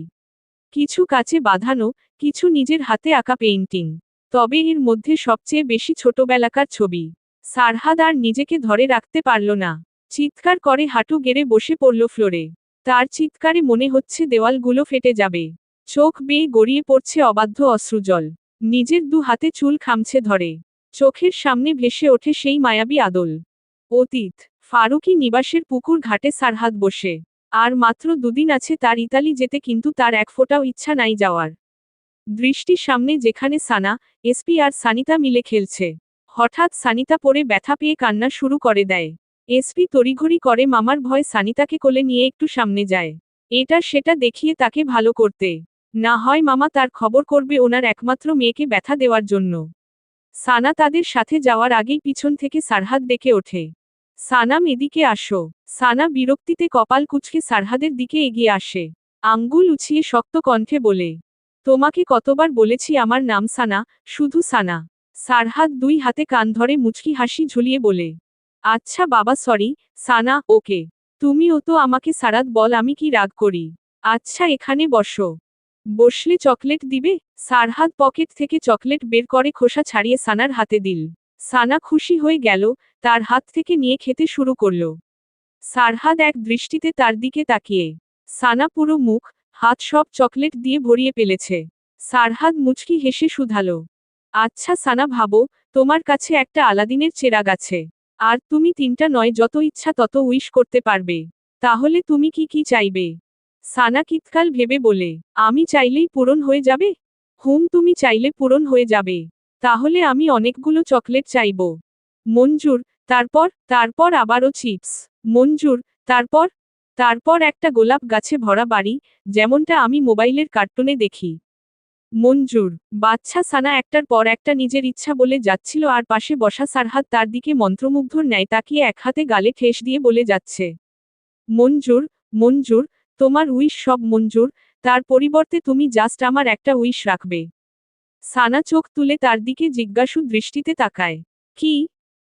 কিছু কাচে বাঁধানো, কিছু নিজের হাতে আঁকা পেইন্টিং। তবে এর মধ্যে সবচেয়ে বেশি ছোটবেলাকার ছবি। সারহাদ আর নিজেকে ধরে রাখতে পারল না। চিৎকার করে হাঁটু গেড়ে বসে পড়ল ফ্লোরে। তার চিৎকারে মনে হচ্ছে দেওয়ালগুলো ফেটে যাবে। চোখ বেয়ে গড়িয়ে পড়ছে অবাধ্য অশ্রুজল। নিজের 2 হাতে চুল খামছে ধরে। চোখের সামনে ভেসে ওঠে সেই মায়াবী আদল। অতীত, ফারুকি নিবাসের পুকুর ঘাটে সারহাদ বসে। আর মাত্র 2 দিন আছে তার ইতালি যেতে, কিন্তু তার এক ফোঁটাও ইচ্ছা নাই যাওয়ার। দৃষ্টির সামনে যেখানে সানা, এসপি আর সানিতা মিলে খেলছে। হঠাৎ সানিতা পড়ে ব্যথা পেয়ে কান্না শুরু করে দেয়। এসপি তড়িঘড়ি করে মামার ভয় সানিতাকে কোলে নিয়ে একটু সামনে যায়। এটা সেটা দেখিয়ে তাকে ভালো করতে। না হয় মামা তার খবর করবে ওনার একমাত্র মেয়েকে ব্যথা দেওয়ার জন্য। সানা তাদের সাথে যাওয়ার আগেই পিছন থেকে সারহাদ ডেকে ওঠে, সানাম এদিকে আসো। সানা বিরক্তিতে কপাল কুঁচকে সারহাদের দিকে এগিয়ে আসে। আঙ্গুল উছিয়ে শক্ত কণ্ঠে বলে, তোমাকে কতবার বলেছি আমার নাম সানা, শুধু সানা। সারহাদ 2 হাতে কান ধরে মুচকি হাসি ঝুলিয়ে বলে, আচ্ছা বাবা সরি, সানা, ওকে। তুমিও তো আমাকে সারাত বল, আমি কি রাগ করি? আচ্ছা এখানে বসো। বসলে চকলেট দিবে? সারহাদ পকেট থেকে চকলেট বের করে খোসা ছাড়িয়ে সানার হাতে দিল। সানা খুশি হয়ে গেল, তার হাত থেকে নিয়ে খেতে শুরু করল। সারহাদ এক দৃষ্টিতে তার দিকে তাকিয়ে। সানা পুরো মুখ, হাত সব চকলেট দিয়ে ভরিয়ে ফেলেছে। সারহাদ মুচকি হেসে শুধালো, আচ্ছা সানা ভাবো, তোমার কাছে একটা আলাদিনের চেরাগ আছে। আর তুমি 3টা নয়, যত ইচ্ছা তত উইশ করতে পারবে। তাহলে তুমি কি কি চাইবে? সানা কিতকাল ভেবে বলে, আমি চাইলেই পূরণ হয়ে যাবে? তুমি চাইলে পূরণ হয়ে যাবে। তাহলে আমি অনেকগুলো চকলেট চাইব। মঞ্জুর। তারপর আবারও চিপস। মঞ্জুর। তারপর একটা গোলাপ গাছে ভরা বাড়ি, যেমনটা আমি মোবাইলের কার্টুনে দেখি। মঞ্জুর। বাচ্চা সানা একটার পর একটা নিজের ইচ্ছা বলে যাচ্ছিল, আর পাশে বসা সারহাদ তার দিকে মন্ত্রমুগ্ধর ন্যায় তাকিয়ে এক হাতে গালে ঠেস দিয়ে বলে যাচ্ছে, মঞ্জুর, মঞ্জুর, তোমার উইশ সব মঞ্জুর, তার পরিবর্তে তুমি জাস্ট আমার একটা উইশ রাখবে। সানা চোখ তুলে তার দিকে জিজ্ঞাসু দৃষ্টিতে তাকায়। কি?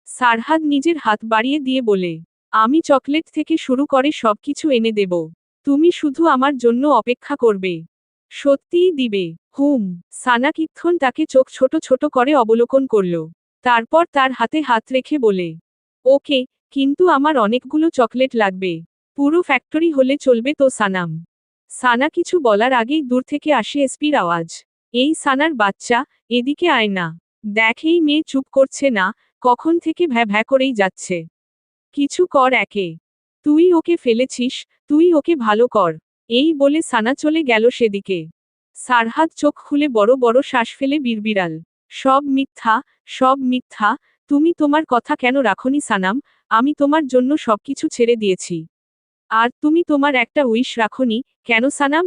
সারহাদ নিজের হাত বাড়িয়ে দিয়ে বলে, আমি চকলেট থেকে শুরু করে সবকিছু এনে দেব। তুমি শুধু আমার জন্য অপেক্ষা করবে। সত্যিই দিবে? হুম। সানা কিক্ষণ তাকে চোখ ছোট ছোট করে অবলোকন করল। তারপর তার হাতে হাত রেখে বলে, ওকে, কিন্তু আমার অনেকগুলো চকলেট লাগবে। পুরো ফ্যাক্টরি হলে চলবে তো সানাম? সানা কিছু বলার আগেই দূর থেকে আসে এসপির আওয়াজ। এই সানার বাচ্চা, এদিকে আয় না। দেখ এই মেয়ে চুপ করছে না, কখন থেকে ভ্যা ভ্যা করেই যাচ্ছে। কিছু কর একে। তুই ওকে ফেলেছিস, তুই ওকে ভালো কর। এই বলে সানা চলে গেল সেদিকে। সারহাদ চোখ খুলে বড় বড় শ্বাস ফেলে বিড়বিড়াল। সব মিথ্যা, সব মিথ্যা, তুমি তোমার কথা কেন রাখনি সানাম? আমি তোমার জন্য সবকিছু ছেড়ে দিয়েছি। আর তুমি তোমার একটা উইশ রাখনি, কেন সানাম?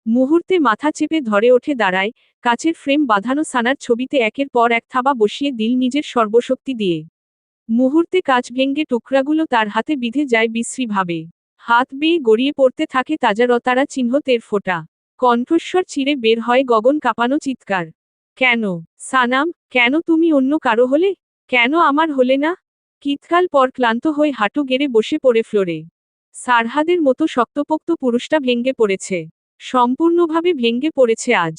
মুহূর্তে মাথা চেপে ধরে ওঠে দাঁড়ায়, কাচের ফ্রেম বাঁধানো সানার ছবিতে একের পর এক থাবা বসিয়ে দিল নিজের সর্বশক্তি দিয়ে। মুহূর্তে কাচ ভেঙ্গে টুকরাগুলো তার হাতে বিঁধে যায় বিশ্রীভাবে। হাত বেয়ে গড়িয়ে পড়তে থাকে তাজারতারা চিহ্ন তের ফোঁটা। কণ্ঠস্বর চিরে বের হয় গগন কাঁপানো চিৎকার। কেন? সানাম, কেন তুমি অন্য কারো হলে? কেন আমার হলে না? কিতকাল পর ক্লান্ত হয়ে হাঁটু গেড়ে বসে পড়ে ফ্লোরে। সারহাদের মতো শক্তপোক্ত পুরুষটা ভেঙ্গে পড়েছে। সম্পূর্ণভাবে ভেঙ্গে পড়েছে আজ।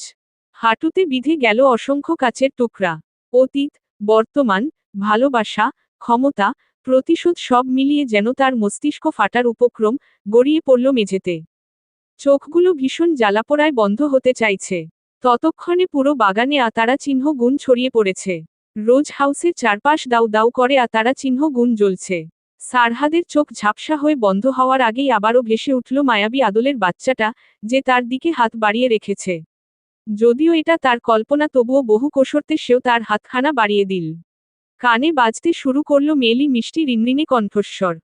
হাঁটুতে বিঁধে গেল অসংখ্য কাচের টুকরা। অতীত, বর্তমান, ভালোবাসা, ক্ষমতা, প্রতিশোধ সব মিলিয়ে যেন তার মস্তিষ্ক ফাটার উপক্রম, গড়িয়ে পড়ল মেঝেতে। চোখগুলো ভীষণ জ্বালাপোড়ায় বন্ধ হতে চাইছে। ততক্ষণে পুরো বাগানে আতারা চিহ্ন গুণ ছড়িয়ে পড়েছে। রোজ হাউসের চারপাশ দাউ দাউ করে আতারা চিহ্ন গুণ জ্বলছে। সারহাদের চোখ ঝাপসা হয়ে বন্ধ হওয়ার আগেই আবারও ভেসে উঠল মায়াবী আদলের বাচ্চাটা, যে তার দিকে হাত বাড়িয়ে রেখেছে। যদিও এটা তার কল্পনা, তবুও বহু কসরতে সেও তার হাতখানা বাড়িয়ে দিল। কানে বাজতে শুরু করল মেয়েলি মিষ্টি রিনরিনে কণ্ঠস্বর।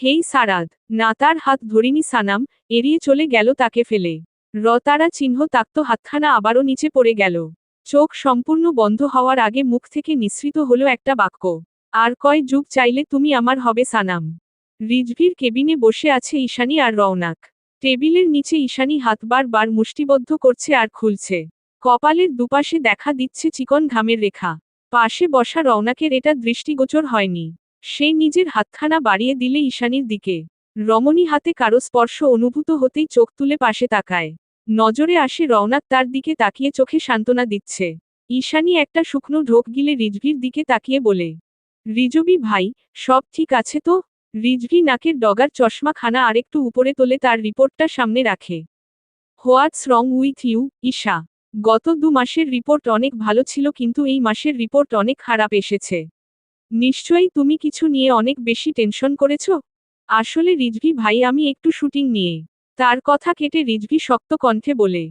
হেই সারাদ! না, তার হাত ধরিনি সানাম, এড়িয়ে চলে গেল তাকে ফেলে। রতারা চিহ্ন তাক্ত হাতখানা আবারও নিচে পড়ে গেল। চোখ সম্পূর্ণ বন্ধ হওয়ার আগে মুখ থেকে নিঃসৃত হলো একটা বাক্য। আর কয় যুগ চাইলে তুমি আমার হবে সানাম। রিজভির কেবিনে বসে আছে ঈশানী আর রওনাক। টেবিলের নিচে ঈশানী হাত বার মুষ্টিবদ্ধ করছে আর খুলছে। কপালের দুপাশে দেখা দিচ্ছে চিকন ঘামের রেখা। পাশে বসা রওনাকের এটা দৃষ্টিগোচর হয়নি। সে নিজের হাতখানা বাড়িয়ে দিলে ঈশানীর দিকে। রমণী হাতে কারো স্পর্শ অনুভূত হতেই চোখ তুলে পাশে তাকায়। নজরে আসে রওনাক তার দিকে তাকিয়ে চোখে সান্ত্বনা দিচ্ছে। ঈশানী একটা শুকনো ঢোক গিলে রিজভির দিকে তাকিয়ে বলে, রিজভি ভাই, সব ঠিক আছে তো? রিজভি নাকের ডগার চশমা খানা আরেকটু উপরে তোলে তার রিপোর্টটা সামনে রাখে। হোয়াটস রং উইথ ইউ, ঈশা? গত 2 মাসের রিপোর্ট অনেক ভালো ছিল, কিন্তু এই মাসের রিপোর্ট অনেক খারাপ এসেছে। নিশ্চয়ই তুমি কিছু নিয়ে অনেক বেশি টেনশন করেছ? আসলে রিজভি ভাই, আমি একটু শুটিং নিয়ে। তার কথা কেটে রিজভি শক্ত কণ্ঠে বলে,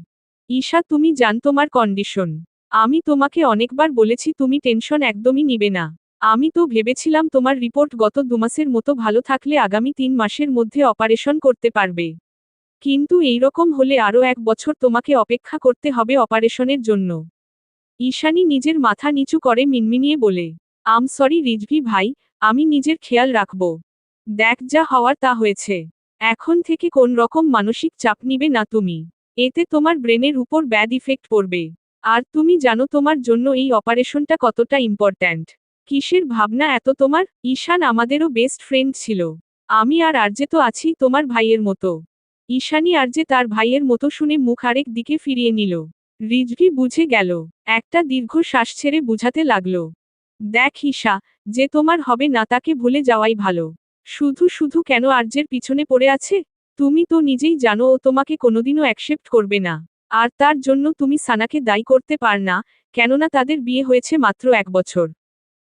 ঈশা তুমি জান তোমার কন্ডিশন। আমি তোমাকে অনেকবার বলেছি তুমি টেনশন একদমই নিবে না। আমি তো ভেবেছিলাম তোমার রিপোর্ট গত 2 মাসের মতো ভালো থাকলে আগামী 3 মাসের মধ্যে অপারেশন করতে পারবে। কিন্তু এইরকম হলে আরও 1 বছর তোমাকে অপেক্ষা করতে হবে অপারেশনের জন্য। ঈশানী নিজের মাথা নিচু করে মিনমিনিয়ে বলে, আম সরি রিজভি ভাই, আমি নিজের খেয়াল রাখব। দেখ যা হওয়ার তা হয়েছে। এখন থেকে কোন রকম মানসিক চাপ নিবে না তুমি। এতে তোমার ব্রেনের উপর ব্যাড ইফেক্ট পড়বে। আর তুমি জানো তোমার জন্য এই অপারেশনটা কতটা ইম্পর্ট্যান্ট। কিসের ভাবনা এত তোমার? ঈশান আমাদেরও বেস্ট ফ্রেন্ড ছিল। আমি আর আরজে তো আছি তোমার ভাইয়ের মতো। ঈশানী আরজে তার ভাইয়ের মতো শুনে মুখ আরেক দিকে ফিরিয়ে নিল। রিজভি বুঝে গেল। একটা দীর্ঘ শ্বাস ছেড়ে বুঝাতে লাগল, দেখ ঈশা, যে তোমার হবে না তাকে ভুলে যাওয়াই ভালো। শুধু শুধু কেন আরজের পিছনে পড়ে আছে? তুমি তো নিজেই জানো ও তোমাকে কোনোদিনও অ্যাকসেপ্ট করবে না। আর তার জন্য তুমি সানাকে দায়ী করতে পার না, কেননা তাদের বিয়ে হয়েছে মাত্র 1 বছর।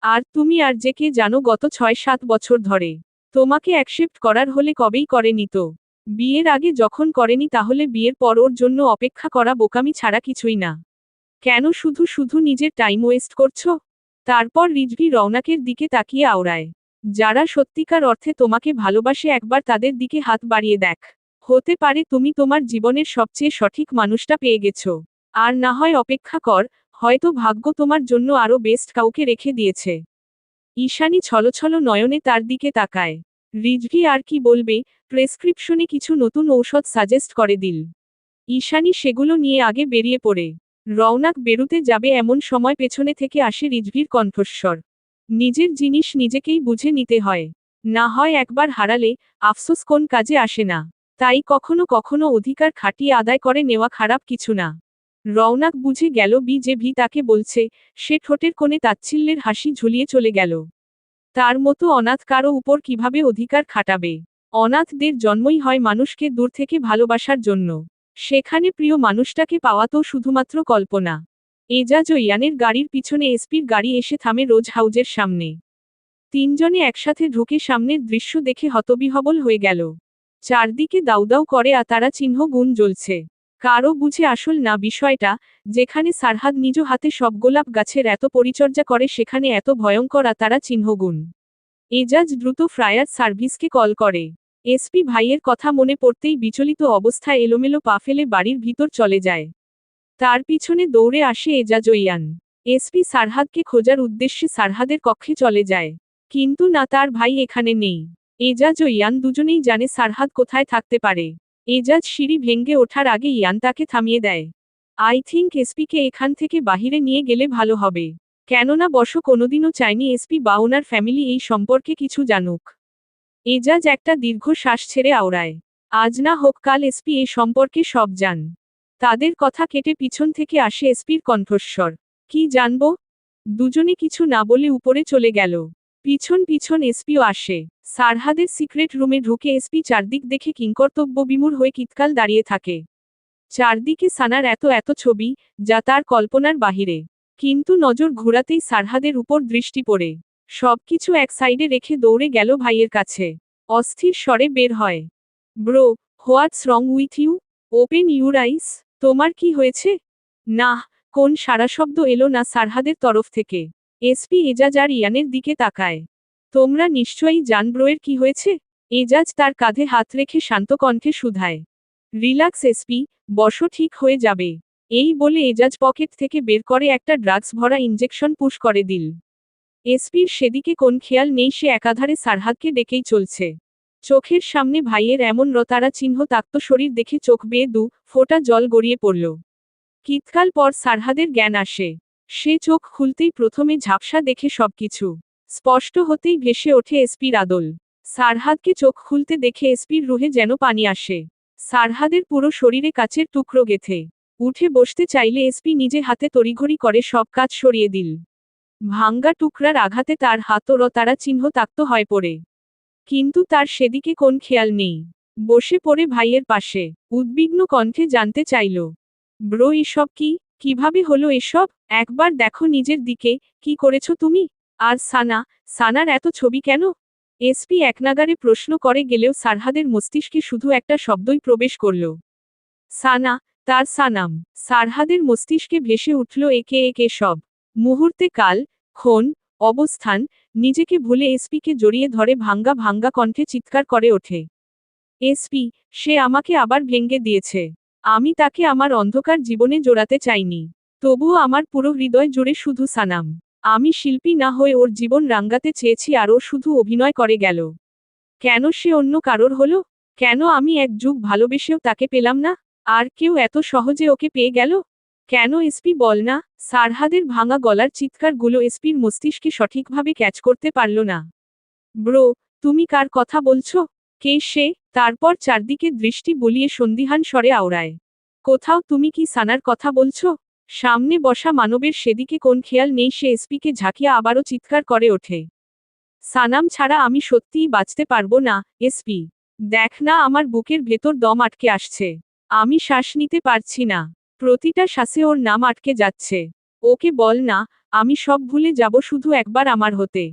আর তুমি আরজেকে জানো গত 6-7 বছর ধরে। তোমাকে অ্যাকসেপ্ট করার হলে কবেই করেনি তো। বিয়ের আগে যখন করেনি তাহলে বিয়ের পর ওর জন্য অপেক্ষা করা বোকামি ছাড়া কিছুই না। কেন শুধু শুধু নিজের টাইম ওয়েস্ট করছো? তারপর রিজভি রওনাকের দিকে তাকিয়ে আওড়ায়, যারা সত্যিকার অর্থে তোমাকে ভালোবাসে একবার তাদের দিকে হাত বাড়িয়ে দেখ। হতে পারে তুমি তোমার জীবনের সবচেয়ে সঠিক মানুষটা পেয়ে গেছো। আর না হয় অপেক্ষা কর, হয়তো ভাগ্য তোমার জন্য আরও বেস্ট কাউকে রেখে দিয়েছে। ঈশানী ছলছল নয়নে তার দিকে তাকায়। রিজভি আর কি বলবে, প্রেসক্রিপশনে কিছু নতুন ঔষধ সাজেস্ট করে দিল। ঈশানী সেগুলো নিয়ে আগে বেরিয়ে পড়ে রওনাক বেরুতে যাবে এমন সময় পেছনে থেকে আসে রিজভির কণ্ঠস্বর। নিজের জিনিস নিজেকেই বুঝে নিতে হয়, না হয় একবার হারালে আফসোস কোন কাজে আসে না। তাই কখনো কখনো অধিকার খাটিয়ে আদায় করে নেওয়া খারাপ কিছু না। রওনাক বুঝে গেল যে ভি তাকে বলছে, সে ঠোঁটের কোণে তাচ্ছিল্যের হাসি ঝুলিয়ে চলে গেল। তার মতো অনাথ কারো উপর কিভাবে অধিকার খাটাবে? অনাথদের জন্মই হয় মানুষকে দূর থেকে ভালোবাসার জন্য। সেখানে প্রিয় মানুষটাকে পাওয়া তো শুধুমাত্র কল্পনা। এজাজ ও ইয়ানের গাড়ির পিছনে এসপির গাড়ি এসে থামে রোজ হাউজের সামনে। তিনজনে একসাথে ঢুকে সামনের দৃশ্য দেখে হতবিহবল হয়ে গেল। চারদিকে দাউদাউ করে তারা চিহ্ন গুণ জ্বলছে। কারও বুঝে আসল না বিষয়টা, যেখানে সারহাদ নিজ হাতে সব গোলাপ গাছের এত পরিচর্যা করে সেখানে এত ভয়ঙ্কর তারা চিহ্নগুণ। এজাজ দ্রুত ফায়ার সার্ভিসকে কল করে। এসপি ভাইয়ের কথা মনে পড়তেই বিচলিত অবস্থায় এলোমেলো পা ফেলে বাড়ির ভিতর চলে যায়। তার পিছনে দৌড়ে আসে এজাজ ও ইয়ান। এসপি সারহাদকে খোঁজার উদ্দেশ্যে সারহাদের কক্ষে চলে যায়। কিন্তু না, তার ভাই এখানে নেই। এজাজ ও ইয়ান দুজনেই জানে সারহাদ কোথায় থাকতে পারে। এজাজ সিঁড়ি ভেঙে ওঠার আগে ইয়ান তাকে থামিয়ে দেয়। আই থিঙ্ক এসপিকে এখান থেকে বাহিরে নিয়ে গেলে ভালো হবে। কেননা বস কোনোদিনও চায়নি এসপি বা ওনার ফ্যামিলি এই সম্পর্কে কিছু জানুক। এজাজ একটা দীর্ঘ শ্বাস ছেড়ে আওড়ায়। আজ না হোক কাল এসপি এই সম্পর্কে সব জান। তাদের কথা কেটে পিছন থেকে আসে এসপির কণ্ঠস্বর। কি জানবো? দুজনে কিছু না বলে উপরে চলে গেল। পিছন পিছন এসপিও আসে। সারহাদের সিক্রেট রুমে ঢুকে এসপি চারদিক দেখে কিংকর্তব্যবিমূঢ় হয়ে কিতকাল দাঁড়িয়ে থাকে। চারদিকে সানার এত এত ছবি, যা তার কল্পনার বাহিরে। কিন্তু নজর ঘোরাতেই সারহাদের উপর দৃষ্টি পড়ে। সবকিছু এক সাইডে রেখে দৌড়ে গেল ভাইয়ের কাছে। অস্থির স্বরে বের হয়, bro, what's wrong with you? Open your eyes. তোমার কি হয়েছে? না, কোন সাড়াশব্দ এলো না সারহাদের তরফ থেকে। এসপি এজাজ আর ইয়ানের দিকে তাকায়। তোমরা নিশ্চয়ই জান ব্রোয়ের কি হয়েছে? এজাজ তার কাঁধে হাত রেখে শান্ত কণ্ঠে শুধায়। রিল্যাক্স এসপি, বসো, ঠিক হয়ে যাবে। এই বলে এজাজ পকেট থেকে বের করে একটা ড্রাগস ভরা ইনজেকশন পুশ করে দিল। এসপির সেদিকে কোন খেয়াল নেই, সে একাধারে সারহাদকে ডেকেই চলছে। চোখের সামনে ভাইয়ের এমন রতারা চিহ্ন তাক্ত শরীর দেখে চোখ বেয়ে দু ফোঁটা জল গড়িয়ে পড়ল। কিতকাল পর সারহাদের জ্ঞান আসে। সে চোখ খুলতেই প্রথমে ঝাপসা দেখে সবকিছু স্পষ্ট হতেই ভেসে ওঠে এসপির আদল। সারহাদকে চোখ খুলতে দেখে এসপির রুহে যেন পানি আসে। সারহাদের পুরো শরীরে কাচের টুকরো গেথে। উঠে বসতে চাইলে এসপি নিজে হাতে তড়িঘড়ি করে সব কাজ সরিয়ে দিল। ভাঙ্গা টুকরার আঘাতে তার হাত ও তারা চিহ্ন তাক্ত হয় পড়ে। কিন্তু তার সেদিকে কোন খেয়াল নেই। বসে পড়ে ভাইয়ের পাশে উদ্বিগ্ন কণ্ঠে জানতে চাইল, ব্রো, এসব কি? কিভাবে হলো এসব? একবার দেখো নিজের দিকে, কি করেছো তুমি? আর সানার এত ছবি কেন? এসপি একনাগারে প্রশ্ন করে গেলেও সারহাদের মস্তিষ্কে শুধু একটা শব্দই প্রবেশ করল, সানা। তার সানাম। সারহাদের মস্তিষ্কে ভেসে উঠল একে একে সব মুহূর্তে কাল, ক্ষণ, অবস্থান। নিজেকে ভুলে এসপিকে জড়িয়ে ধরে ভাঙ্গা ভাঙ্গা কণ্ঠে চিৎকার করে ওঠে, এসপি, সে আমাকে আবার ভেঙে দিয়েছে। আমি তাকে আমার অন্ধকার জীবনে জোড়াতে চাইনি। তবুও আমার পুরো হৃদয় জুড়ে শুধু সানাম। আমি শিল্পী না হয়ে ওর জীবন রাঙ্গাতে চেয়েছি আর ও শুধু অভিনয় করে গেল। কেন সে অন্য কারোর হলো? কেন আমি এক যুগ ভালোবেসেও তাকে পেলাম না? আর কেউ এত সহজে ওকে পেয়ে গেল? কেন এসপি বল না? সারহাদের ভাঙা গলার চিৎকারগুলো এসপির মস্তিষ্কে সঠিকভাবে ক্যাচ করতে পারল না। ব্রো, তুমি কার কথা বলছো? কে সে? তারপর চারদিকে দৃষ্টি বুলিয়ে সন্দিহান স্বরে আওড়ায়, কোথাও তুমি কি সানার কথা বলছো? সামনে বসা মানবের সেদিকে কোন খেয়াল নেই, সে এসপিকে ঝাঁকিয়ে আবারও চিৎকার করে ওঠে, সানাম ছাড়া আমি সত্যিই বাঁচতে পারবো না। এসপি, দেখ না, আমার বুকের ভেতর দম আটকে আসছে। আমি শ্বাস নিতে পারছি না। প্রতিটা শ্বাসে ওর নাম আটকে যাচ্ছে। ওকে বল না, আমি সব ভুলে যাব শুধু একবার আমার হতে।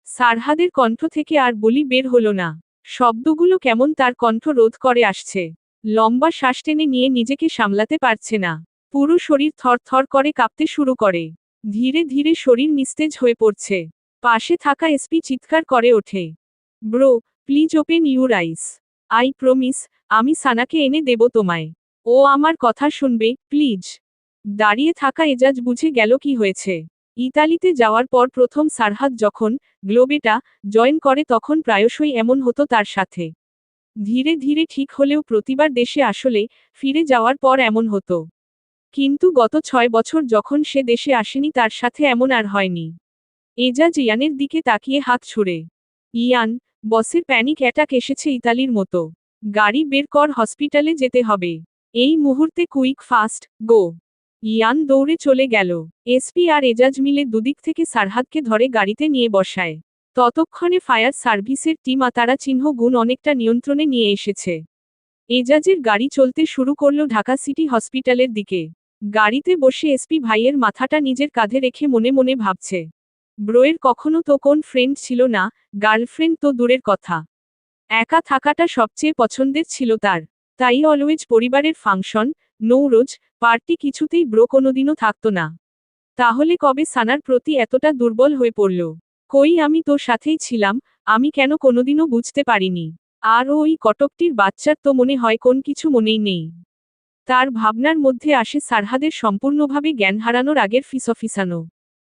সারহাদের কণ্ঠ থেকে আর বলি বের হলো না। শব্দগুলো কেমন তার কণ্ঠ রোধ করে আসছে। লম্বা শ্বাস টেনে নিয়ে নিজেকে সামলাতে পারছে না। পুরো শরীর থরথর করে কাঁপতে শুরু করে। ধীরে ধীরে শরীর নিস্তেজ হয়ে পড়ছে। পাশে থাকা এসপি চিৎকার করে ওঠে, bro, please open your ice. I promise, আমি সানাকে এনে দেব তোমায়। ও আমার কথা শুনবে, প্লিজ। দাঁড়িয়ে থাকা এজাজ বুঝে গেল কি হয়েছে। ইতালিতে যাওয়ার পর প্রথম সারহাদ যখন গ্লোবেটা জয়েন করে তখন প্রায়শই এমন হতো তার সাথে। ধীরে ধীরে ঠিক হলেও প্রতিবার দেশে আসলে ফিরে যাওয়ার পর এমন হতো। কিন্তু গত 6 বছর যখন সে দেশে আসেনি তার সাথে এমন আর হয়নি। এজাজ ইয়ানের দিকে তাকিয়ে হাত ছুড়ে। ইয়ান, বসের প্যানিক অ্যাটাক এসেছে ইতালির মতো। গাড়ি বের কর, হসপিটালে যেতে হবে। এই মুহূর্তে কুইক ফাস্ট গো। ইয়ান দৌড়ে চলে গেল। এসপি আর এজাজ মিলে দুদিক থেকে সারহাদকে ধরে গাড়িতে নিয়ে বসায়। ততক্ষণে ফায়ার সার্ভিসের টিম তারা চিহ্ন গুণ অনেকটা নিয়ন্ত্রণে নিয়ে এসেছে। এজাজের গাড়ি চলতে শুরু করল ঢাকা সিটি হসপিটালের দিকে। গাড়িতে বসে এসপি ভাইয়ের মাথাটা নিজের কাঁধে রেখে মনে মনে ভাবছে, ব্রোয়ের কখনো তো কোন ফ্রেন্ড ছিল না, গার্লফ্রেন্ড তো দূরের কথা। একা থাকাটা সবচেয়ে পছন্দের ছিল তার। তাই অলওয়েজ পরিবারের ফাংশন, নৌরোজ, পার্টি কিছুতেই ব্রো কোনোদিনও থাকতো না। তাহলে কবে সানার প্রতি এতটা দুর্বল হয়ে পড়ল? কই, আমি তোর সাথেই ছিলাম, আমি কেন কোনোদিনও বুঝতে পারিনি। আর ওই কটকটির বাচ্চার তো মনে হয় কোন কিছু মনেই নেই। তার ভাবনার মধ্যে আসে সারহাদের সম্পূর্ণভাবে জ্ঞান হারানোর আগের ফিসফিসানো।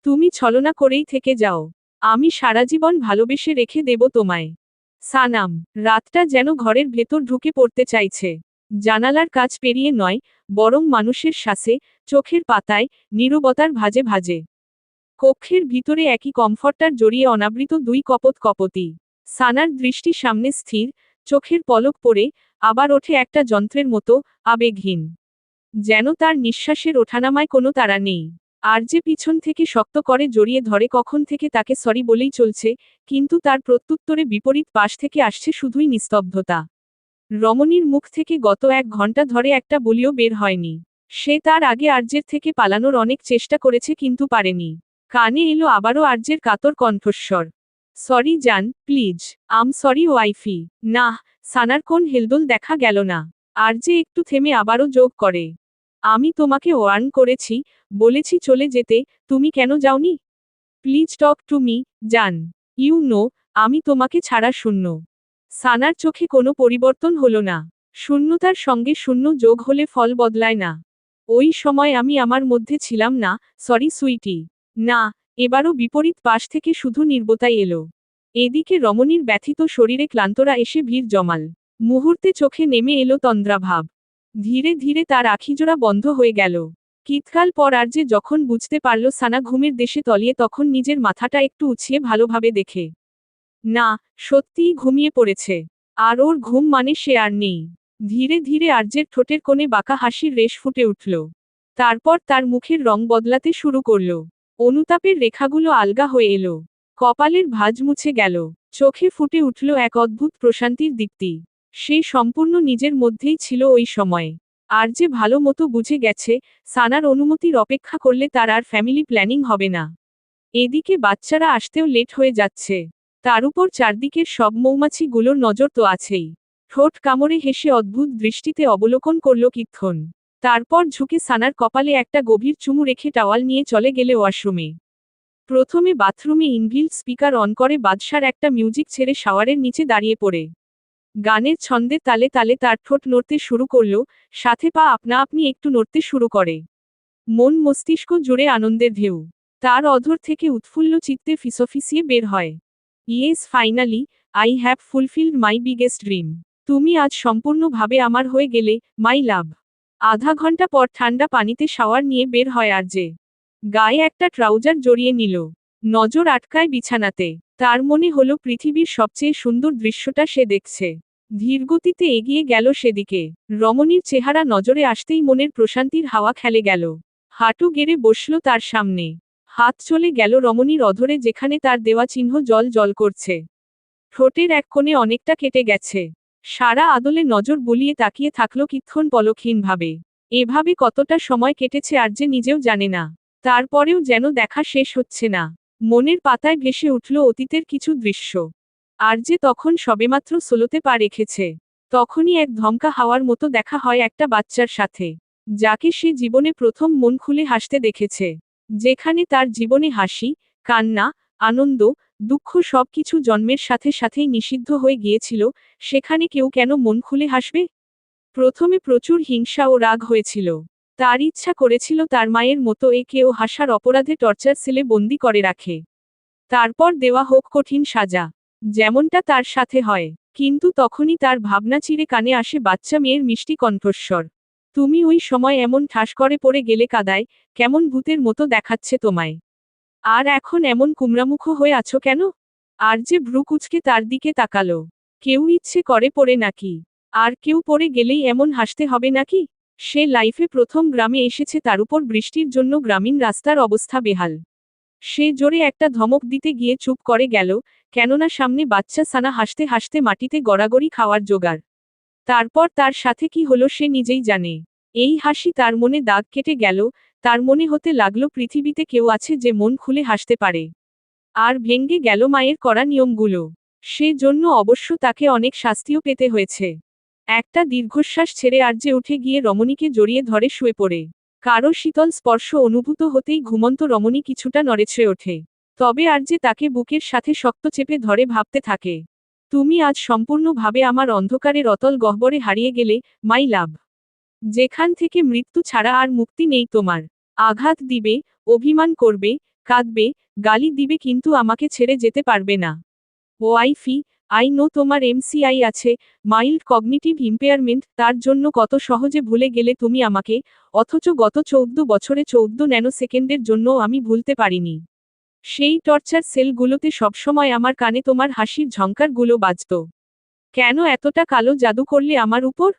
তুমি ছলনা করেই থেকে যাও, আমি সারাজীবন ভালোবেসে রেখে দেব তোমায়। সানাম। রাতটা যেন ঘরের ভেতর ঢুকে পড়তে চাইছে। জানালার কাছ পেরিয়ে নয়, বরং মানুষের শ্বাসে, চোখের পাতায়, নীরবতার ভাজে ভাজে। কক্ষের ভিতরে একই কমফর্টার জড়িয়ে অনাবৃত দুই কপতি। সানার দৃষ্টি সামনে স্থির, চোখের পলক পড়ে, আবার ওঠে একটা যন্ত্রের মতো, আবেগহীন। যেন তার নিঃশ্বাসের ওঠানামায় কোনো তাড়া নেই। আর যে পিছন থেকে শক্ত করে জড়িয়ে ধরে কখন থেকে তাকে সরি বলেই চলছে, কিন্তু তার প্রত্যুত্তরে বিপরীত পাশ থেকে আসছে শুধুই নিস্তব্ধতা। রমণীর মুখ থেকে গত 1 ঘন্টা ধরে একটা বলিও বের হয়নি। সে তার আগে আর্যের থেকে পালানোর অনেক চেষ্টা করেছে কিন্তু পারেনি। কানে এলো আবারও আর্যের কাতর কণ্ঠস্বর। সরি জান, প্লিজ। সরি ওয়াইফি। না। সানার কোন হেলদোল দেখা গেল না। আর্যে একটু থেমে আবারও যোগ করে। আমি তোমাকে ওয়ার্ন করেছি, বলেছি চলে যেতে, তুমি কেন যাওনি? প্লিজ টক টু মি, জান। ইউ নো, আমি তোমাকে ছাড়া শূন্য। সানার চোখে কোনো পরিবর্তন হলো না। শূন্যতার সঙ্গে শূন্য যোগ হলে ফল বদলায় না। ওই সময় আমি আমার মধ্যে ছিলাম না, সরি সুইটি। না। এবারও বিপরীত পাশ থেকে শুধু নির্বতাই এলো। এদিকে রমণীর ব্যথিত শরীরে ক্লান্তরা এসে ভিড় জমাল। মুহূর্তে চোখে নেমে এলো তন্দ্রাভাব। ধীরে ধীরে তার আখিজোড়া বন্ধ হয়ে গেল। কিতকাল পর আর যে যখন বুঝতে পারল সানা ঘুমের দেশে তলিয়ে তখন নিজের মাথাটা একটু উছিয়ে ভালোভাবে দেখে। না, সত্যিই ঘুমিয়ে পড়েছে। আর ওর ঘুম মানে সে আর নেই। ধীরে ধীরে আর্যের ঠোঁটের কোণে বাঁকা হাসির রেশ ফুটে উঠল। তারপর তার মুখের রং বদলাতে শুরু করল। অনুতাপের রেখাগুলো আলগা হয়ে এলো। কপালের ভাঁজ মুছে গেল। চোখে ফুটে উঠল এক অদ্ভুত প্রশান্তির দীপ্তি। সে সম্পূর্ণ নিজের মধ্যেই ছিল ওই সময়। আর যে ভালো মতো বুঝে গেছে, সানার অনুমতির অপেক্ষা করলে তার আর ফ্যামিলি প্ল্যানিং হবে না। এদিকে বাচ্চারা আসতেও লেট হয়ে যাচ্ছে। তার উপর চারদিকের সব মৌমাছিগুলোর নজর তো আছেই। ঠোঁট কামড়ে হেসে অদ্ভুত দৃষ্টিতে অবলোকন করল কিক্ষণ। তারপর ঝুঁকে সানার কপালে একটা গভীর চুমু রেখে টাওয়াল নিয়ে চলে গেলে ওয়াশরুমে। প্রথমে বাথরুমে ইনবিল্ট স্পিকার অন করে বাদশার একটা মিউজিক ছেড়ে শাওয়ারের নিচে দাঁড়িয়ে পড়ে গানের ছন্দে তালে তালে তার ঠোঁট নড়তে শুরু করল, সাথে পা আপনা আপনি একটু নড়তে শুরু করে। মন মস্তিষ্ক জুড়ে আনন্দের ঢেউ। তার অধর থেকে উৎফুল্ল চিত্তে ফিসফিসিয়ে বের হয়। Yes, finally, I have fulfilled my biggest dream. তুমি আজ সম্পূর্ণভাবে আমার হয়ে গেলে, মাই লাভ। আধা ঘন্টা পর ঠান্ডা পানিতে শাওয়ার নিয়ে বের হয় আর যে গায়ে একটা ট্রাউজার জড়িয়ে নিল। নজর আটকায় বিছানাতে। তার মনে হলো পৃথিবীর সবচেয়ে সুন্দর দৃশ্যটা সে দেখছে। ধীরগতিতে এগিয়ে গেল সেদিকে। রমণীর চেহারা নজরে আসতেই মনের প্রশান্তির হাওয়া খেলে গেল। হাঁটু গেড়ে বসল তার সামনে। হাত চলে গেল রমণীর অধরে যেখানে তার দেওয়া চিহ্ন জল জল করছে। ঠোঁটের এক কোণে অনেকটা কেটে গেছে। সারা আদলে নজর বুলিয়ে তাকিয়ে থাকল কিক্ষণ পলকহীনভাবে। এভাবে কতটা সময় কেটেছে আর যে নিজেও জানে না। তারপরেও যেন দেখা শেষ হচ্ছে না। মনের পাতায় ভেসে উঠল অতীতের কিছু দৃশ্য। আর যে তখন সবেমাত্র সোলোতে পা রেখেছে। তখনই এক ধমকা হাওয়ার মতো দেখা হয় একটা বাচ্চার সাথে, যাকে সে জীবনে প্রথম মন খুলে হাসতে দেখেছে। যেখানে তার জীবনে হাসি, কান্না, আনন্দ, দুঃখ সবকিছু জন্মের সাথে সাথেই নিষিদ্ধ হয়ে গিয়েছিল, সেখানে কেউ কেন মন খুলে হাসবে? প্রথমে প্রচুর হিংসা ও রাগ হয়েছিল। তার ইচ্ছা করেছিল তার মায়ের মতো একেও হাসার অপরাধে টর্চার সেলে বন্দি করে রাখে। তারপর দেওয়া হোক কঠিন সাজা, যেমনটা তার সাথে হয়। কিন্তু তখনই তার ভাবনা চিরে কানে আসে বাচ্চা মেয়ের মিষ্টি কণ্ঠস্বর। তুমি ওই সময় এমন ঠাস করে পড়ে গেলে কাদায়, কেমন ভূতের মতো দেখাচ্ছে তোমায়। আর এখন এমন কুমড়ামুখ হয়ে আছো কেন? আর যে ভ্রু কুঁচকে তার দিকে তাকালো। কেউ ইচ্ছে করে পড়ে নাকি? আর কেউ পড়ে গেলেই এমন হাসতে হবে নাকি? সে লাইফে প্রথম গ্রামে এসেছে, তার উপর বৃষ্টির জন্য গ্রামীণ রাস্তার অবস্থা বেহাল। সে জোরে একটা ধমক দিতে গিয়ে চুপ করে গেল, কেননা সামনে বাচ্চা সানা হাসতে হাসতে মাটিতে গড়াগড়ি খাওয়ার জোগাড়। তারপর তার সাথে কি হলো সে নিজেই জানে। এই হাসি তার মনে দাগ কেটে গেল, তার মনে হতে লাগলো পৃথিবীতে কেউ আছে যে মন খুলে হাসতে পারে। আর ভেঙ্গে গেল মায়ের করা নিয়মগুলো। সে জন্য অবশ্য তাকে অনেক শাস্তিও পেতে হয়েছে। একটা দীর্ঘশ্বাস ছেড়ে আর্যে উঠে গিয়ে রমণীকে জড়িয়ে ধরে শুয়ে পড়ে। কারো শীতল স্পর্শ অনুভূত হতেই ঘুমন্ত রমণী কিছুটা নড়েচড়ে ওঠে। তবে আর্যে তাকে বুকের সাথে শক্ত চেপে ধরে ভাবতে থাকে। তুমি আজ সম্পূর্ণভাবে আমার অন্ধকারের অতল গহ্বরে হারিয়ে গেলে, মাই লাভ। যেখান থেকে মৃত্যু ছাড়া আর মুক্তি নেই তোমার। আঘাত দিবে, অভিমান করবে, কাঁদবে, গালি দিবে, কিন্তু আমাকে ছেড়ে যেতে পারবে না। ওয়াইফি, আই নো তোমার এমসিআই আছে, মাইল্ড কগনিটিভ ইম্পেয়ারমেন্ট, তার জন্য কত সহজে ভুলে গেলে তুমি আমাকে, অথচ গত 14 বছরে 14 ন্যানোসেকেন্ডের জন্যও আমি ভুলতে পারিনি। সেই টর্চার সেলগুলোতে সবসময় আমার কানে তোমার হাসির ঝংকারগুলো বাজত। কেন এতটা কালো জাদু করলে আমার উপর?